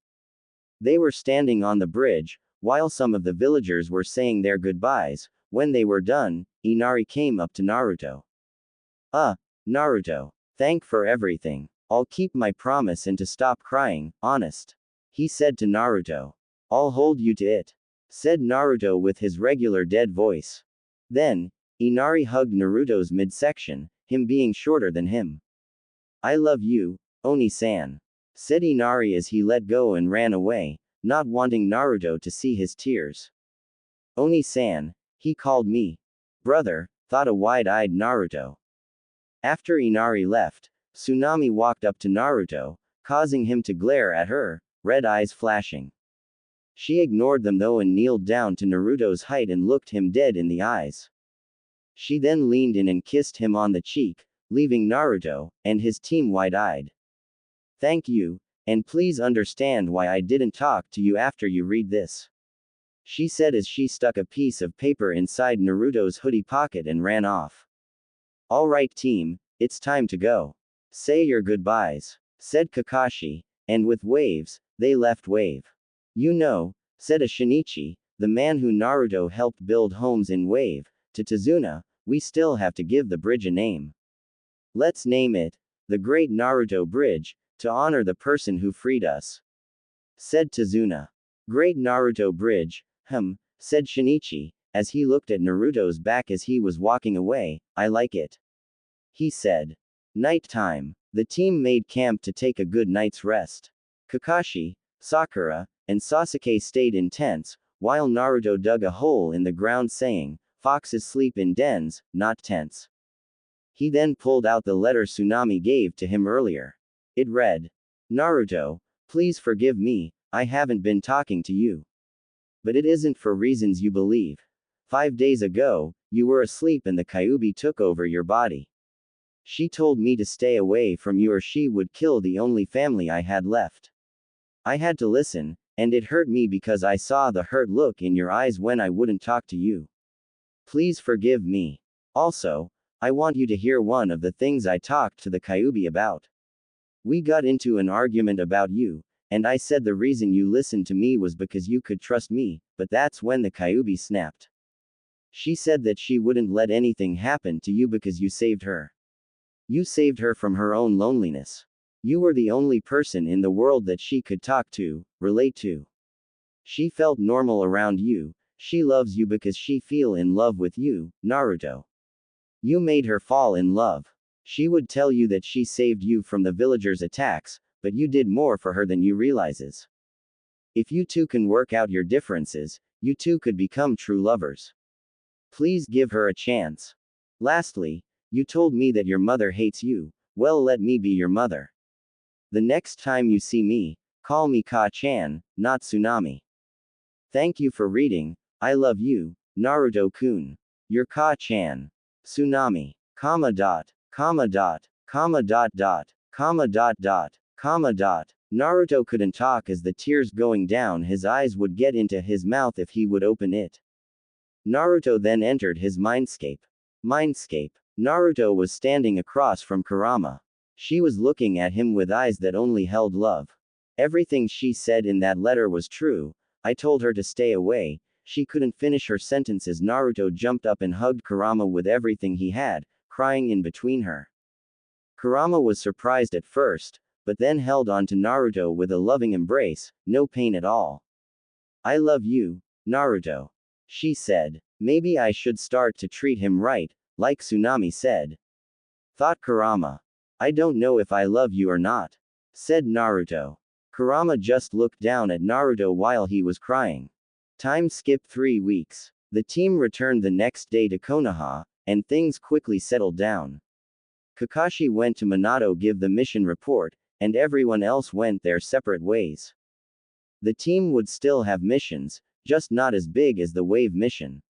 They were standing on the bridge, while some of the villagers were saying their goodbyes. When they were done, Inari came up to Naruto. Naruto. Thank for everything. I'll keep my promise and to stop crying, honest. He said to Naruto. I'll hold you to it, said Naruto with his regular dead voice. Then, Inari hugged Naruto's midsection, him being shorter than him. I love you, Oni-san, said Inari as he let go and ran away, not wanting Naruto to see his tears. Oni-san, he called me. Brother, thought a wide-eyed Naruto. After Inari left, Tsunami walked up to Naruto, causing him to glare at her, red eyes flashing. She ignored them though and kneeled down to Naruto's height and looked him dead in the eyes. She then leaned in and kissed him on the cheek, leaving Naruto and his team wide-eyed. Thank you, and please understand why I didn't talk to you after you read this, she said as she stuck a piece of paper inside Naruto's hoodie pocket and ran off. Alright team, it's time to go. Say your goodbyes, said Kakashi, and with waves, they left Wave. You know, said a Shinichi, the man who Naruto helped build homes in Wave, to Tazuna, we still have to give the bridge a name. Let's name it, the Great Naruto Bridge, to honor the person who freed us, said Tazuna. Great Naruto Bridge, said Shinichi, as he looked at Naruto's back as he was walking away, I like it, he said. Night time. The team made camp to take a good night's rest. Kakashi, Sakura, and Sasuke stayed in tents, while Naruto dug a hole in the ground saying, foxes sleep in dens, not tents. He then pulled out the letter Tsunami gave to him earlier. It read, Naruto, please forgive me, I haven't been talking to you. But it isn't for reasons you believe. 5 days ago, you were asleep and the Kyuubi took over your body. She told me to stay away from you or she would kill the only family I had left. I had to listen, and it hurt me because I saw the hurt look in your eyes when I wouldn't talk to you. Please forgive me. Also, I want you to hear one of the things I talked to the Kyuubi about. We got into an argument about you, and I said the reason you listened to me was because you could trust me, but that's when the Kyuubi snapped. She said that she wouldn't let anything happen to you because you saved her. You saved her from her own loneliness. You were the only person in the world that she could talk to, relate to. She felt normal around you. She loves you because she feel in love with you, Naruto. You made her fall in love. She would tell you that she saved you from the villagers' attacks, but you did more for her than you realizes. If you two can work out your differences, you two could become true lovers. Please give her a chance. Lastly, you told me that your mother hates you. Well, let me be your mother. The next time you see me, call me Ka-chan, not Tsunami. Thank you for reading. I love you, Naruto-kun. Your Ka-chan. Tsunami. Comma dot. Comma dot. Comma dot dot. Comma dot dot. Comma dot. Naruto couldn't talk as the tears going down his eyes would get into his mouth if he would open it. Naruto then entered his mindscape. Mindscape. Naruto was standing across from Kurama. She was looking at him with eyes that only held love. Everything she said in that letter was true. I told her to stay away. She couldn't finish her sentence as Naruto jumped up and hugged Kurama with everything he had, crying in between her. Kurama was surprised at first, but then held on to Naruto with a loving embrace, no pain at all. I love you, Naruto, she said. Maybe I should start to treat him right, like Tsunami said, thought Kurama. I don't know if I love you or not, said Naruto. Kurama just looked down at Naruto while he was crying. Time skipped 3 weeks. The team returned the next day to Konoha, and things quickly settled down. Kakashi went to Minato give the mission report, and everyone else went their separate ways. The team would still have missions, just not as big as the Wave mission.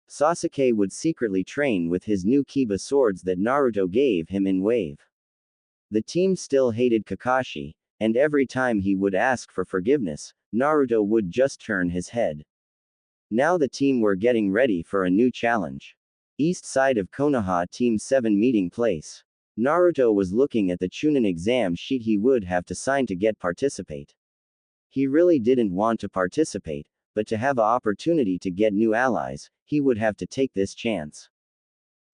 Sasuke would secretly train with his new Kiba swords that Naruto gave him in Wave. The team still hated Kakashi, and every time he would ask for forgiveness, Naruto would just turn his head. Now the team were getting ready for a new challenge. East side of Konoha Team 7 meeting place. Naruto was looking at the Chunin exam sheet he would have to sign to get participate. He really didn't want to participate, but to have a opportunity to get new allies, he would have to take this chance.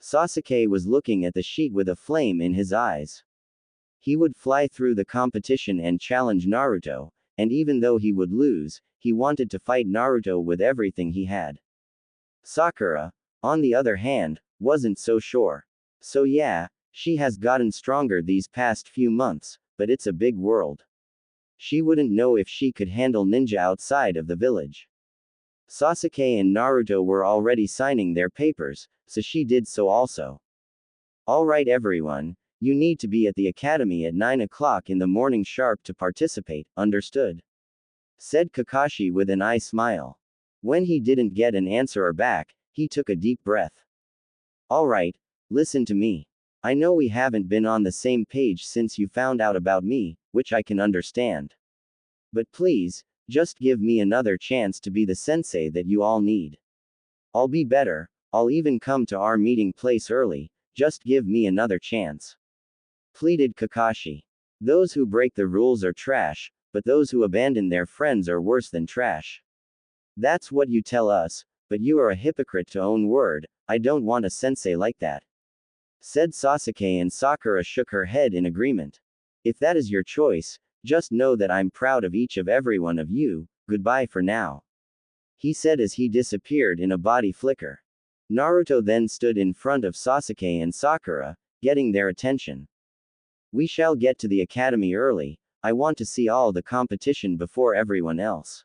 Sasuke was looking at the sheet with a flame in his eyes. He would fly through the competition and challenge Naruto, and even though he would lose, he wanted to fight Naruto with everything he had. Sakura, on the other hand, wasn't so sure. So yeah, she has gotten stronger these past few months, but it's a big world. She wouldn't know if she could handle ninja outside of the village. Sasuke and Naruto were already signing their papers, so she did so also. Alright everyone, you need to be at the academy at 9 o'clock in the morning sharp to participate, understood? Said Kakashi with an eye smile. When he didn't get an answer back, he took a deep breath. Alright, listen to me. I know we haven't been on the same page since you found out about me, which I can understand. But please, just give me another chance to be the sensei that you all need. I'll be better, I'll even come to our meeting place early, just give me another chance. Pleaded Kakashi. Those who break the rules are trash, but those who abandon their friends are worse than trash. That's what you tell us, but you are a hypocrite to own word, I don't want a sensei like that. Said Sasuke, and Sakura shook her head in agreement. If that is your choice, just know that I'm proud of each of every one of you, goodbye for now. He said as he disappeared in a body flicker. Naruto then stood in front of Sasuke and Sakura, getting their attention. We shall get to the academy early, I want to see all the competition before everyone else.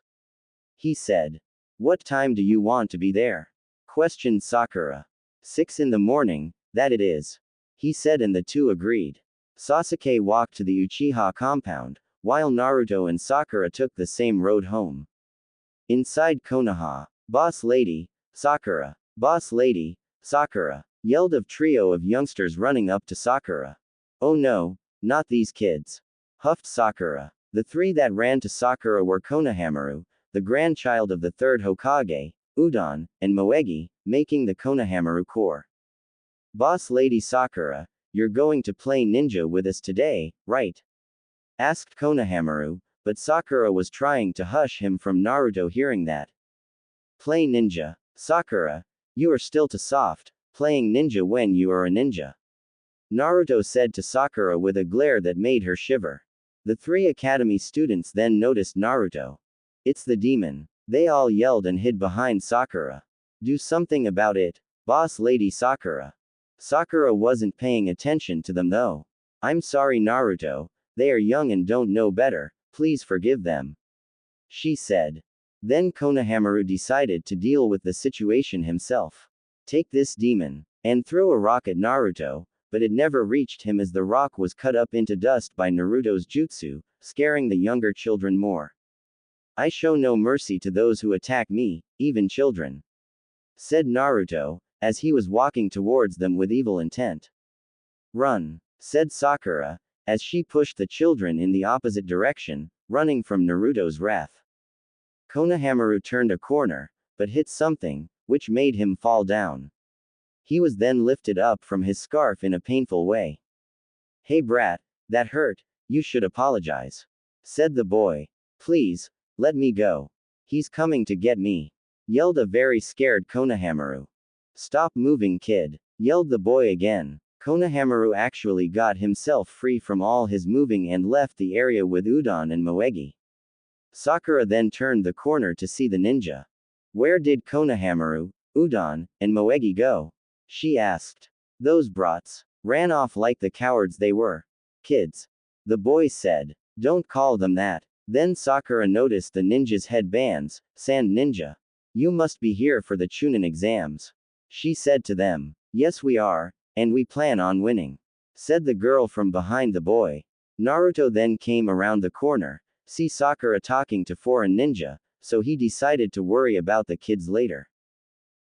He said. What time do you want to be there? Questioned Sakura. 6 in the morning, that it is. He said, and the two agreed. Sasuke walked to the Uchiha compound, while Naruto and Sakura took the same road home. Inside Konoha, Boss Lady, Sakura, Boss Lady, Sakura, yelled a trio of youngsters running up to Sakura. Oh no, not these kids. Huffed Sakura. The three that ran to Sakura were Konohamaru, the grandchild of the third Hokage, Udon, and Moegi, making the Konohamaru Corps. Boss Lady Sakura, you're going to play ninja with us today, right? Asked Konohamaru, but Sakura was trying to hush him from Naruto hearing that. Play ninja, Sakura, you are still too soft, playing ninja when you are a ninja. Naruto said to Sakura with a glare that made her shiver. The three academy students then noticed Naruto. It's the demon. They all yelled and hid behind Sakura. Do something about it, Boss Lady Sakura. Sakura wasn't paying attention to them though. I'm sorry Naruto, they are young and don't know better, please forgive them. She said. Then Konohamaru decided to deal with the situation himself. Take this demon, and throw a rock at Naruto, but it never reached him as the rock was cut up into dust by Naruto's jutsu, scaring the younger children more. I show no mercy to those who attack me, even children. Said Naruto, as he was walking towards them with evil intent. Run, said Sakura, as she pushed the children in the opposite direction, running from Naruto's wrath. Konohamaru turned a corner, but hit something, which made him fall down. He was then lifted up from his scarf in a painful way. Hey brat, that hurt, you should apologize. Said the boy. Please, let me go. He's coming to get me. Yelled a very scared Konohamaru. Stop moving kid, yelled the boy again. Konohamaru actually got himself free from all his moving and left the area with Udon and Moegi. Sakura then turned the corner to see the ninja. Where did Konohamaru, Udon, and Moegi go? She asked. Those brats ran off like the cowards they were. Kids. The boy said. Don't call them that. Then Sakura noticed the ninja's headbands. Sand ninja. You must be here for the Chunin exams. She said to them. Yes we are, and we plan on winning. Said the girl from behind the boy. Naruto then came around the corner, see Sakura talking to foreign ninja, so he decided to worry about the kids later.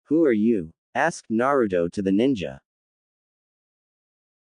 Who are you? asked Naruto to the ninja.